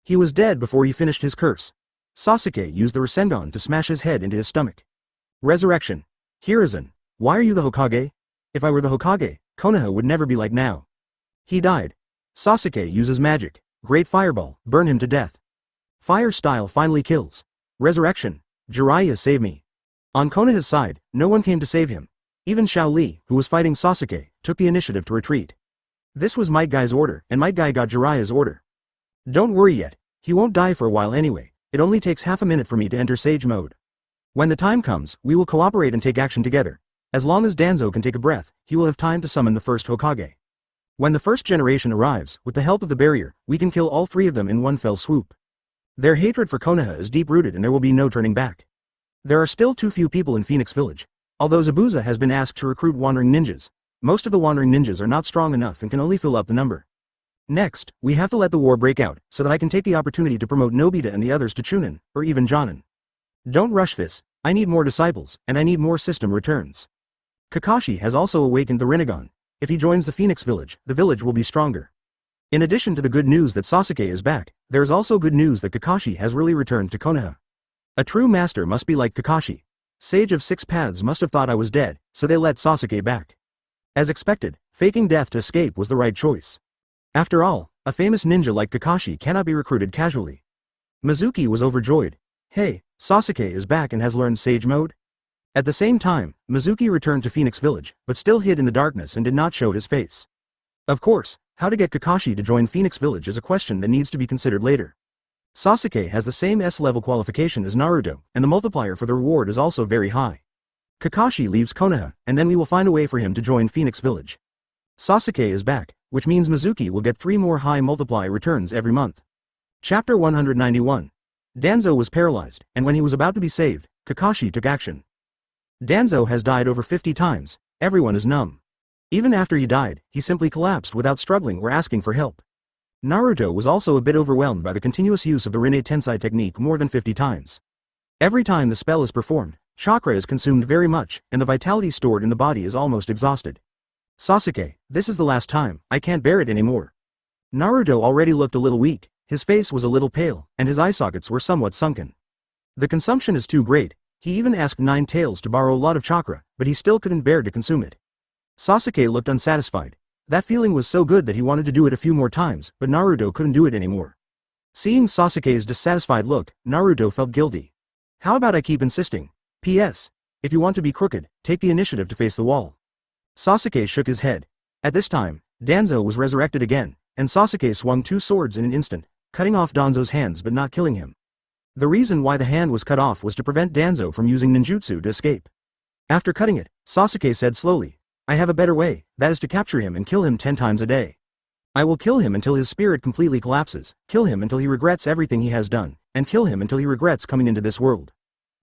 Speaker 1: He was dead before he finished his curse. Sasuke used the Rasengan to smash his head into his stomach. Resurrection. Hiruzen, why are you the Hokage? If I were the Hokage, Konoha would never be like now. He died. Sasuke uses magic. Great fireball, burn him to death. Fire style finally kills. Resurrection. Jiraiya save me. On Konoha's side, no one came to save him. Even Xiao Li, who was fighting Sasuke, took the initiative to retreat. This was Might Guy's order, and Might Guy got Jiraiya's order. Don't worry yet. He won't die for a while anyway. It only takes half a minute for me to enter Sage mode. When the time comes, we will cooperate and take action together. As long as Danzo can take a breath, he will have time to summon the first Hokage. When the first generation arrives, with the help of the barrier, we can kill all 3 of them in one fell swoop. Their hatred for Konoha is deep-rooted and there will be no turning back. There are still too few people in Phoenix Village. Although Zabuza has been asked to recruit wandering ninjas, most of the wandering ninjas are not strong enough and can only fill up the number. Next, we have to let the war break out, so that I can take the opportunity to promote Nobita and the others to Chunin, or even Jonin. Don't rush this. I need more disciples, and I need more system returns. Kakashi has also awakened the Rinnegan. If he joins the Phoenix Village, the village will be stronger. In addition to the good news that Sasuke is back, there is also good news that Kakashi has really returned to Konoha. A true master must be like Kakashi. Sage of 6 Paths must have thought I was dead, so they let Sasuke back. As expected, faking death to escape was the right choice. After all, a famous ninja like Kakashi cannot be recruited casually. Mizuki was overjoyed. Hey, Sasuke is back and has learned Sage mode? At the same time, Mizuki returned to Phoenix Village, but still hid in the darkness and did not show his face. Of course, how to get Kakashi to join Phoenix Village is a question that needs to be considered later. Sasuke has the same S-level qualification as Naruto, and the multiplier for the reward is also very high. Kakashi leaves Konoha, and then we will find a way for him to join Phoenix Village. Sasuke is back, which means Mizuki will get 3 more high multiply returns every month. Chapter 191. Danzo was paralyzed, and when he was about to be saved, Kakashi took action. Danzo has died over 50 times, everyone is numb. Even after he died, he simply collapsed without struggling or asking for help. Naruto was also a bit overwhelmed by the continuous use of the Rinne Tensei technique more than 50 times. Every time the spell is performed, chakra is consumed very much, and the vitality stored in the body is almost exhausted. Sasuke, this is the last time, I can't bear it anymore. Naruto already looked a little weak, his face was a little pale, and his eye sockets were somewhat sunken. The consumption is too great. He even asked Nine Tails to borrow a lot of chakra, but he still couldn't bear to consume it. Sasuke looked unsatisfied. That feeling was so good that he wanted to do it a few more times, but Naruto couldn't do it anymore. Seeing Sasuke's dissatisfied look, Naruto felt guilty. How about I keep insisting? P.S. If you want to be crooked, take the initiative to face the wall. Sasuke shook his head. At this time, Danzo was resurrected again, and Sasuke swung 2 swords in an instant, cutting off Danzo's hands but not killing him. The reason why the hand was cut off was to prevent Danzo from using ninjutsu to escape. After cutting it, Sasuke said slowly, I have a better way, that is to capture him and kill him 10 times a day. I will kill him until his spirit completely collapses, kill him until he regrets everything he has done, and kill him until he regrets coming into this world.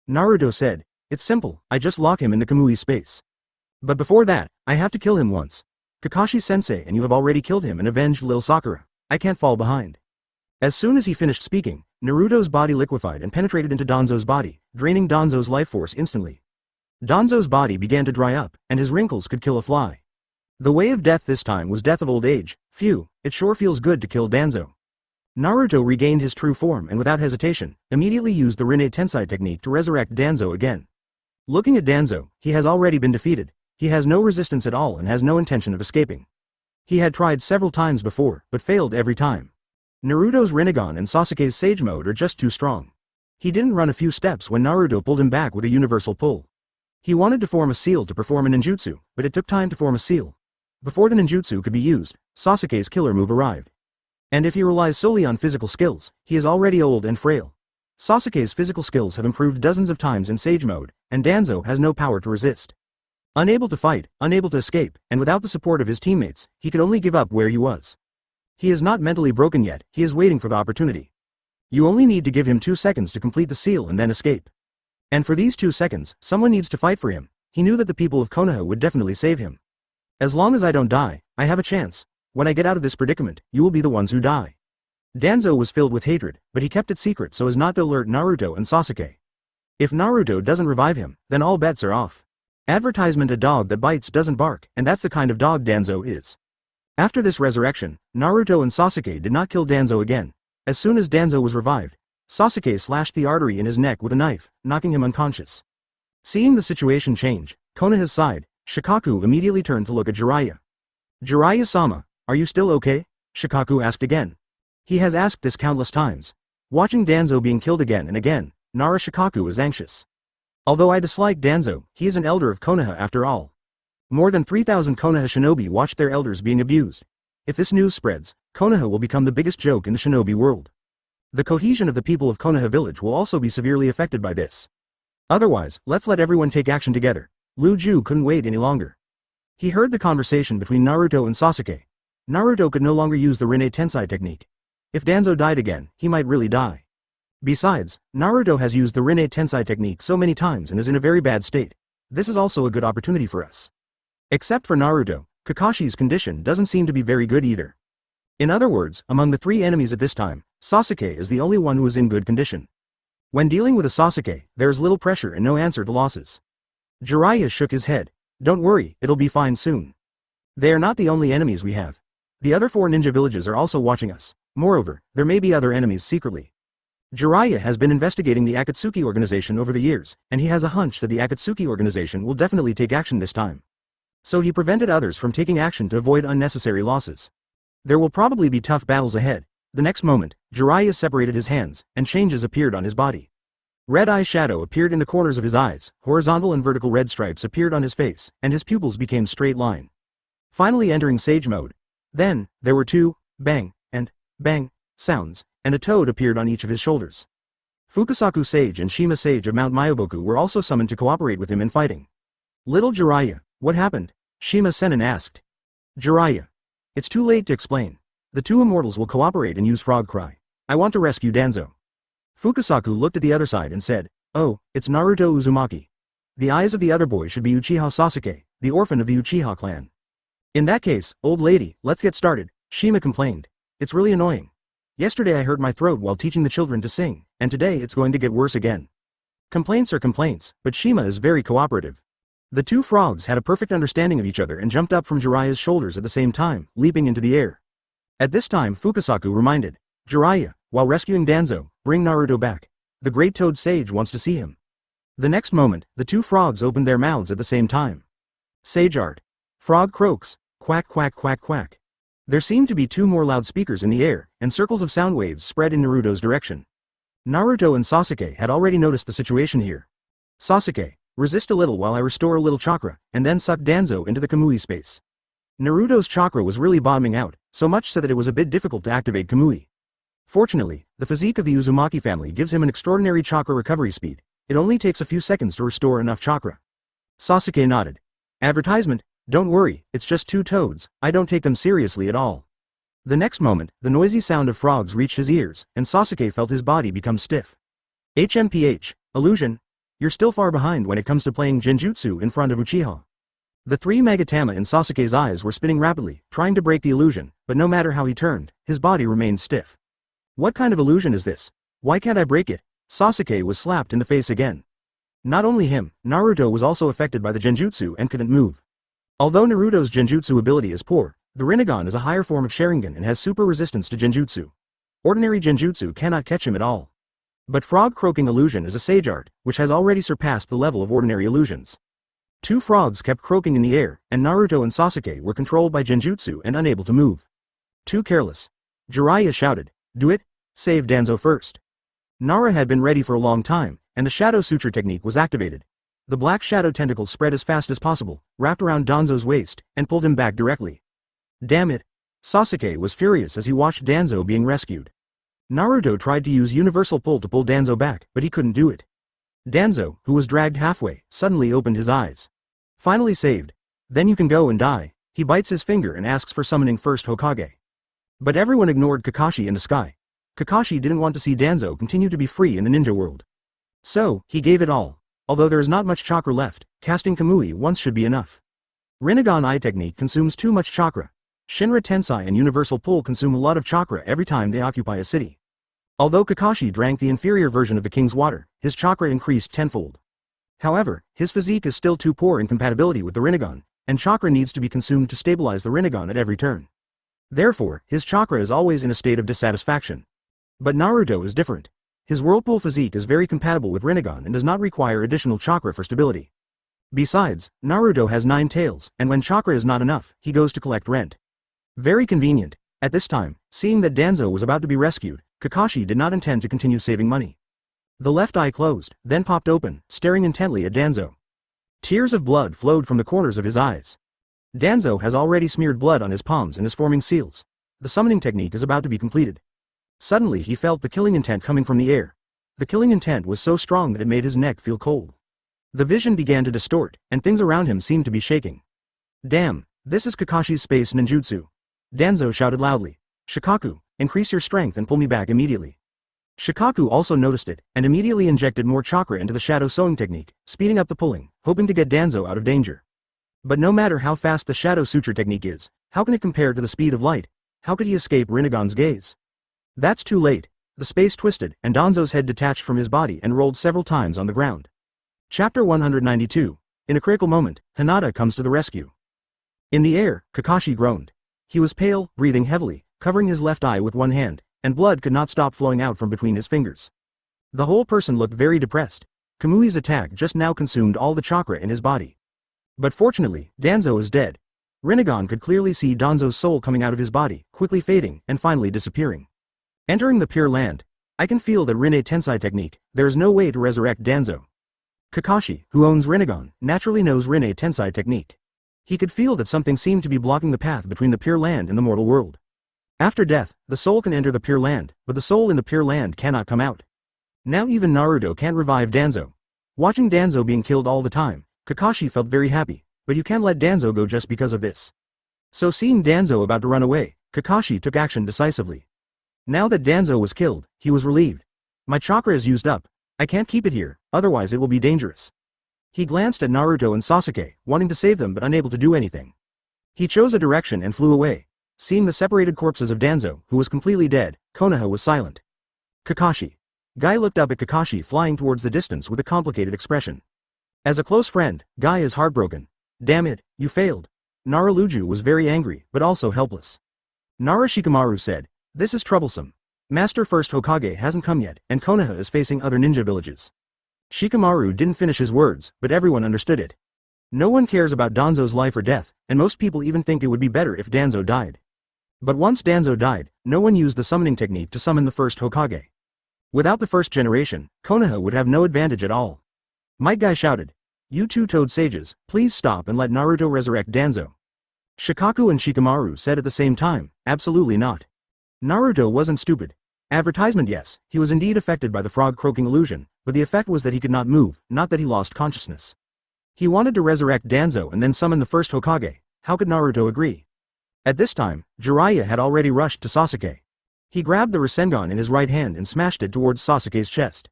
Speaker 1: Naruto said, it's simple, I just lock him in the Kamui space. But before that, I have to kill him once. Kakashi-sensei, and you have already killed him and avenged Lil Sakura. I can't fall behind. As soon as he finished speaking, Naruto's body liquefied and penetrated into Danzo's body, draining Danzo's life force instantly. Danzo's body began to dry up, and his wrinkles could kill a fly. The way of death this time was death of old age. Phew, it sure feels good to kill Danzo. Naruto regained his true form and without hesitation, immediately used the Rinne Tensei technique to resurrect Danzo again. Looking at Danzo, he has already been defeated. He has no resistance at all and has no intention of escaping. He had tried several times before, but failed every time. Naruto's Rinnegan and Sasuke's Sage Mode are just too strong. He didn't run a few steps when Naruto pulled him back with a universal pull. He wanted to form a seal to perform a ninjutsu, but it took time to form a seal. Before the ninjutsu could be used, Sasuke's killer move arrived. And if he relies solely on physical skills, he is already old and frail. Sasuke's physical skills have improved dozens of times in Sage Mode, and Danzo has no power to resist. Unable to fight, unable to escape, and without the support of his teammates, he could only give up where he was. He is not mentally broken yet, he is waiting for the opportunity. You only need to give him 2 seconds to complete the seal and then escape. And for these 2 seconds, someone needs to fight for him. He knew that the people of Konoha would definitely save him. As long as I don't die, I have a chance. When I get out of this predicament, you will be the ones who die. Danzo was filled with hatred, but he kept it secret so as not to alert Naruto and Sasuke. If Naruto doesn't revive him, then all bets are off. Advertisement: a dog that bites doesn't bark, and that's the kind of dog Danzo is. After this resurrection, Naruto and Sasuke did not kill Danzo again. As soon as Danzo was revived, Sasuke slashed the artery in his neck with a knife, knocking him unconscious. Seeing the situation change, Konoha's side, Shikaku immediately turned to look at Jiraiya. Jiraiya-sama, are you still okay? Shikaku asked again. He has asked this countless times. Watching Danzo being killed again and again, Nara Shikaku is anxious. Although I dislike Danzo, he is an elder of Konoha after all. More than 3,000 Konoha shinobi watched their elders being abused. If this news spreads, Konoha will become the biggest joke in the shinobi world. The cohesion of the people of Konoha village will also be severely affected by this. Otherwise, let's let everyone take action together. Lu Ju couldn't wait any longer. He heard the conversation between Naruto and Sasuke. Naruto could no longer use the Rinne Tensei technique. If Danzo died again, he might really die. Besides, Naruto has used the Rinne Tensei technique so many times and is in a very bad state. This is also a good opportunity for us. Except for Naruto, Kakashi's condition doesn't seem to be very good either. In other words, among the 3 enemies at this time, Sasuke is the only one who is in good condition. When dealing with a Sasuke, there is little pressure and no answer to losses. Jiraiya shook his head. Don't worry, it'll be fine soon. They are not the only enemies we have. The other 4 ninja villages are also watching us. Moreover, there may be other enemies secretly. Jiraiya has been investigating the Akatsuki organization over the years, and he has a hunch that the Akatsuki organization will definitely take action this time. So he prevented others from taking action to avoid unnecessary losses. There will probably be tough battles ahead. The next moment, Jiraiya separated his hands, and changes appeared on his body. Red eye shadow appeared in the corners of his eyes, horizontal and vertical red stripes appeared on his face, and his pupils became straight line. Finally entering sage mode. Then, there were 2, bang, and bang, sounds, and a toad appeared on each of his shoulders. Fukasaku Sage and Shima Sage of Mount Myoboku were also summoned to cooperate with him in fighting. Little Jiraiya, what happened? Shima Sennin asked. Jiraiya. It's too late to explain. The 2 immortals will cooperate and use Frog Cry. I want to rescue Danzo. Fukasaku looked at the other side and said, oh, it's Naruto Uzumaki. The eyes of the other boy should be Uchiha Sasuke, the orphan of the Uchiha clan. In that case, old lady, let's get started, Shima complained. It's really annoying. Yesterday I hurt my throat while teaching the children to sing, and today it's going to get worse again. Complaints are complaints, but Shima is very cooperative. The 2 frogs had a perfect understanding of each other and jumped up from Jiraiya's shoulders at the same time, leaping into the air. At this time Fukasaku reminded, Jiraiya, while rescuing Danzo, bring Naruto back. The Great Toad Sage wants to see him. The next moment, the 2 frogs opened their mouths at the same time. Sage art. Frog croaks, quack quack quack quack. There seemed to be 2 more loudspeakers in the air, and circles of sound waves spread in Naruto's direction. Naruto and Sasuke had already noticed the situation here. Sasuke, resist a little while I restore a little chakra, and then suck Danzo into the Kamui space. Naruto's chakra was really bottoming out, so much so that it was a bit difficult to activate Kamui. Fortunately, the physique of the Uzumaki family gives him an extraordinary chakra recovery speed. It only takes a few seconds to restore enough chakra. Sasuke nodded. Advertisement? Don't worry, it's just 2 toads, I don't take them seriously at all. The next moment, the noisy sound of frogs reached his ears, and Sasuke felt his body become stiff. HMPH, illusion. You're still far behind when it comes to playing Genjutsu in front of Uchiha. The 3 Magatama in Sasuke's eyes were spinning rapidly, trying to break the illusion, but no matter how he turned, his body remained stiff. What kind of illusion is this? Why can't I break it? Sasuke was slapped in the face again. Not only him, Naruto was also affected by the Genjutsu and couldn't move. Although Naruto's Genjutsu ability is poor, the Rinnegan is a higher form of Sharingan and has super resistance to Genjutsu. Ordinary Genjutsu cannot catch him at all. But frog croaking illusion is a sage art, which has already surpassed the level of ordinary illusions. 2 frogs kept croaking in the air, and Naruto and Sasuke were controlled by Genjutsu and unable to move. Too careless. Jiraiya shouted, do it, save Danzo first. Nara had been ready for a long time, and the Shadow Suture technique was activated. The black shadow tentacle spread as fast as possible, wrapped around Danzo's waist, and pulled him back directly. Damn it! Sasuke was furious as he watched Danzo being rescued. Naruto tried to use universal pull to pull Danzo back, but he couldn't do it. Danzo, who was dragged halfway, suddenly opened his eyes. Finally saved. Then you can go and die. He bites his finger and asks for summoning first Hokage. But everyone ignored Kakashi in the sky. Kakashi didn't want to see Danzo continue to be free in the ninja world. So, he gave it all. Although there is not much chakra left, casting Kamui once should be enough. Rinnegan Eye technique consumes too much chakra. Shinra Tensei and Universal Pull consume a lot of chakra every time they occupy a city. Although Kakashi drank the inferior version of the king's water, his chakra increased tenfold. However, his physique is still too poor in compatibility with the Rinnegan, and chakra needs to be consumed to stabilize the Rinnegan at every turn. Therefore, his chakra is always in a state of dissatisfaction. But Naruto is different. His whirlpool physique is very compatible with Rinnegan and does not require additional chakra for stability. Besides, Naruto has 9 tails, and when chakra is not enough, he goes to collect rent. Very convenient. At this time, seeing that Danzo was about to be rescued, Kakashi did not intend to continue saving money. The left eye closed, then popped open, staring intently at Danzo. Tears of blood flowed from the corners of his eyes. Danzo has already smeared blood on his palms and is forming seals. The summoning technique is about to be completed. Suddenly he felt the killing intent coming from the air. The killing intent was so strong that it made his neck feel cold. The vision began to distort, and things around him seemed to be shaking. Damn, this is Kakashi's space ninjutsu. Danzo shouted loudly. Shikaku, increase your strength and pull me back immediately. Shikaku also noticed it, and immediately injected more chakra into the shadow sewing technique, speeding up the pulling, hoping to get Danzo out of danger. But no matter how fast the shadow suture technique is, how can it compare to the speed of light? How could he escape Rinnegan's gaze? That's too late. The space twisted, and Danzo's head detached from his body and rolled several times on the ground. Chapter 192. In a critical moment, Hinata comes to the rescue. In the air, Kakashi groaned. He was pale, breathing heavily, covering his left eye with one hand, and blood could not stop flowing out from between his fingers. The whole person looked very depressed. Kamui's attack just now consumed all the chakra in his body. But fortunately, Danzo is dead. Rinnegan could clearly see Danzo's soul coming out of his body, quickly fading, and finally disappearing. Entering the Pure Land. I can feel the Rinne Tensai technique. There is no way to resurrect Danzo. Kakashi, who owns Rinnegan, naturally knows Rinne Tensai technique. He could feel that something seemed to be blocking the path between the Pure Land and the mortal world. After death, the soul can enter the Pure Land, but the soul in the Pure Land cannot come out. Now even Naruto can't revive Danzo. Watching Danzo being killed all the time, Kakashi felt very happy, but you can't let Danzo go just because of this. So seeing Danzo about to run away, Kakashi took action decisively. Now that Danzo was killed, he was relieved. My chakra is used up. I can't keep it here, otherwise it will be dangerous. He glanced at Naruto and Sasuke, wanting to save them but unable to do anything. He chose a direction and flew away. Seeing the separated corpses of Danzo, who was completely dead, Konoha was silent. Kakashi. Guy looked up at Kakashi flying towards the distance with a complicated expression. As a close friend, Guy is heartbroken. Damn it, you failed. Naruluju was very angry, but also helpless. Nara Shikamaru said, this is troublesome. Master First Hokage hasn't come yet, and Konoha is facing other ninja villages. Shikamaru didn't finish his words, but everyone understood it. No one cares about Danzo's life or death, and most people even think it would be better if Danzo died. But once Danzo died, no one used the summoning technique to summon the first Hokage. Without the first generation, Konoha would have no advantage at all. Might Guy shouted, you two Toad Sages, please stop and let Naruto resurrect Danzo. Shikaku and Shikamaru said at the same time, absolutely not. Naruto wasn't stupid. Advertisement yes, he was indeed affected by the frog croaking illusion, but the effect was that he could not move, not that he lost consciousness. He wanted to resurrect Danzo and then summon the first Hokage. How could Naruto agree? At this time, Jiraiya had already rushed to Sasuke. He grabbed the Rasengan in his right hand and smashed it towards Sasuke's chest.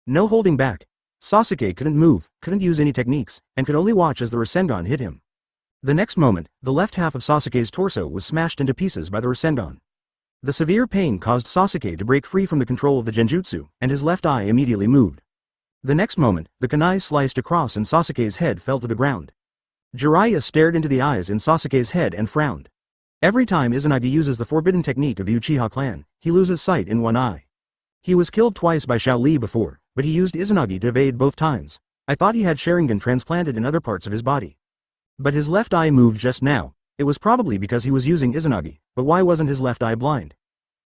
Speaker 1: No holding back. Sasuke couldn't move, couldn't use any techniques, and could only watch as the Rasengan hit him. The next moment, the left half of Sasuke's torso was smashed into pieces by the Rasengan. The severe pain caused Sasuke to break free from the control of the genjutsu, and his left eye immediately moved. The next moment, the kunai sliced across and Sasuke's head fell to the ground. Jiraiya stared into the eyes in Sasuke's head and frowned. Every time Izanagi uses the forbidden technique of the Uchiha clan, he loses sight in one eye. He was killed twice by Shao Li before, but he used Izanagi to evade both times. I thought he had Sharingan transplanted in other parts of his body. But his left eye moved just now. It was probably because he was using Izanagi, but why wasn't his left eye blind?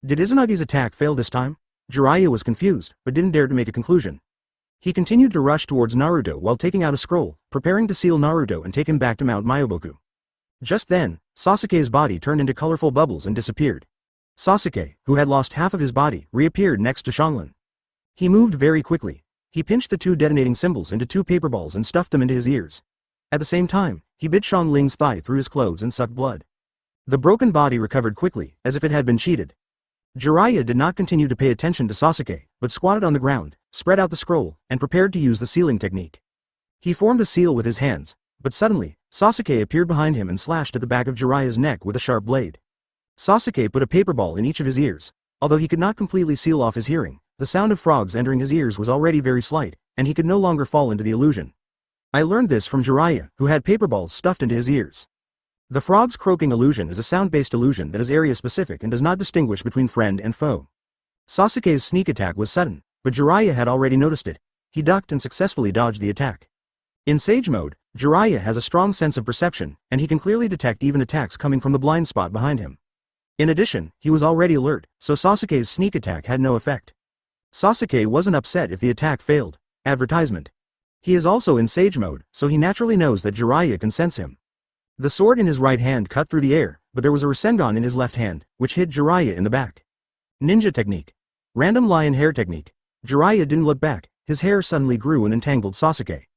Speaker 1: Did Izanagi's attack fail this time? Jiraiya was confused, but didn't dare to make a conclusion. He continued to rush towards Naruto while taking out a scroll, preparing to seal Naruto and take him back to Mount Myoboku. Just then, Sasuke's body turned into colorful bubbles and disappeared. Sasuke, who had lost half of his body, reappeared next to Xianglin. He moved very quickly. He pinched the two detonating symbols into two paper balls and stuffed them into his ears. At the same time, he bit Xiangling's thigh through his clothes and sucked blood. The broken body recovered quickly, as if it had been cheated. Jiraiya did not continue to pay attention to Sasuke, but squatted on the ground, spread out the scroll, and prepared to use the sealing technique. He formed a seal with his hands, but suddenly, Sasuke appeared behind him and slashed at the back of Jiraiya's neck with a sharp blade. Sasuke put a paper ball in each of his ears. Although he could not completely seal off his hearing, the sound of frogs entering his ears was already very slight, and he could no longer fall into the illusion. I learned this from Jiraiya, who had paper balls stuffed into his ears. The frog's croaking illusion is a sound-based illusion that is area-specific and does not distinguish between friend and foe. Sasuke's sneak attack was sudden, but Jiraiya had already noticed it. He ducked and successfully dodged the attack. In Sage Mode, Jiraiya has a strong sense of perception, and he can clearly detect even attacks coming from the blind spot behind him. In addition, he was already alert, so Sasuke's sneak attack had no effect. Sasuke wasn't upset if the attack failed. Advertisement. He is also in Sage mode, so he naturally knows that Jiraiya can sense him. The sword in his right hand cut through the air, but there was a Rasengan in his left hand, which hit Jiraiya in the back. Ninja technique. Random lion hair technique. Jiraiya didn't look back, his hair suddenly grew and entangled Sasuke.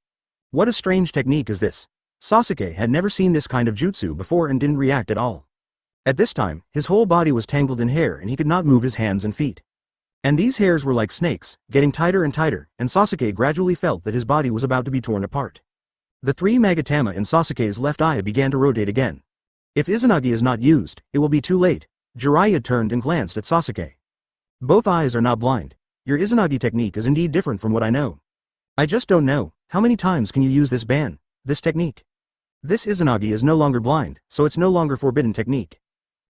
Speaker 1: What a strange technique is this? Sasuke had never seen this kind of jutsu before and didn't react at all. At this time, his whole body was tangled in hair and he could not move his hands and feet. And these hairs were like snakes, getting tighter and tighter, and Sasuke gradually felt that his body was about to be torn apart. The 3 Magatama in Sasuke's left eye began to rotate again. If Izanagi is not used, it will be too late. Jiraiya turned and glanced at Sasuke. Both eyes are not blind. Your Izanagi technique is indeed different from what I know. I just don't know, how many times can you use this this technique? This Izanagi is no longer blind, so it's no longer forbidden technique.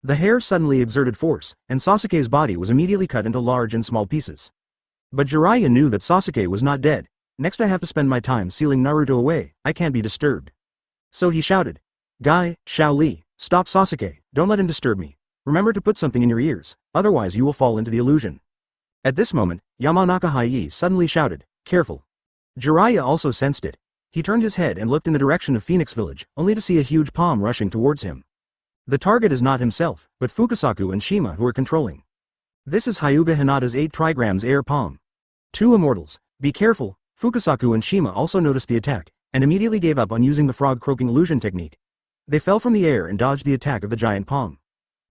Speaker 1: The hair suddenly exerted force, and Sasuke's body was immediately cut into large and small pieces. But Jiraiya knew that Sasuke was not dead. Next I have to spend my time sealing Naruto away, I can't be disturbed. So he shouted. Guy, Xiao Li, stop Sasuke, don't let him disturb me. Remember to put something in your ears, otherwise you will fall into the illusion. At this moment, Yamanaka Hai suddenly shouted, careful. Jiraiya also sensed it. He turned his head and looked in the direction of Phoenix Village, only to see a huge palm rushing towards him. The target is not himself, but Fukasaku and Shima who are controlling. This is Hyuga Hinata's 8 trigrams air palm. 2 immortals, be careful. Fukasaku and Shima also noticed the attack, and immediately gave up on using the frog croaking illusion technique. They fell from the air and dodged the attack of the giant palm.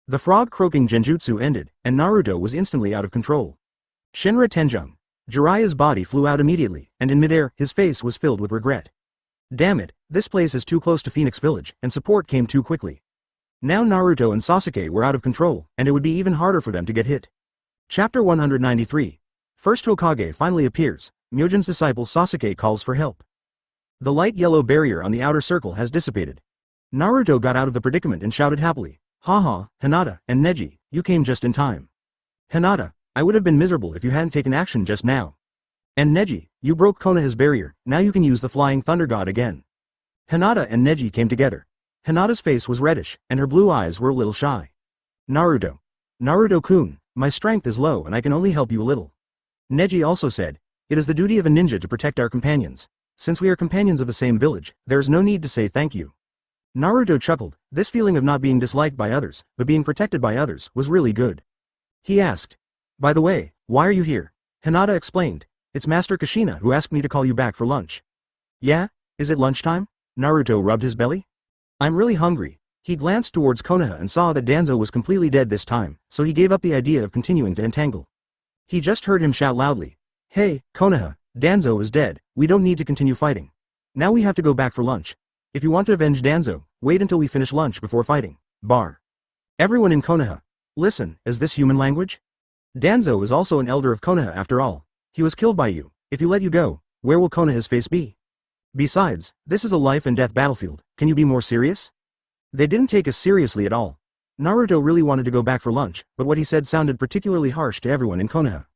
Speaker 1: The frog croaking genjutsu ended, and Naruto was instantly out of control. Shinra Tenjung. Jiraiya's body flew out immediately, and in midair, his face was filled with regret. Damn it, this place is too close to Phoenix Village, and support came too quickly. Now Naruto and Sasuke were out of control, and it would be even harder for them to get hit. Chapter 193. First Hokage finally appears. Myojin's disciple Sasuke calls for help. The light yellow barrier on the outer circle has dissipated. Naruto got out of the predicament and shouted happily, haha, Hinata and Neji, you came just in time. Hinata, I would have been miserable if you hadn't taken action just now. And Neji, you broke Konoha's barrier, now you can use the flying thunder god again. Hinata and Neji came together. Hinata's face was reddish, and her blue eyes were a little shy. Naruto. Naruto-kun, my strength is low and I can only help you a little. Neji also said, it is the duty of a ninja to protect our companions. Since we are companions of the same village, there is no need to say thank you. Naruto chuckled, this feeling of not being disliked by others, but being protected by others, was really good. He asked, by the way, why are you here? Hinata explained, it's Master Kushina who asked me to call you back for lunch. Yeah? Is it lunchtime? Naruto rubbed his belly. I'm really hungry. He glanced towards Konoha and saw that Danzo was completely dead this time, so he gave up the idea of continuing to entangle. He just heard him shout loudly, hey, Konoha, Danzo is dead, we don't need to continue fighting. Now we have to go back for lunch. If you want to avenge Danzo, wait until we finish lunch before fighting. Bar. Everyone in Konoha. Listen, is this human language? Danzo is also an elder of Konoha after all. He was killed by you. If you let you go, where will Konoha's face be? Besides, this is a life and death battlefield, can you be more serious? They didn't take us seriously at all. Naruto really wanted to go back for lunch, but what he said sounded particularly harsh to everyone in Konoha.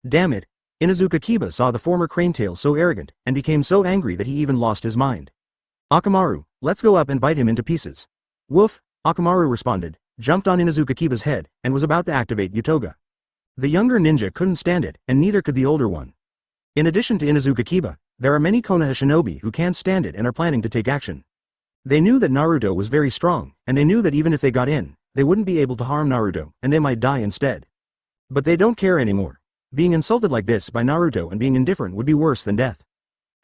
Speaker 1: Damn it. Inuzuka Kiba saw the former Cranetail so arrogant, and became so angry that he even lost his mind. Akamaru, let's go up and bite him into pieces. Woof, Akamaru responded, jumped on Inuzuka Kiba's head, and was about to activate Yutoga. The younger ninja couldn't stand it, and neither could the older one. In addition to Inuzuka Kiba, there are many Konoha shinobi who can't stand it and are planning to take action. They knew that Naruto was very strong, and they knew that even if they got in, they wouldn't be able to harm Naruto, and they might die instead. But they don't care anymore. Being insulted like this by Naruto and being indifferent would be worse than death.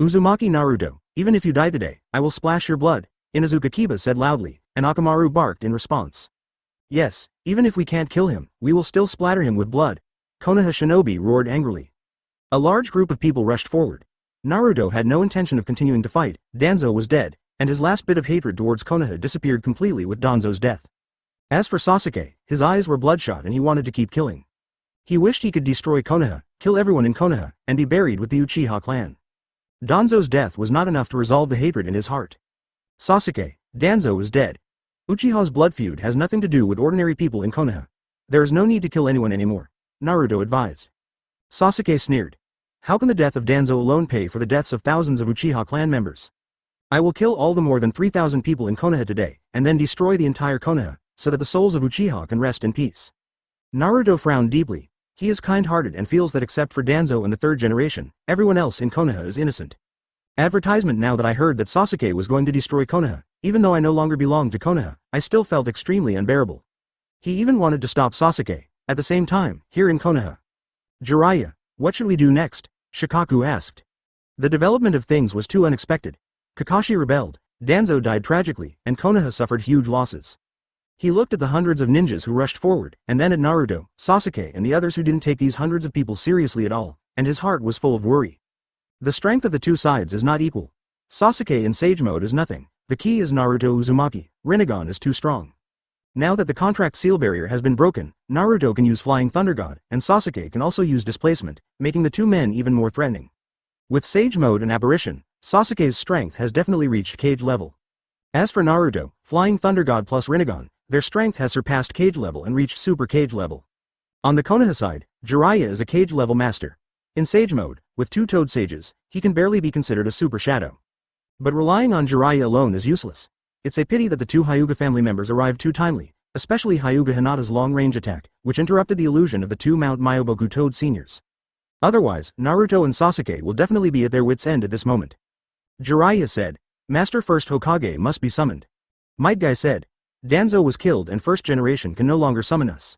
Speaker 1: Uzumaki Naruto, even if you die today, I will splash your blood, Inuzuka Kiba said loudly, and Akamaru barked in response. Yes, even if we can't kill him, we will still splatter him with blood. Konoha shinobi roared angrily. A large group of people rushed forward. Naruto had no intention of continuing to fight, Danzo was dead, and his last bit of hatred towards Konoha disappeared completely with Danzo's death. As for Sasuke, his eyes were bloodshot and he wanted to keep killing. He wished he could destroy Konoha, kill everyone in Konoha, and be buried with the Uchiha clan. Danzo's death was not enough to resolve the hatred in his heart. Sasuke, Danzo is dead. Uchiha's blood feud has nothing to do with ordinary people in Konoha. There is no need to kill anyone anymore, Naruto advised. Sasuke sneered. How can the death of Danzo alone pay for the deaths of thousands of Uchiha clan members? I will kill all the more than 3,000 people in Konoha today, and then destroy the entire Konoha, so that the souls of Uchiha can rest in peace. Naruto frowned deeply. He is kind-hearted and feels that except for Danzo and the third generation, everyone else in Konoha is innocent. Advertisement. Now that I heard that Sasuke was going to destroy Konoha, even though I no longer belonged to Konoha, I still felt extremely unbearable. He even wanted to stop Sasuke, at the same time, here in Konoha. Jiraiya, what should we do next? Shikaku asked. The development of things was too unexpected. Kakashi rebelled, Danzo died tragically, and Konoha suffered huge losses. He looked at the hundreds of ninjas who rushed forward, and then at Naruto, Sasuke and the others who didn't take these hundreds of people seriously at all, and his heart was full of worry. The strength of the two sides is not equal. Sasuke in Sage Mode is nothing. The key is Naruto Uzumaki. Rinnegan is too strong. Now that the contract seal barrier has been broken, Naruto can use Flying Thunder God, and Sasuke can also use Displacement, making the two men even more threatening. With Sage Mode and Apparition, Sasuke's strength has definitely reached Cage level. As for Naruto, Flying Thunder God plus Rinnegan, their strength has surpassed Cage level and reached Super Cage level. On the Konoha side, Jiraiya is a Cage level master. In Sage Mode, with two Toad Sages, he can barely be considered a Super Shadow. But relying on Jiraiya alone is useless. It's a pity that the two Hyuga family members arrived too timely, especially Hyuga Hinata's long-range attack, which interrupted the illusion of the two Mount Myoboku Toad seniors. Otherwise, Naruto and Sasuke will definitely be at their wits' end at this moment. Jiraiya said, Master First Hokage must be summoned. Might Guy said, Danzo was killed and first generation can no longer summon us.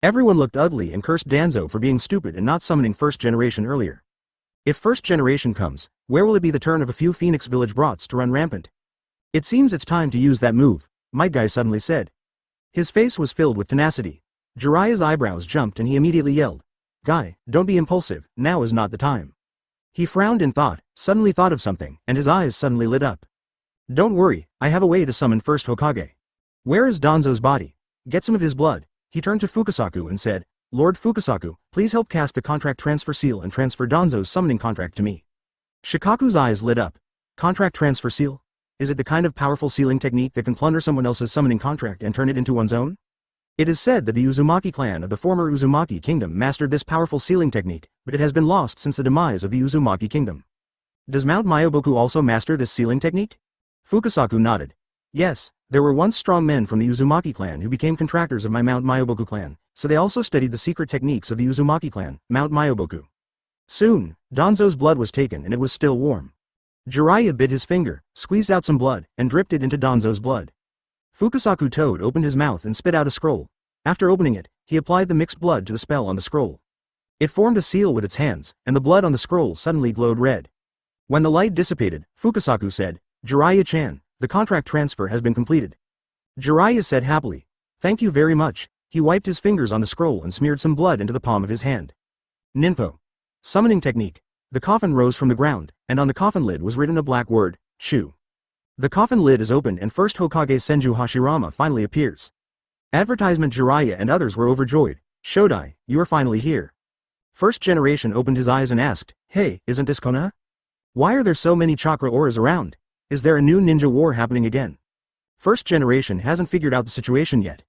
Speaker 1: Everyone looked ugly and cursed Danzo for being stupid and not summoning first generation earlier. If first generation comes, where will it be the turn of a few Phoenix Village brats to run rampant? It seems it's time to use that move, Might Guy suddenly said. His face was filled with tenacity. Jiraiya's eyebrows jumped and he immediately yelled, Guy, don't be impulsive, now is not the time. He frowned in thought, suddenly thought of something, and his eyes suddenly lit up. Don't worry, I have a way to summon first Hokage. Where is Danzo's body? Get some of his blood. He turned to Fukasaku and said, Lord Fukasaku, please help cast the contract transfer seal and transfer Danzo's summoning contract to me. Shikaku's eyes lit up. Contract transfer seal? Is it the kind of powerful sealing technique that can plunder someone else's summoning contract and turn it into one's own? It is said that the Uzumaki clan of the former Uzumaki kingdom mastered this powerful sealing technique, but it has been lost since the demise of the Uzumaki kingdom. Does Mount Myoboku also master this sealing technique? Fukasaku nodded. Yes, there were once strong men from the Uzumaki clan who became contractors of my Mount Myoboku clan, so they also studied the secret techniques of the Uzumaki clan, Mount Myoboku. Soon, Danzo's blood was taken and it was still warm. Jiraiya bit his finger, squeezed out some blood, and dripped it into Danzo's blood. Fukasaku Toad opened his mouth and spit out a scroll. After opening it, he applied the mixed blood to the spell on the scroll. It formed a seal with its hands, and the blood on the scroll suddenly glowed red. When the light dissipated, Fukasaku said, Jiraiya-chan, the contract transfer has been completed. Jiraiya said happily, Thank you very much. He wiped his fingers on the scroll and smeared some blood into the palm of his hand. Ninpo. Summoning technique. The coffin rose from the ground, and on the coffin lid was written a black word, Shu. The coffin lid is opened and first Hokage Senju Hashirama finally appears. Advertisement. Jiraiya and others were overjoyed. Shodai, you are finally here. First generation opened his eyes and asked, Hey, isn't this Konoha? Why are there so many chakra auras around? Is there a new ninja war happening again? First generation hasn't figured out the situation yet.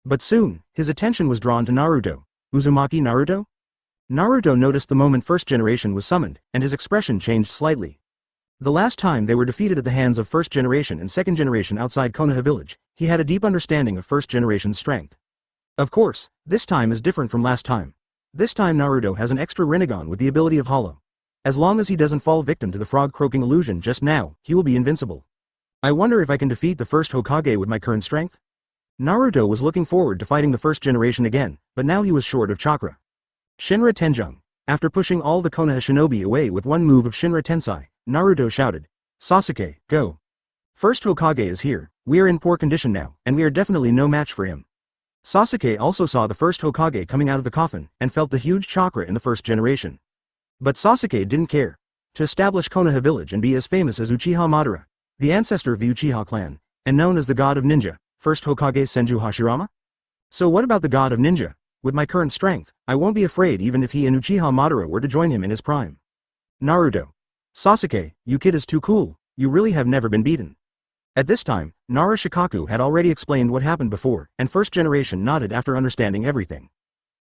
Speaker 1: But soon, his attention was drawn to Naruto. Uzumaki Naruto? Naruto noticed the moment first generation was summoned, and his expression changed slightly. The last time they were defeated at the hands of first generation and second generation outside Konoha village, he had a deep understanding of first generation's strength. Of course, this time is different from last time. This time Naruto has an extra Rinnegan with the ability of Hollow. As long as he doesn't fall victim to the frog croaking illusion just now, he will be invincible. I wonder if I can defeat the first Hokage with my current strength? Naruto was looking forward to fighting the first generation again, but now he was short of chakra. Shinra Tenjung. After pushing all the Konoha shinobi away with one move of Shinra Tensai, Naruto shouted, Sasuke, go. First Hokage is here, we are in poor condition now, and we are definitely no match for him. Sasuke also saw the first Hokage coming out of the coffin, and felt the huge chakra in the first generation. But Sasuke didn't care. To establish Konoha village and be as famous as Uchiha Madara, the ancestor of the Uchiha clan, and known as the god of ninja, first Hokage Senju Hashirama? So what about the god of ninja? With my current strength, I won't be afraid even if he and Uchiha Madara were to join him in his prime. Naruto. Sasuke, you kid is too cool, you really have never been beaten. At this time, Nara Shikaku had already explained what happened before, and first generation nodded after understanding everything.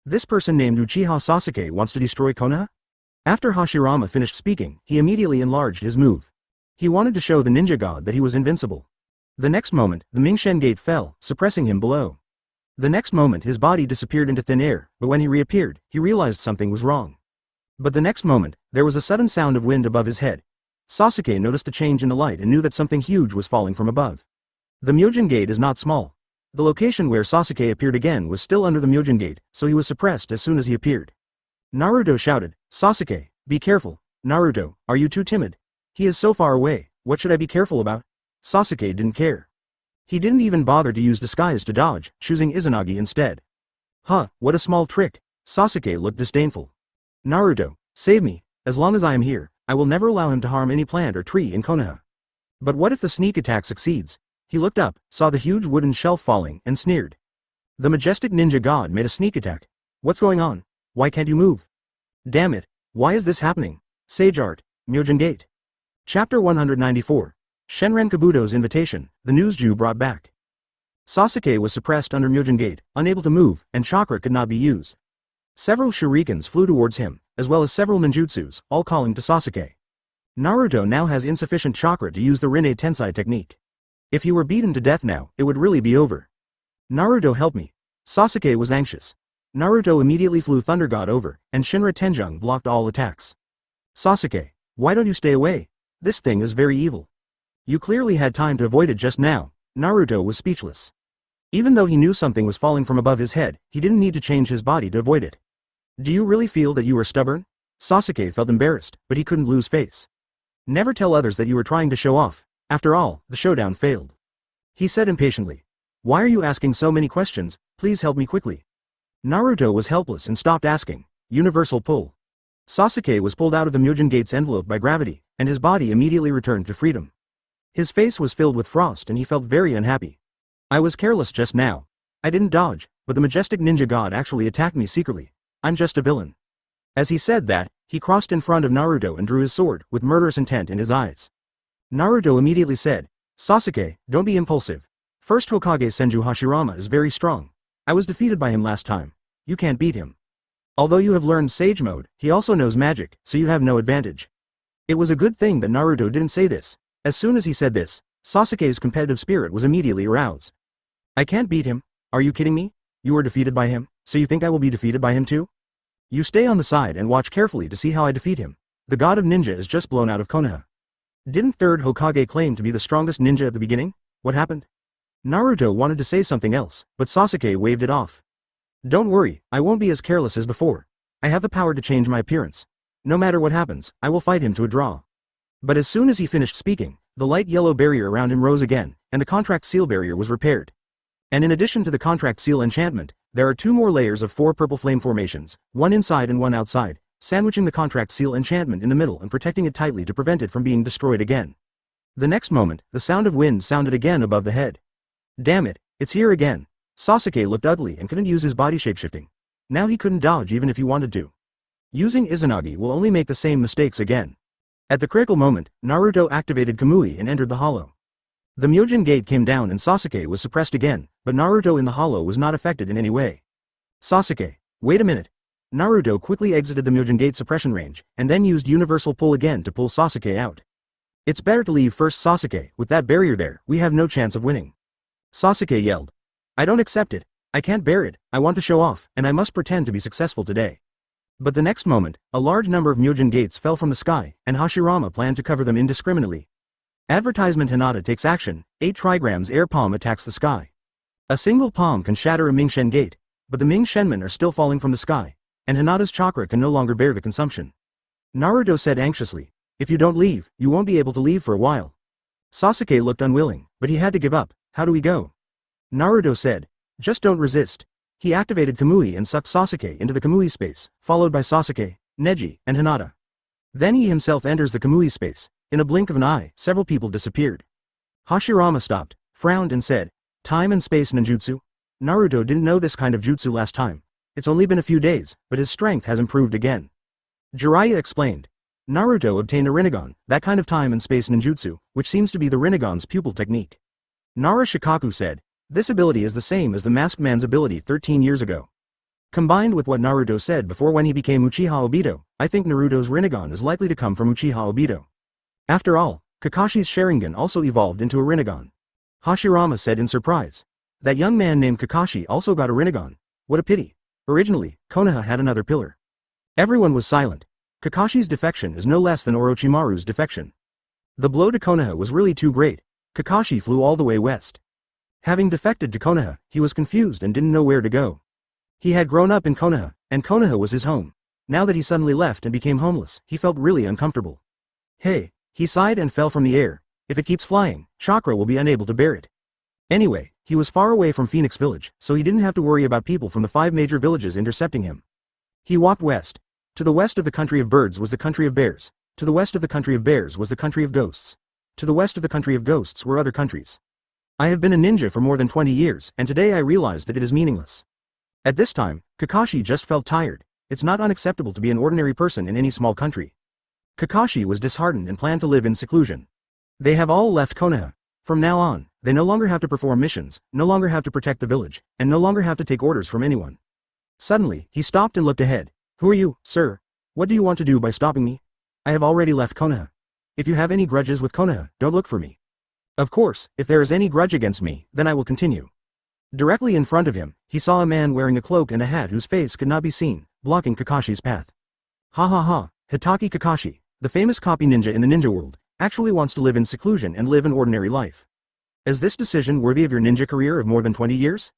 Speaker 1: This person named Uchiha Sasuke wants to destroy Konoha? After Hashirama finished speaking, he immediately enlarged his move. He wanted to show the ninja god that he was invincible. The next moment, the Mingshen gate fell, suppressing him below. The next moment his body disappeared into thin air, but when he reappeared, he realized something was wrong. But the next moment, there was a sudden sound of wind above his head. Sasuke noticed the change in the light and knew that something huge was falling from above. The Myojin gate is not small. The location where Sasuke appeared again was still under the Myojin gate, so he was suppressed as soon as he appeared. Naruto shouted, "Sasuke, be careful. Naruto, are you too timid? He is so far away, what should I be careful about?" Sasuke didn't care. He didn't even bother to use disguise to dodge, choosing Izanagi instead. Huh, what a small trick. Sasuke looked disdainful. Naruto, save me. As long as I am here, I will never allow him to harm any plant or tree in Konoha. But what if the sneak attack succeeds? He looked up, saw the huge wooden shelf falling, and sneered. The majestic ninja god made a sneak attack. What's going on? Why can't you move? Damn it, why is this happening? Sage Art, Myojin Gate. Chapter 194. Shenren Kabuto's invitation, the news Jew brought back. Sasuke was suppressed under Myojin Gate, unable to move, and chakra could not be used. Several shurikens flew towards him, as well as several ninjutsus, all calling to Sasuke. Naruto now has insufficient chakra to use the Rinne Tensai technique. If he were beaten to death now, it would really be over. Naruto, help me. Sasuke was anxious. Naruto immediately flew Thunder God over, and Shinra Tenjung blocked all attacks. Sasuke, why don't you stay away? This thing is very evil. You clearly had time to avoid it just now. Naruto was speechless. Even though he knew something was falling from above his head, he didn't need to change his body to avoid it. Do you really feel that you are stubborn? Sasuke felt embarrassed, but he couldn't lose face. Never tell others that you were trying to show off. After all, the showdown failed. He said impatiently. Why are you asking so many questions? Please help me quickly. Naruto was helpless and stopped asking. Universal pull. Sasuke was pulled out of the Myojin Gate's envelope by gravity, and his body immediately returned to freedom. His face was filled with frost and he felt very unhappy. I was careless just now. I didn't dodge, but the majestic ninja god actually attacked me secretly. I'm just a villain. As he said that, he crossed in front of Naruto and drew his sword, with murderous intent in his eyes. Naruto immediately said, Sasuke, don't be impulsive. First Hokage Senju Hashirama is very strong. I was defeated by him last time. You can't beat him. Although you have learned Sage Mode, he also knows magic, so you have no advantage. It was a good thing that Naruto didn't say this. As soon as he said this, Sasuke's competitive spirit was immediately aroused. I can't beat him. Are you kidding me? You were defeated by him, so you think I will be defeated by him too? You stay on the side and watch carefully to see how I defeat him. The god of ninja is just blown out of Konoha. Didn't third Hokage claim to be the strongest ninja at the beginning? What happened? Naruto wanted to say something else, but Sasuke waved it off. Don't worry, I won't be as careless as before. I have the power to change my appearance. No matter what happens, I will fight him to a draw. But as soon as he finished speaking, the light yellow barrier around him rose again, and the contract seal barrier was repaired. And in addition to the contract seal enchantment, there are 2 more layers of 4 purple flame formations, one inside and one outside, sandwiching the contract seal enchantment in the middle and protecting it tightly to prevent it from being destroyed again. The next moment, the sound of wind sounded again above the head. Damn it, it's here again. Sasuke looked ugly and couldn't use his body shapeshifting. Now he couldn't dodge even if he wanted to. Using Izanagi will only make the same mistakes again. At the critical moment, Naruto activated Kamui and entered the hollow. The Myojin Gate came down and Sasuke was suppressed again, but Naruto in the hollow was not affected in any way. Sasuke, wait a minute. Naruto quickly exited the Myojin Gate suppression range, and then used Universal Pull again to pull Sasuke out. It's better to leave first, Sasuke. With that barrier there, we have no chance of winning. Sasuke yelled. I don't accept it. I can't bear it. I want to show off, and I must pretend to be successful today. But the next moment, a large number of Myojin Gates fell from the sky, and Hashirama planned to cover them indiscriminately. Advertisement Hinata takes action, 8 trigrams air palm attacks the sky. A single palm can shatter a Mingshen Gate, but the Ming Shenmen are still falling from the sky, and Hinata's chakra can no longer bear the consumption. Naruto said anxiously, if you don't leave, you won't be able to leave for a while. Sasuke looked unwilling, but he had to give up. How do we go? Naruto said, just don't resist. He activated Kamui and sucked Sasuke into the Kamui space, followed by Sasuke, Neji, and Hinata. Then he himself enters the Kamui space. In a blink of an eye, several people disappeared. Hashirama stopped, frowned and said, time and space ninjutsu? Naruto didn't know this kind of jutsu last time. It's only been a few days, but his strength has improved again. Jiraiya explained. Naruto obtained a Rinnegan, that kind of time and space ninjutsu, which seems to be the Rinnegan's pupil technique. Nara Shikaku said, this ability is the same as the Masked Man's ability 13 years ago. Combined with what Naruto said before when he became Uchiha Obito, I think Naruto's Rinnegan is likely to come from Uchiha Obito. After all, Kakashi's Sharingan also evolved into a Rinnegan. Hashirama said in surprise. That young man named Kakashi also got a Rinnegan. What a pity. Originally, Konoha had another pillar. Everyone was silent. Kakashi's defection is no less than Orochimaru's defection. The blow to Konoha was really too great. Kakashi flew all the way west. Having defected to Konoha, he was confused and didn't know where to go. He had grown up in Konoha, and Konoha was his home. Now that he suddenly left and became homeless, he felt really uncomfortable. Hey, he sighed and fell from the air. If it keeps flying, Chakra will be unable to bear it. Anyway, he was far away from Phoenix Village, so he didn't have to worry about people from the 5 major villages intercepting him. He walked west. To the west of the country of birds was the country of bears. To the west of the country of bears was the country of ghosts. To the west of the country of ghosts were other countries. I have been a ninja for more than 20 years, and today I realized that it is meaningless. At this time, Kakashi just felt tired. It's not unacceptable to be an ordinary person in any small country. Kakashi was disheartened and planned to live in seclusion. They have all left Konoha. From now on, they no longer have to perform missions, no longer have to protect the village, and no longer have to take orders from anyone. Suddenly, he stopped and looked ahead. Who are you, sir? What do you want to do by stopping me? I have already left Konoha. If you have any grudges with Konoha, don't look for me. Of course, if there is any grudge against me, then I will continue. Directly in front of him, he saw a man wearing a cloak and a hat whose face could not be seen, blocking Kakashi's path. Ha ha ha, Hitaki Kakashi, the famous copy ninja in the ninja world, actually wants to live in seclusion and live an ordinary life. Is this decision worthy of your ninja career of more than 20 years?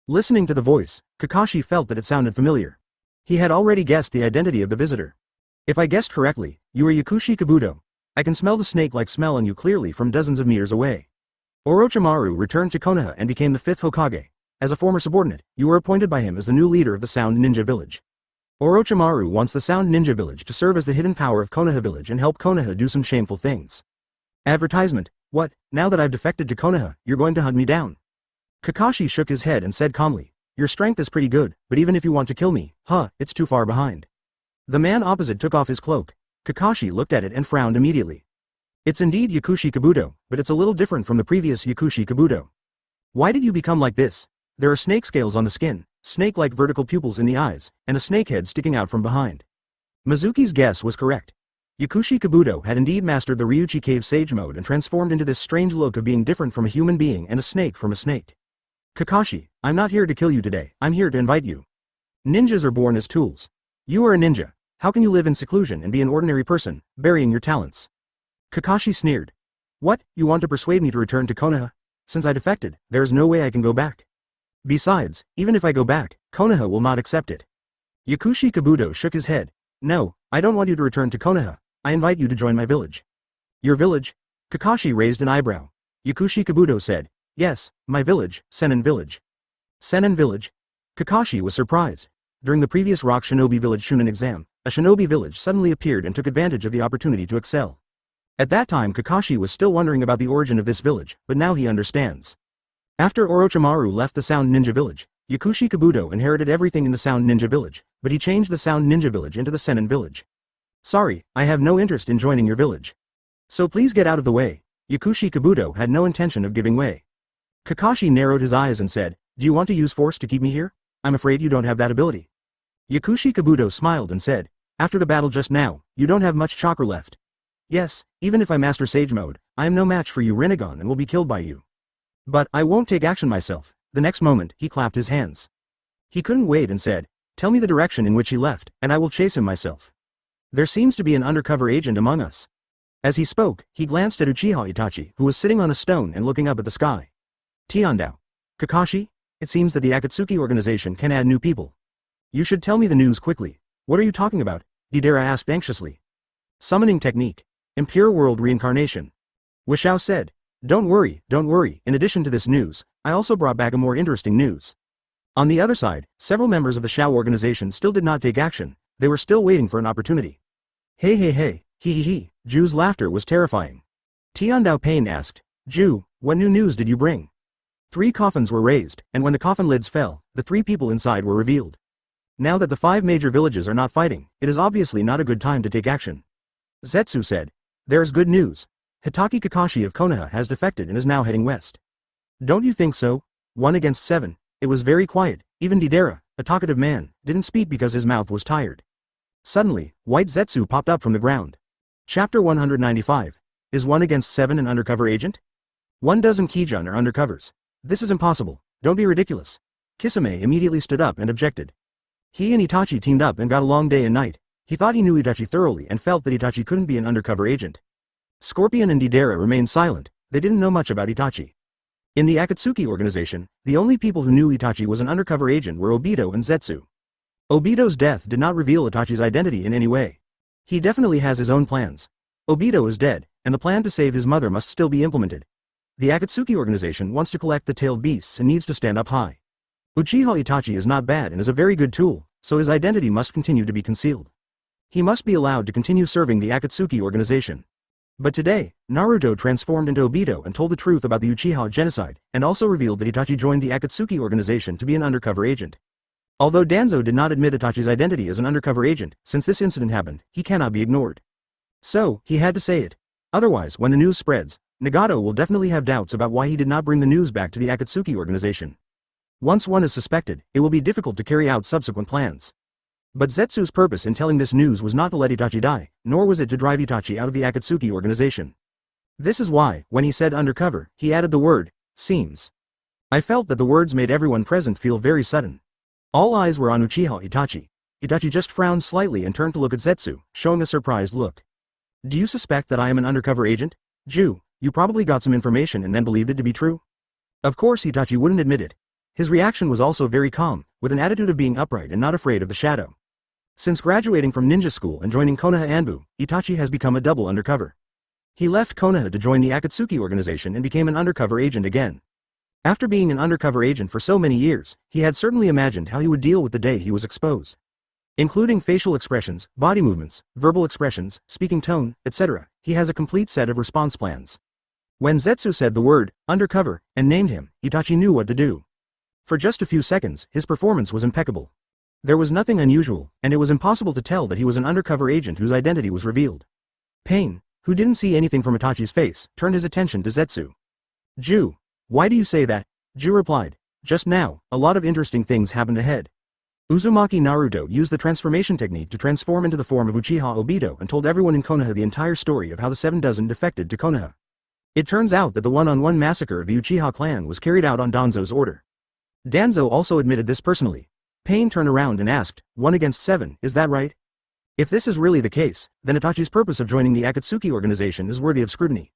Speaker 1: Listening to the voice, Kakashi felt that it sounded familiar. He had already guessed the identity of the visitor. If I guessed correctly, you are Yakushi Kabuto. I can smell the snake-like smell on you clearly from dozens of meters away. Orochimaru returned to Konoha and became the 5th Hokage. As a former subordinate, you were appointed by him as the new leader of the Sound Ninja Village. Orochimaru wants the Sound Ninja Village to serve as the hidden power of Konoha Village and help Konoha do some shameful things. Advertisement. What, now that I've defected to Konoha, you're going to hunt me down? Kakashi shook his head and said calmly, your strength is pretty good, but even if you want to kill me, it's too far behind. The man opposite took off his cloak. Kakashi looked at it and frowned immediately. It's indeed Yakushi Kabuto, but it's a little different from the previous Yakushi Kabuto. Why did you become like this? There are snake scales on the skin, snake-like vertical pupils in the eyes, and a snake head sticking out from behind. Mizuki's guess was correct. Yakushi Kabuto had indeed mastered the Ryuchi Cave Sage mode and transformed into this strange look of being different from a human being and a snake from a snake. Kakashi, I'm not here to kill you today, I'm here to invite you. Ninjas are born as tools. You are a ninja. How can you live in seclusion and be an ordinary person, burying your talents? Kakashi sneered. What, you want to persuade me to return to Konoha? Since I defected, there is no way I can go back. Besides, even if I go back, Konoha will not accept it. Yakushi Kabuto shook his head. No, I don't want you to return to Konoha. I invite you to join my village. Your village? Kakashi raised an eyebrow. Yakushi Kabuto said, yes, my village, Sennin Village. Sennin Village? Kakashi was surprised. During the previous Rock Shinobi Village Shunin exam, a shinobi village suddenly appeared and took advantage of the opportunity to excel. At that time Kakashi was still wondering about the origin of this village, but now he understands. After Orochimaru left the Sound Ninja Village, Yakushi Kabuto inherited everything in the Sound Ninja Village, but he changed the Sound Ninja Village into the Sennin Village. Sorry, I have no interest in joining your village. So please get out of the way. Yakushi Kabuto had no intention of giving way. Kakashi narrowed his eyes and said, do you want to use force to keep me here? I'm afraid you don't have that ability. Yakushi Kabuto smiled and said, after the battle just now, you don't have much chakra left. Yes, even if I master Sage Mode, I am no match for you Rinnegan and will be killed by you. But I won't take action myself. The next moment, he clapped his hands. He couldn't wait and said, tell me the direction in which he left, and I will chase him myself. There seems to be an undercover agent among us. As he spoke, he glanced at Uchiha Itachi, who was sitting on a stone and looking up at the sky. Tiandao. Kakashi? It seems that the Akatsuki organization can add new people. You should tell me the news quickly. What are you talking about? Deidara asked anxiously. Summoning technique. Impure world reincarnation. Wishow said. Don't worry, in addition to this news, I also brought back a more interesting news. On the other side, several members of the Shao organization still did not take action, they were still waiting for an opportunity. Hey, hee, Ju's laughter was terrifying. Tiandao Pain asked, Ju, what new news did you bring? 3 coffins were raised, and when the coffin lids fell, the 3 people inside were revealed. Now that the 5 major villages are not fighting, it is obviously not a good time to take action. Zetsu said, there is good news. Hitaki Kakashi of Konoha has defected and is now heading west. Don't you think so? 1 against 7, it was very quiet, even Deidara, a talkative man, didn't speak because his mouth was tired. Suddenly, White Zetsu popped up from the ground. Chapter 195. Is 1 against 7 an undercover agent? 12 Kijun are undercovers. This is impossible. Don't be ridiculous. Kisame immediately stood up and objected. He and Itachi teamed up and got along day and night. He thought he knew Itachi thoroughly and felt that Itachi couldn't be an undercover agent. Scorpion and Deidara remained silent. They didn't know much about Itachi. In the Akatsuki organization, the only people who knew Itachi was an undercover agent were Obito and Zetsu. Obito's death did not reveal Itachi's identity in any way. He definitely has his own plans. Obito is dead, and the plan to save his mother must still be implemented. The Akatsuki organization wants to collect the tailed beasts and needs to stand up high. Uchiha Itachi is not bad and is a very good tool, so his identity must continue to be concealed. He must be allowed to continue serving the Akatsuki organization. But today, Naruto transformed into Obito and told the truth about the Uchiha genocide, and also revealed that Itachi joined the Akatsuki organization to be an undercover agent. Although Danzo did not admit Itachi's identity as an undercover agent, since this incident happened, he cannot be ignored. So, he had to say it. Otherwise, when the news spreads, Nagato will definitely have doubts about why he did not bring the news back to the Akatsuki organization. Once one is suspected, it will be difficult to carry out subsequent plans. But Zetsu's purpose in telling this news was not to let Itachi die, nor was it to drive Itachi out of the Akatsuki organization. This is why, when he said undercover, he added the word, seems. I felt that the words made everyone present feel very sudden. All eyes were on Uchiha Itachi. Itachi just frowned slightly and turned to look at Zetsu, showing a surprised look. Do you suspect that I am an undercover agent? Ju, you probably got some information and then believed it to be true? Of course Itachi wouldn't admit it. His reaction was also very calm, with an attitude of being upright and not afraid of the shadow. Since graduating from ninja school and joining Konoha Anbu, Itachi has become a double undercover. He left Konoha to join the Akatsuki organization and became an undercover agent again. After being an undercover agent for so many years, he had certainly imagined how he would deal with the day he was exposed. Including facial expressions, body movements, verbal expressions, speaking tone, etc., he has a complete set of response plans. When Zetsu said the word, undercover, and named him, Itachi knew what to do. For just a few seconds, his performance was impeccable. There was nothing unusual, and it was impossible to tell that he was an undercover agent whose identity was revealed. Pain, who didn't see anything from Itachi's face, turned his attention to Zetsu. Ju, why do you say that? Ju replied, just now, a lot of interesting things happened ahead. Uzumaki Naruto used the transformation technique to transform into the form of Uchiha Obito and told everyone in Konoha the entire story of how the 7 dozen defected to Konoha. It turns out that the one-on-one massacre of the Uchiha clan was carried out on Danzo's order. Danzo also admitted this personally. Pain turned around and asked, 1 against 7, is that right? If this is really the case, then Itachi's purpose of joining the Akatsuki organization is worthy of scrutiny.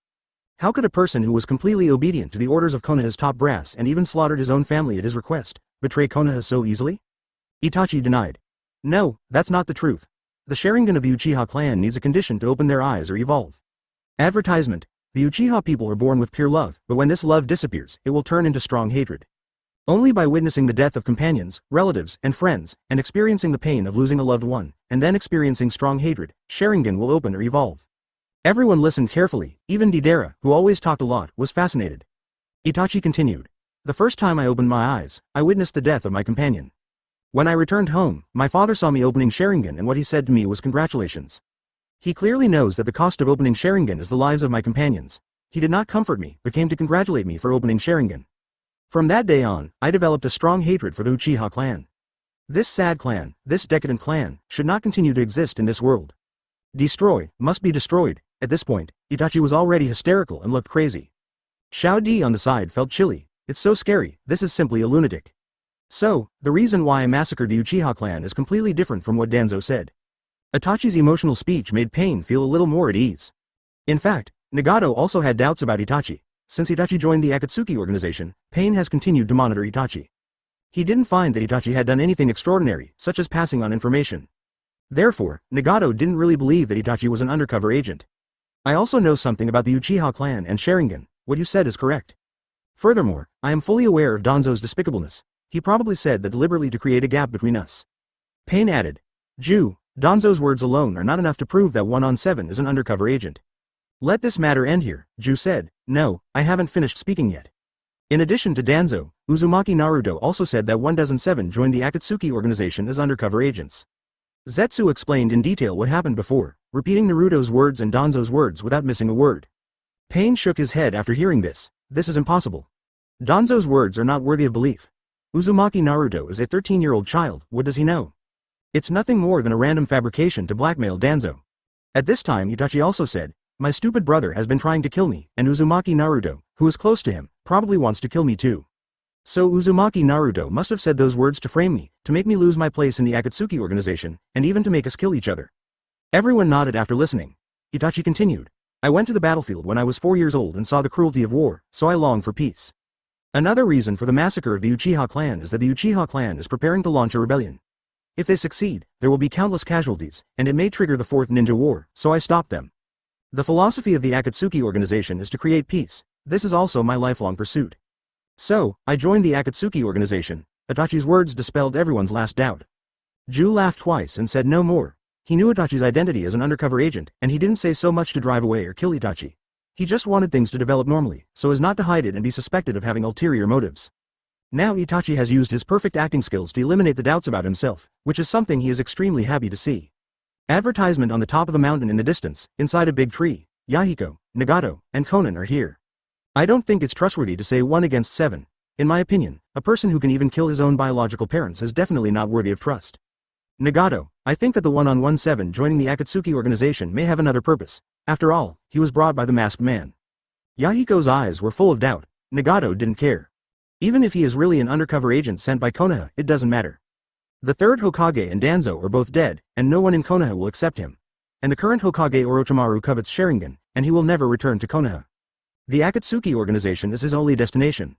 Speaker 1: How could a person who was completely obedient to the orders of Konoha's top brass and even slaughtered his own family at his request, betray Konoha so easily? Itachi denied. No, that's not the truth. The Sharingan of the Uchiha clan needs a condition to open their eyes or evolve. Advertisement. The Uchiha people are born with pure love, but when this love disappears, it will turn into strong hatred. Only by witnessing the death of companions, relatives, and friends, and experiencing the pain of losing a loved one, and then experiencing strong hatred, Sharingan will open or evolve. Everyone listened carefully, even Deidara, who always talked a lot, was fascinated. Itachi continued. The first time I opened my eyes, I witnessed the death of my companion. When I returned home, my father saw me opening Sharingan and what he said to me was congratulations. He clearly knows that the cost of opening Sharingan is the lives of my companions. He did not comfort me, but came to congratulate me for opening Sharingan. From that day on, I developed a strong hatred for the Uchiha clan. This sad clan, this decadent clan, should not continue to exist in this world. Destroy, must be destroyed. At this point, Itachi was already hysterical and looked crazy. Xiao Di on the side felt chilly. It's so scary, this is simply a lunatic. So, the reason why I massacred the Uchiha clan is completely different from what Danzo said. Itachi's emotional speech made Pain feel a little more at ease. In fact, Nagato also had doubts about Itachi. Since Itachi joined the Akatsuki organization, Pain has continued to monitor Itachi. He didn't find that Itachi had done anything extraordinary, such as passing on information. Therefore, Nagato didn't really believe that Itachi was an undercover agent. I also know something about the Uchiha clan and Sharingan. What you said is correct. Furthermore, I am fully aware of Danzo's despicableness. He probably said that deliberately to create a gap between us. Pain added. Ju, Danzo's words alone are not enough to prove that 1 on 7 is an undercover agent. Let this matter end here, Ju said. No, I haven't finished speaking yet. In addition to Danzo, Uzumaki Naruto also said that 1,007 joined the Akatsuki organization as undercover agents. Zetsu explained in detail what happened before, repeating Naruto's words and Danzo's words without missing a word. Pain shook his head after hearing this. This is impossible. Danzo's words are not worthy of belief. Uzumaki Naruto is a 13-year-old child, what does he know? It's nothing more than a random fabrication to blackmail Danzo. At this time Itachi also said, My stupid brother has been trying to kill me, and Uzumaki Naruto, who is close to him, probably wants to kill me too. So Uzumaki Naruto must have said those words to frame me, to make me lose my place in the Akatsuki organization, and even to make us kill each other. Everyone nodded after listening. Itachi continued. I went to the battlefield when I was 4 years old and saw the cruelty of war, so I long for peace. Another reason for the massacre of the Uchiha clan is that the Uchiha clan is preparing to launch a rebellion. If they succeed, there will be countless casualties, and it may trigger the Fourth Ninja War, so I stopped them. The philosophy of the Akatsuki organization is to create peace. This is also my lifelong pursuit. So, I joined the Akatsuki organization. Itachi's words dispelled everyone's last doubt. Ju laughed twice and said no more. He knew Itachi's identity as an undercover agent, and he didn't say so much to drive away or kill Itachi. He just wanted things to develop normally, so as not to hide it and be suspected of having ulterior motives. Now Itachi has used his perfect acting skills to eliminate the doubts about himself, which is something he is extremely happy to see. Advertisement on the top of a mountain in the distance, inside a big tree. Yahiko, Nagato, and Conan are here. I don't think it's trustworthy to say 1 against 7. In my opinion, a person who can even kill his own biological parents is definitely not worthy of trust. Nagato, I think that the 1-on-1 7 joining the Akatsuki organization may have another purpose. After all, he was brought by the masked man. Yahiko's eyes were full of doubt. Nagato didn't care. Even if he is really an undercover agent sent by Konoha, it doesn't matter. The third Hokage and Danzo are both dead, and no one in Konoha will accept him. And the current Hokage Orochimaru covets Sharingan, and he will never return to Konoha. The Akatsuki organization is his only destination.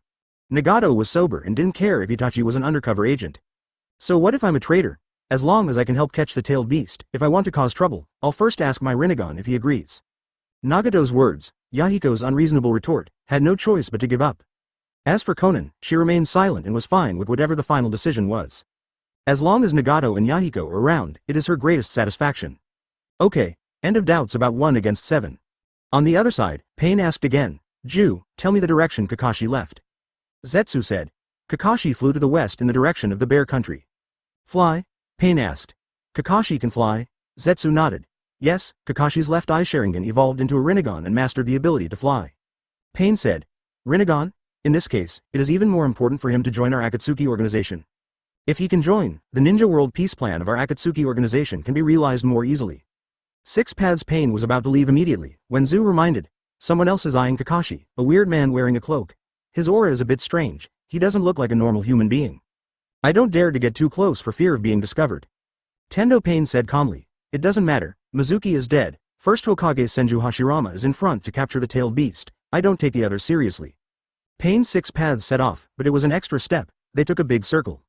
Speaker 1: Nagato was sober and didn't care if Itachi was an undercover agent. So what if I'm a traitor? As long as I can help catch the tailed beast, if I want to cause trouble, I'll first ask my Rinnegan if he agrees. Nagato's words, Yahiko's unreasonable retort, had no choice but to give up. As for Conan, she remained silent and was fine with whatever the final decision was. As long as Nagato and Yahiko are around, it is her greatest satisfaction. Okay, end of doubts about 1 against 7. On the other side, Pain asked again, Ju, tell me the direction Kakashi left. Zetsu said. Kakashi flew to the west in the direction of the Bear Country. Fly? Pain asked. Kakashi can fly? Zetsu nodded. Yes, Kakashi's left eye Sharingan evolved into a Rinnegan and mastered the ability to fly. Pain said. Rinnegan? In this case, it is even more important for him to join our Akatsuki organization. If he can join, the Ninja World Peace Plan of our Akatsuki organization can be realized more easily. Six Paths Pain was about to leave immediately, when Zu reminded. Someone else is eyeing Kakashi, a weird man wearing a cloak. His aura is a bit strange. He doesn't look like a normal human being. I don't dare to get too close for fear of being discovered. Tendo Pain said calmly. It doesn't matter. Mizuki is dead. First Hokage Senju Hashirama is in front to capture the tailed beast. I don't take the others seriously. Pain's 6 paths set off, but it was an extra step. They took a big circle.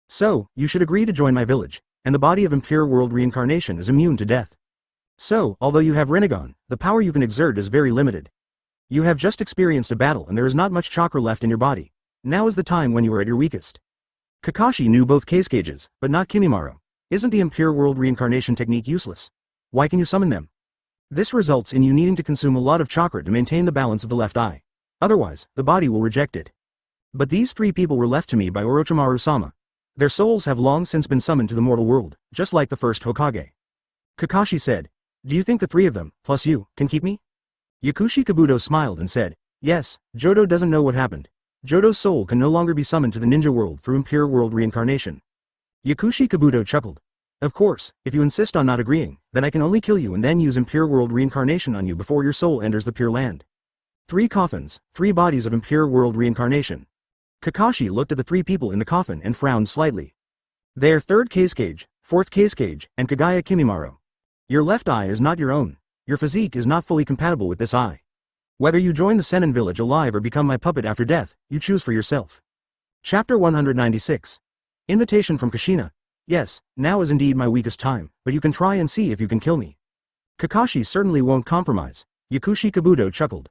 Speaker 1: So, you should agree to join my village, and the body of impure world reincarnation is immune to death. So, although you have Rinnegan, the power you can exert is very limited. You have just experienced a battle and there is not much chakra left in your body. Now is the time when you are at your weakest. Kakashi knew both Kasugages, but not Kimimaro. Isn't the impure world reincarnation technique useless? Why can you summon them? This results in you needing to consume a lot of chakra to maintain the balance of the left eye. Otherwise, the body will reject it. But these 3 people were left to me by Orochimaru-sama. Their souls have long since been summoned to the mortal world, just like the first Hokage. Kakashi said, do you think the 3 of them, plus you, can keep me? Yakushi Kabuto smiled and said, yes, Jodo doesn't know what happened. Jodo's soul can no longer be summoned to the ninja world through impure world reincarnation. Yakushi Kabuto chuckled. Of course, if you insist on not agreeing, then I can only kill you and then use impure world reincarnation on you before your soul enters the Pure Land. 3 coffins, 3 bodies of impure world reincarnation. Kakashi looked at the 3 people in the coffin and frowned slightly. They are 3rd Kasuge, 4th Kasuge, and Kagaya Kimimaro. Your left eye is not your own. Your physique is not fully compatible with this eye. Whether you join the Sennin village alive or become my puppet after death, you choose for yourself. Chapter 196. Invitation from Kushina. Yes, now is indeed my weakest time, but you can try and see if you can kill me. Kakashi certainly won't compromise. Yakushi Kabuto chuckled.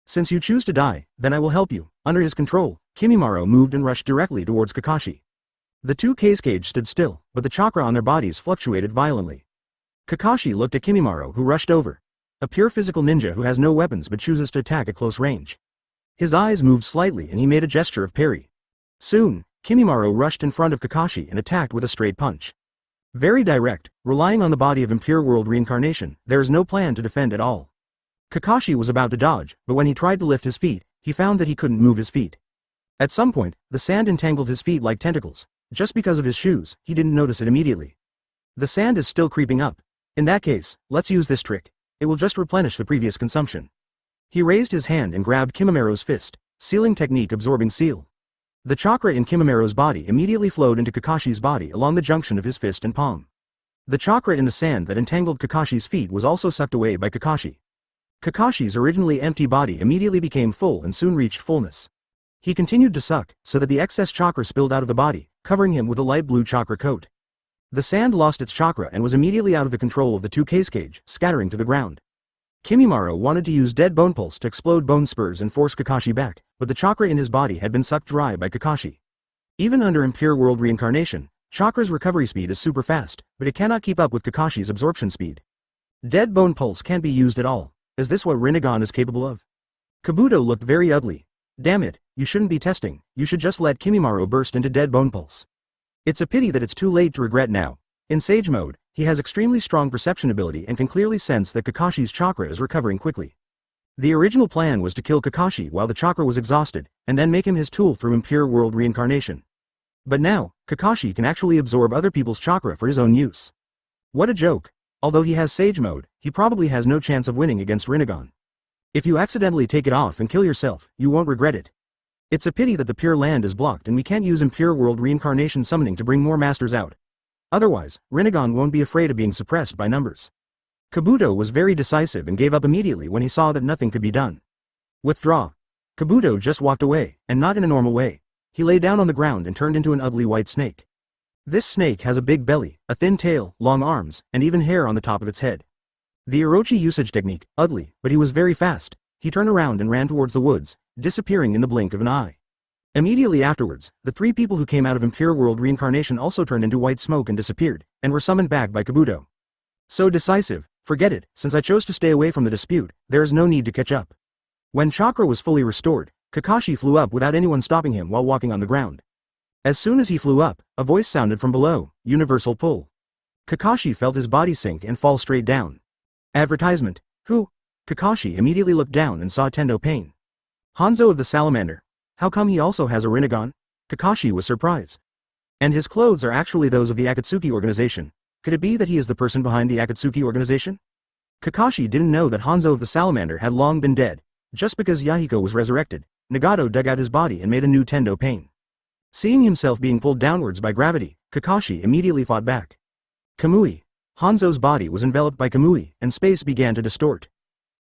Speaker 1: Since you choose to die, then I will help you. Under his control, Kimimaro moved and rushed directly towards Kakashi. The 2 Kasuge stood still, but the chakra on their bodies fluctuated violently. Kakashi looked at Kimimaro who rushed over. A pure physical ninja who has no weapons but chooses to attack at close range. His eyes moved slightly and he made a gesture of parry. Soon, Kimimaro rushed in front of Kakashi and attacked with a straight punch. Very direct, relying on the body of impure world reincarnation, there is no plan to defend at all. Kakashi was about to dodge, but when he tried to lift his feet, he found that he couldn't move his feet. At some point, the sand entangled his feet like tentacles. Just because of his shoes, he didn't notice it immediately. The sand is still creeping up. In that case, let's use this trick. it will just replenish the previous consumption. He raised his hand and grabbed Kimamero's fist, sealing technique absorbing seal. The chakra in Kimamero's body immediately flowed into Kakashi's body along the junction of his fist and palm. The chakra in the sand that entangled Kakashi's feet was also sucked away by Kakashi. Kakashi's originally empty body immediately became full and soon reached fullness. He continued to suck, so that the excess chakra spilled out of the body, covering him with a light blue chakra coat. The sand lost its chakra and was immediately out of the control of the two Kage, scattering to the ground. Kimimaro wanted to use dead bone pulse to explode bone spurs and force Kakashi back, but the chakra in his body had been sucked dry by Kakashi. Even under impure world reincarnation, Chakra's recovery speed is super fast, but it cannot keep up with Kakashi's absorption speed. Dead bone pulse can't be used at all. Is this what Rinnegan is capable of? Kabuto looked very ugly. Damn it, you shouldn't be testing, you should just let Kimimaro burst into dead bone pulse. It's a pity that it's too late to regret now. In Sage mode, he has extremely strong perception ability and can clearly sense that Kakashi's chakra is recovering quickly. The original plan was to kill Kakashi while the chakra was exhausted, and then make him his tool through impure world reincarnation. But now, Kakashi can actually absorb other people's chakra for his own use. What a joke. Although he has Sage mode, he probably has no chance of winning against Rinnegan. If you accidentally take it off and kill yourself, you won't regret it. It's a pity that the Pure Land is blocked and we can't use impure world reincarnation summoning to bring more masters out. Otherwise, Rinnegan won't be afraid of being suppressed by numbers. Kabuto was very decisive and gave up immediately when he saw that nothing could be done. Withdraw. Kabuto just walked away, and not in a normal way. He lay down on the ground and turned into an ugly white snake. This snake has a big belly, a thin tail, long arms, and even hair on the top of its head. The Orochi usage technique, ugly, but he was very fast. He turned around and ran towards the woods, disappearing in the blink of an eye. Immediately afterwards, the three people who came out of impure world reincarnation also turned into white smoke and disappeared, and were summoned back by Kabuto. So decisive, forget it, since I chose to stay away from the dispute, there is no need to catch up. When chakra was fully restored, Kakashi flew up without anyone stopping him while walking on the ground. As soon as he flew up, a voice sounded from below, universal pull. Kakashi felt his body sink and fall straight down. Advertisement. Who? Kakashi immediately looked down and saw Tendo Pain. Hanzo of the Salamander. How come he also has a Rinnegan? Kakashi was surprised. And his clothes are actually those of the Akatsuki organization. Could it be that he is the person behind the Akatsuki organization? Kakashi didn't know that Hanzo of the Salamander had long been dead. Just because Yahiko was resurrected, Nagato dug out his body and made a new Tendo Pain. Seeing himself being pulled downwards by gravity, Kakashi immediately fought back. Kamui. Hanzo's body was enveloped by Kamui, and space began to distort.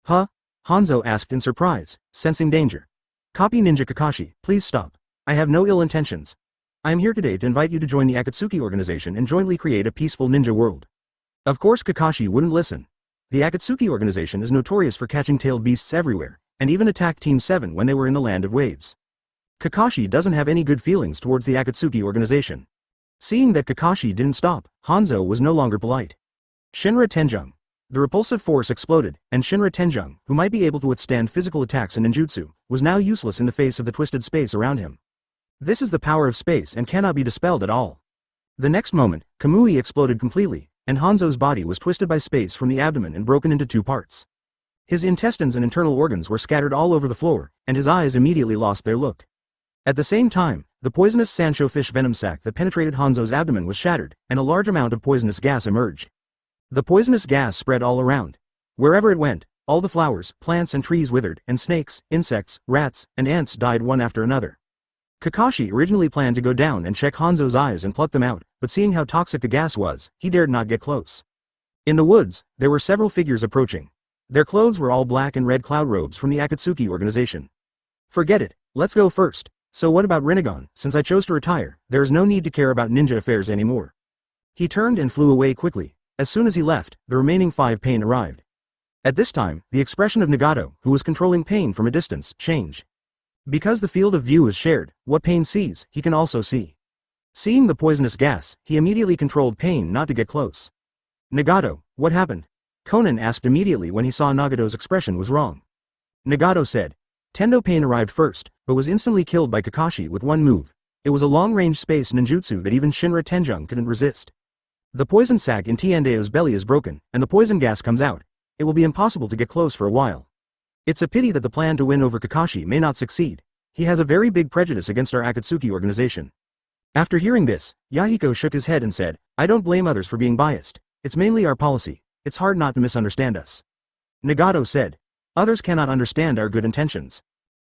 Speaker 1: Huh? Hanzo asked in surprise, sensing danger. Copy Ninja Kakashi, please stop. I have no ill intentions. I am here today to invite you to join the Akatsuki organization and jointly create a peaceful ninja world. Of course Kakashi wouldn't listen. The Akatsuki organization is notorious for catching tailed beasts everywhere, and even attacked Team 7 when they were in the Land of Waves. Kakashi doesn't have any good feelings towards the Akatsuki organization. Seeing that Kakashi didn't stop, Hanzo was no longer polite. Shinra Tenjung. The repulsive force exploded, and Shinra Tenjung, who might be able to withstand physical attacks and ninjutsu, was now useless in the face of the twisted space around him. This is the power of space and cannot be dispelled at all. The next moment, Kamui exploded completely, and Hanzo's body was twisted by space from the abdomen and broken into two parts. His intestines and internal organs were scattered all over the floor, and his eyes immediately lost their look. At the same time, the poisonous Sancho fish venom sac that penetrated Hanzo's abdomen was shattered, and a large amount of poisonous gas emerged. The poisonous gas spread all around. Wherever it went, all the flowers, plants and trees withered, and snakes, insects, rats, and ants died one after another. Kakashi originally planned to go down and check Hanzo's eyes and pluck them out, but seeing how toxic the gas was, he dared not get close. In the woods, there were several figures approaching. Their clothes were all black and red cloud robes from the Akatsuki organization. Forget it, let's go first. So what about Rinnegan? Since I chose to retire, there is no need to care about ninja affairs anymore. He turned and flew away quickly. As soon as he left, the remaining 5 Pain arrived. At this time, the expression of Nagato, who was controlling Pain from a distance, changed. Because the field of view is shared, what Pain sees, he can also see. Seeing the poisonous gas, he immediately controlled Pain not to get close. Nagato, what happened? Conan asked immediately when he saw Nagato's expression was wrong. Nagato said, Tendo Pain arrived first, but was instantly killed by Kakashi with one move. It was a long-range space ninjutsu that even Shinra Tenjung couldn't resist. The poison sac in Tiandeo's belly is broken, and the poison gas comes out. It will be impossible to get close for a while. It's a pity that the plan to win over Kakashi may not succeed. He has a very big prejudice against our Akatsuki organization. After hearing this, Yahiko shook his head and said, I don't blame others for being biased. It's mainly our policy. It's hard not to misunderstand us. Nagato said. Others cannot understand our good intentions.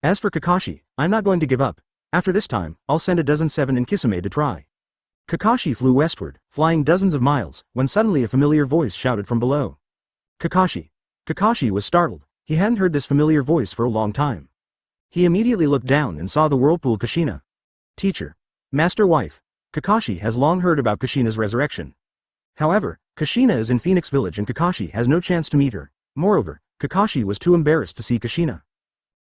Speaker 1: As for Kakashi, I'm not going to give up. After this time, I'll send a dozen 7 in Kisame to try. Kakashi flew westward, flying dozens of miles, when suddenly a familiar voice shouted from below. Kakashi. Kakashi was startled. He hadn't heard this familiar voice for a long time. He immediately looked down and saw the whirlpool Kushina. Teacher. Master wife. Kakashi has long heard about Kushina's resurrection. However, Kushina is in Phoenix Village and Kakashi has no chance to meet her. Moreover, Kakashi was too embarrassed to see Kushina.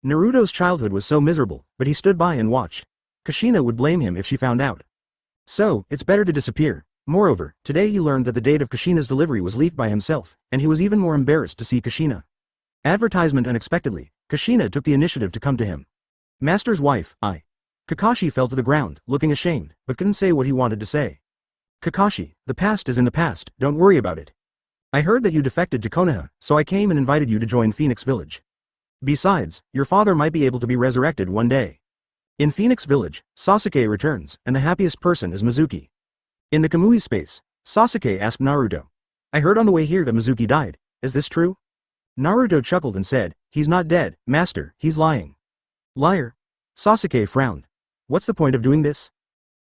Speaker 1: Naruto's childhood was so miserable, but he stood by and watched. Kushina would blame him if she found out. So, it's better to disappear. Moreover, today he learned that the date of Kushina's delivery was leaked by himself, and he was even more embarrassed to see Kushina. Advertisement unexpectedly, Kushina took the initiative to come to him. Master's wife, I. Kakashi fell to the ground, looking ashamed, but couldn't say what he wanted to say. Kakashi, the past is in the past, don't worry about it. I heard that you defected to Konoha, so I came and invited you to join Phoenix Village. Besides, your father might be able to be resurrected one day. In Phoenix Village, Sasuke returns, and the happiest person is Mizuki. In the Kamui space, Sasuke asked Naruto. I heard on the way here that Mizuki died, is this true? Naruto chuckled and said, he's not dead, master, he's lying. Liar. Sasuke frowned. What's the point of doing this?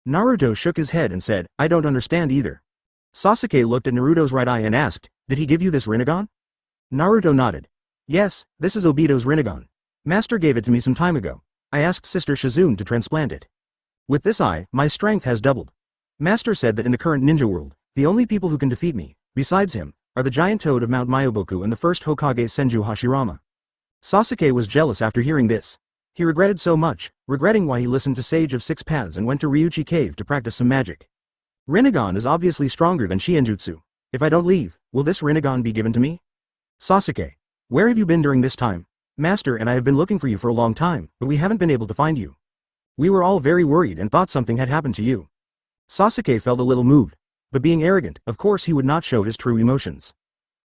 Speaker 1: Naruto shook his head and said, I don't understand either. Sasuke looked at Naruto's right eye and asked, did he give you this Rinnegan? Naruto nodded. Yes, this is Obito's Rinnegan. Master gave it to me some time ago. I asked Sister Shizune to transplant it. With this eye, my strength has doubled. Master said that in the current ninja world, the only people who can defeat me, besides him, are the giant toad of Mount Myoboku and the first Hokage Senju Hashirama. Sasuke was jealous after hearing this. He regretted so much, regretting why he listened to Sage of Six Paths and went to Ryuchi Cave to practice some magic. Rinnegan is obviously stronger than Shinjutsu. If I don't leave, will this Rinnegan be given to me? Sasuke. Where have you been during this time? Master and I have been looking for you for a long time, but we haven't been able to find you. We were all very worried and thought something had happened to you. Sasuke felt a little moved, but being arrogant, of course he would not show his true emotions.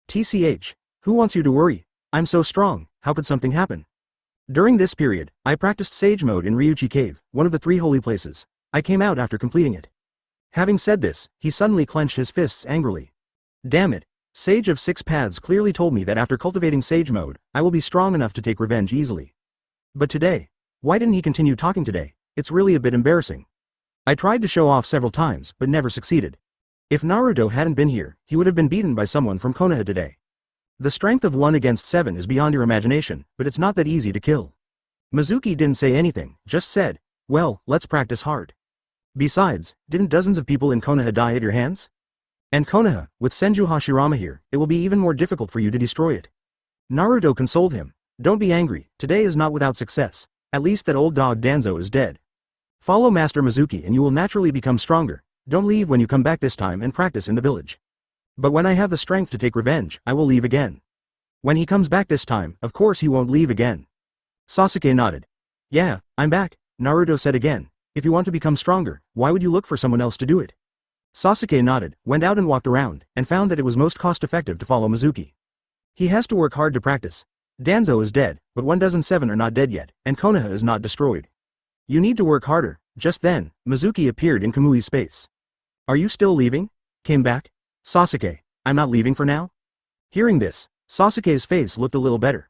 Speaker 1: TCH. Who wants you to worry? I'm so strong, how could something happen? During this period, I practiced Sage Mode in Ryuchi Cave, one of the 3 holy places. I came out after completing it. Having said this, he suddenly clenched his fists angrily. Damn it. Sage of Six Paths clearly told me that after cultivating Sage Mode, I will be strong enough to take revenge easily. But today, why didn't he continue talking today? It's really a bit embarrassing. I tried to show off several times, but never succeeded. If Naruto hadn't been here, he would have been beaten by someone from Konoha today. The strength of 1 against 7 is beyond your imagination, but it's not that easy to kill. Mizuki didn't say anything, just said, well, let's practice hard. Besides, didn't dozens of people in Konoha die at your hands? And Konoha, with Senju Hashirama here, it will be even more difficult for you to destroy it. Naruto consoled him. Don't be angry, today is not without success. At least that old dog Danzo is dead. Follow Master Mizuki and you will naturally become stronger. Don't leave when you come back this time and practice in the village. But when I have the strength to take revenge, I will leave again. When he comes back this time, of course he won't leave again. Sasuke nodded. Yeah, I'm back, Naruto said again. If you want to become stronger, why would you look for someone else to do it? Sasuke nodded, went out and walked around, and found that it was most cost-effective to follow Mizuki. He has to work hard to practice. Danzo is dead, but 1,007 are not dead yet, and Konoha is not destroyed. You need to work harder. Just then, Mizuki appeared in Kamui's space. Are you still leaving? Came back? Sasuke, I'm not leaving for now? Hearing this, Sasuke's face looked a little better.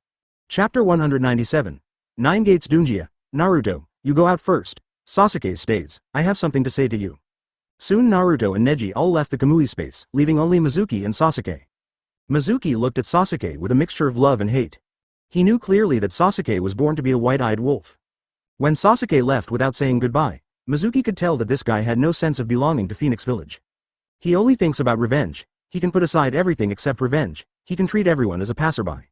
Speaker 1: Chapter 197. 9 Gates Dunjia. Naruto, you go out first. Sasuke stays. I have something to say to you. Soon Naruto and Neji all left the Kamui space, leaving only Mizuki and Sasuke. Mizuki looked at Sasuke with a mixture of love and hate. He knew clearly that Sasuke was born to be a white-eyed wolf. When Sasuke left without saying goodbye, Mizuki could tell that this guy had no sense of belonging to Phoenix Village. He only thinks about revenge. He can put aside everything except revenge. He can treat everyone as a passerby.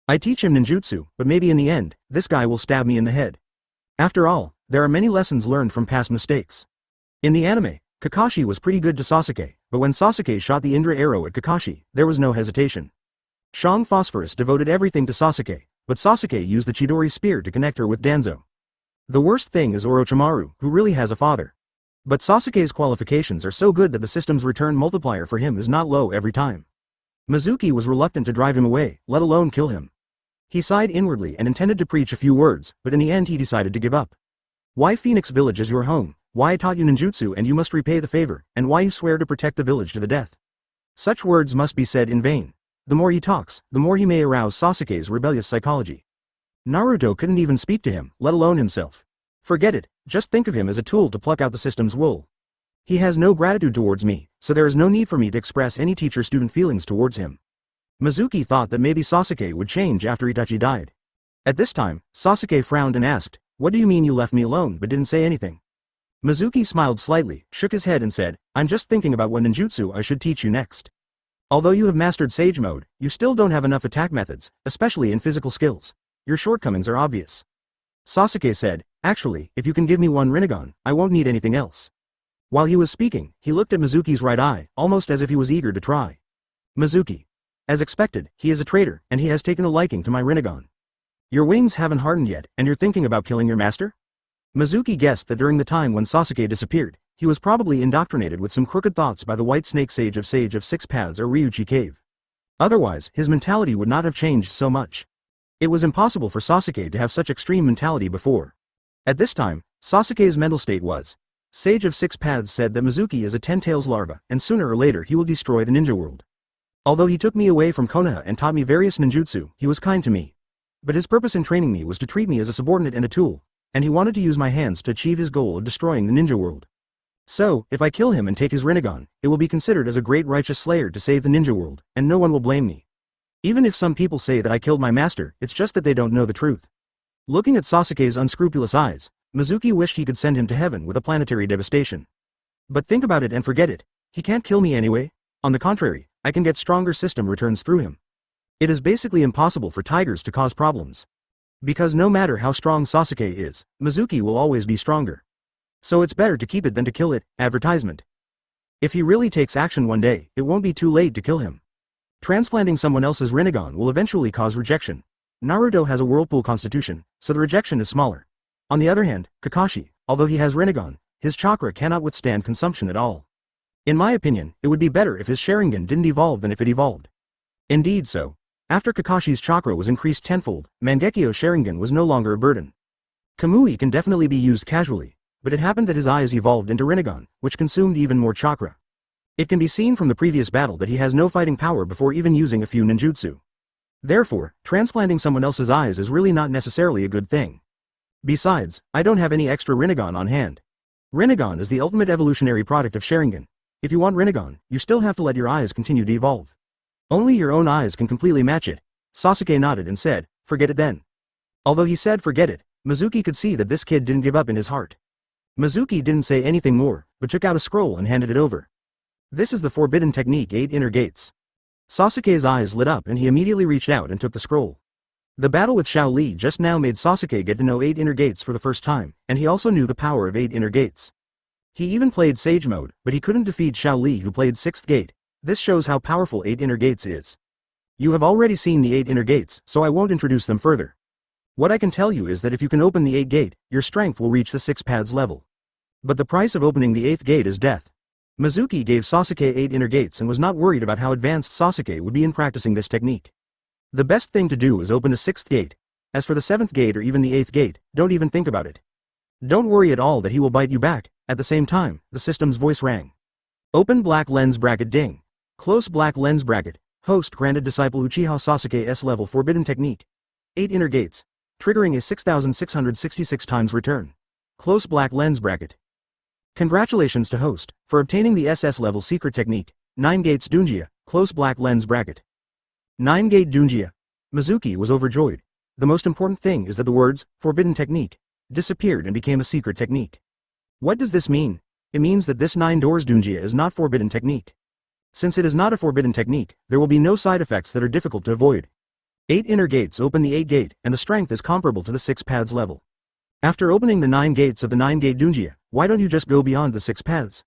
Speaker 1: I teach him ninjutsu, but maybe in the end, this guy will stab me in the head. After all, there are many lessons learned from past mistakes. In the anime, Kakashi was pretty good to Sasuke, but when Sasuke shot the Indra arrow at Kakashi, there was no hesitation. Shang Phosphorus devoted everything to Sasuke, but Sasuke used the Chidori spear to connect her with Danzo. The worst thing is Orochimaru, who really has a father. But Sasuke's qualifications are so good that the system's return multiplier for him is not low every time. Mizuki was reluctant to drive him away, let alone kill him. He sighed inwardly and intended to preach a few words, but in the end he decided to give up. Why Phoenix Village is your home? Why I taught you ninjutsu and you must repay the favor, and why you swear to protect the village to the death. Such words must be said in vain. The more he talks, the more he may arouse Sasuke's rebellious psychology. Naruto couldn't even speak to him, let alone himself. Forget it, just think of him as a tool to pluck out the system's wool. He has no gratitude towards me, so there is no need for me to express any teacher-student feelings towards him. Mizuki thought that maybe Sasuke would change after Itachi died. At this time, Sasuke frowned and asked, "What do you mean you left me alone but didn't say anything?" Mizuki smiled slightly, shook his head and said, "I'm just thinking about what ninjutsu I should teach you next. Although you have mastered Sage Mode, you still don't have enough attack methods, especially in physical skills. Your shortcomings are obvious." Sasuke said, "Actually, if you can give me one Rinnegan, I won't need anything else." While he was speaking, he looked at Mizuki's right eye, almost as if he was eager to try. Mizuki. As expected, he is a traitor, and he has taken a liking to my Rinnegan. Your wings haven't hardened yet, and you're thinking about killing your master? Mizuki guessed that during the time when Sasuke disappeared, he was probably indoctrinated with some crooked thoughts by the White Snake Sage of Six Paths or Ryuchi Cave. Otherwise, his mentality would not have changed so much. It was impossible for Sasuke to have such extreme mentality before. At this time, Sasuke's mental state was, Sage of Six Paths said that Mizuki is a Ten-Tails larva, and sooner or later he will destroy the ninja world. Although he took me away from Konoha and taught me various ninjutsu, he was kind to me. But his purpose in training me was to treat me as a subordinate and a tool, and he wanted to use my hands to achieve his goal of destroying the ninja world. So, if I kill him and take his Rinnegan, it will be considered as a great righteous slayer to save the ninja world, and no one will blame me. Even if some people say that I killed my master, it's just that they don't know the truth. Looking at Sasuke's unscrupulous eyes, Mizuki wished he could send him to heaven with a planetary devastation. But think about it and forget it. He can't kill me anyway. On the contrary, I can get stronger system returns through him. It is basically impossible for tigers to cause problems. Because no matter how strong Sasuke is, Mizuki will always be stronger. So it's better to keep it than to kill it. Advertisement. If he really takes action one day, it won't be too late to kill him. Transplanting someone else's Rinnegan will eventually cause rejection. Naruto has a whirlpool constitution, so the rejection is smaller. On the other hand, Kakashi, although he has Rinnegan, his chakra cannot withstand consumption at all. In my opinion, it would be better if his Sharingan didn't evolve than if it evolved. Indeed so. After Kakashi's chakra was increased tenfold, Mangekyo's Sharingan was no longer a burden. Kamui can definitely be used casually, but it happened that his eyes evolved into Rinnegan, which consumed even more chakra. It can be seen from the previous battle that he has no fighting power before even using a few ninjutsu. Therefore, transplanting someone else's eyes is really not necessarily a good thing. Besides, I don't have any extra Rinnegan on hand. Rinnegan is the ultimate evolutionary product of Sharingan. If you want Rinnegan, you still have to let your eyes continue to evolve. Only your own eyes can completely match it. Sasuke nodded and said, "Forget it then." Although he said forget it, Mizuki could see that this kid didn't give up in his heart. Mizuki didn't say anything more, but took out a scroll and handed it over. This is the forbidden technique 8 inner gates. Sasuke's eyes lit up and he immediately reached out and took the scroll. The battle with Shao Li just now made Sasuke get to know 8 inner gates for the first time, and he also knew the power of 8 inner gates. He even played Sage Mode, but he couldn't defeat Shao Li who played 6th gate. This shows how powerful 8 inner gates is. You have already seen the 8 inner gates, so I won't introduce them further. What I can tell you is that if you can open the 8th gate, your strength will reach the 6 paths level. But the price of opening the 8th gate is death. Mizuki gave Sasuke 8 inner gates and was not worried about how advanced Sasuke would be in practicing this technique. The best thing to do is open a 6th gate. As for the 7th gate or even the 8th gate, don't even think about it. Don't worry at all that he will bite you back. At the same time, the system's voice rang. Open black lens bracket ding. Close black lens bracket. Host granted disciple Uchiha Sasuke S-level forbidden technique. 8 inner gates. Triggering a 6,666 times return. Close black lens bracket. Congratulations to host, for obtaining the SS-level secret technique. 9 gates Dunjia. Close black lens bracket. 9 gate Dunjia. Mizuki was overjoyed. The most important thing is that the words, forbidden technique, disappeared and became a secret technique. What does this mean? It means that this 9 doors Dunjia is not forbidden technique. Since it is not a forbidden technique, there will be no side effects that are difficult to avoid. 8 inner gates open the 8 gate, and the strength is comparable to the 6 paths level. After opening the 9 gates of the 9 gate Dunjia, why don't you just go beyond the 6 paths?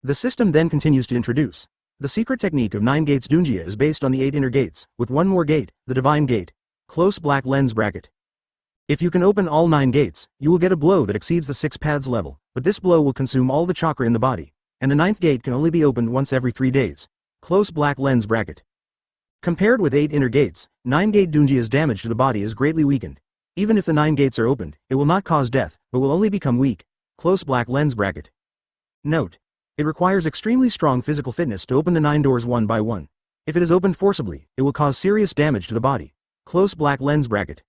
Speaker 1: The system then continues to introduce. The secret technique of 9 gates Dunjia is based on the 8 inner gates, with one more gate, the divine gate. Close black lens bracket. If you can open all 9 gates, you will get a blow that exceeds the 6 paths level, but this blow will consume all the chakra in the body, and the 9th gate can only be opened once every 3 days. Close black lens bracket. Compared with 8 inner gates, 9 gate Dunjia's damage to the body is greatly weakened. Even if the 9 gates are opened, it will not cause death, but will only become weak. Close black lens bracket. Note. It requires extremely strong physical fitness to open the 9 doors one by one. If it is opened forcibly, it will cause serious damage to the body. Close black lens bracket.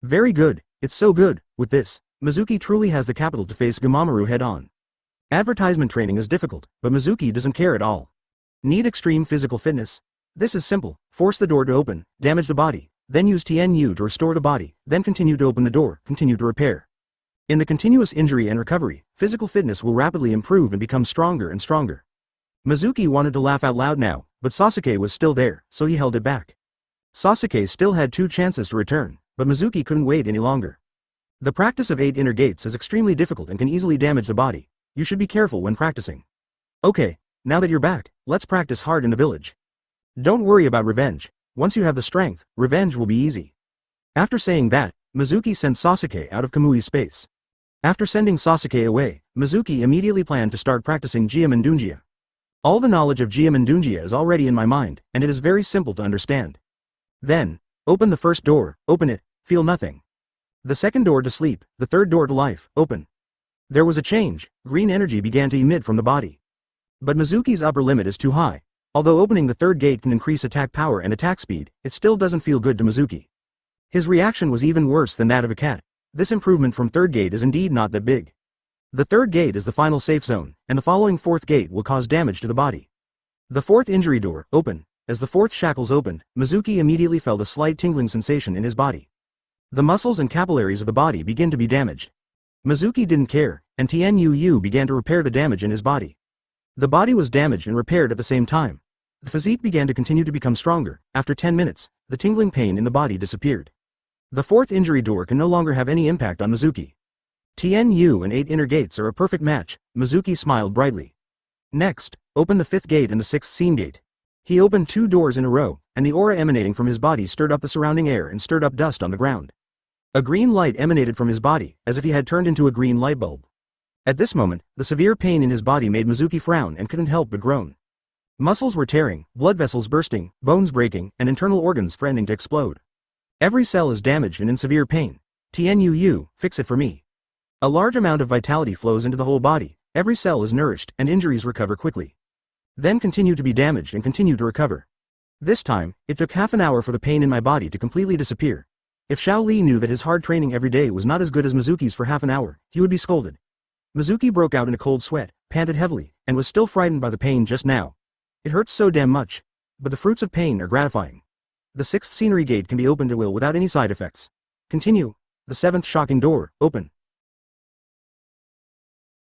Speaker 1: Very good, it's so good. With this, Mizuki truly has the capital to face Gamamaru head-on. Advertisement training is difficult, but Mizuki doesn't care at all. Need extreme physical fitness? This is simple. Force the door to open, damage the body, then use TNU to restore the body, then continue to open the door, continue to repair. In the continuous injury and recovery, physical fitness will rapidly improve and become stronger and stronger. Mizuki wanted to laugh out loud now, but Sasuke was still there, so he held it back. Sasuke still had 2 chances to return, but Mizuki couldn't wait any longer. The practice of 8 inner gates is extremely difficult and can easily damage the body. You should be careful when practicing. Okay, now that you're back, let's practice hard in the village. Don't worry about revenge. Once you have the strength, revenge will be easy. After saying that, Mizuki sent Sasuke out of Kamui's space. After sending Sasuke away, Mizuki immediately planned to start practicing Jia-Mandungia. All the knowledge of Jia-Mandungia is already in my mind, and it is very simple to understand. Then, open the first door, open it, feel nothing. The second door to sleep, the third door to life, open. There was a change, green energy began to emit from the body. But Mizuki's upper limit is too high. Although opening the third gate can increase attack power and attack speed, it still doesn't feel good to Mizuki. His reaction was even worse than that of a cat. This improvement from third gate is indeed not that big. The third gate is the final safe zone, and the following fourth gate will cause damage to the body. The fourth injury door, open. As the fourth shackles opened, Mizuki immediately felt a slight tingling sensation in his body. The muscles and capillaries of the body begin to be damaged. Mizuki didn't care, and TNUU began to repair the damage in his body. The body was damaged and repaired at the same time. The physique began to continue to become stronger. After 10 minutes, the tingling pain in the body disappeared. The fourth injury door can no longer have any impact on Mizuki. TNU and 8 inner gates are a perfect match. Mizuki smiled brightly. Next, open the 5th gate and the 6th scene gate. He opened 2 doors in a row, and the aura emanating from his body stirred up the surrounding air and stirred up dust on the ground. A green light emanated from his body, as if he had turned into a green light bulb. At this moment, the severe pain in his body made Mizuki frown and couldn't help but groan. Muscles were tearing, blood vessels bursting, bones breaking, and internal organs threatening to explode. Every cell is damaged and in severe pain. TNUU, fix it for me. A large amount of vitality flows into the whole body, every cell is nourished, and injuries recover quickly. Then continue to be damaged and continue to recover. This time, it took half an hour for the pain in my body to completely disappear. If Xiao Li knew that his hard training every day was not as good as Mizuki's for half an hour, he would be scolded. Mizuki broke out in a cold sweat, panted heavily, and was still frightened by the pain just now. It hurts so damn much. But the fruits of pain are gratifying. The 6th scenery gate can be opened at will without any side effects. Continue. The 7th shocking door, open.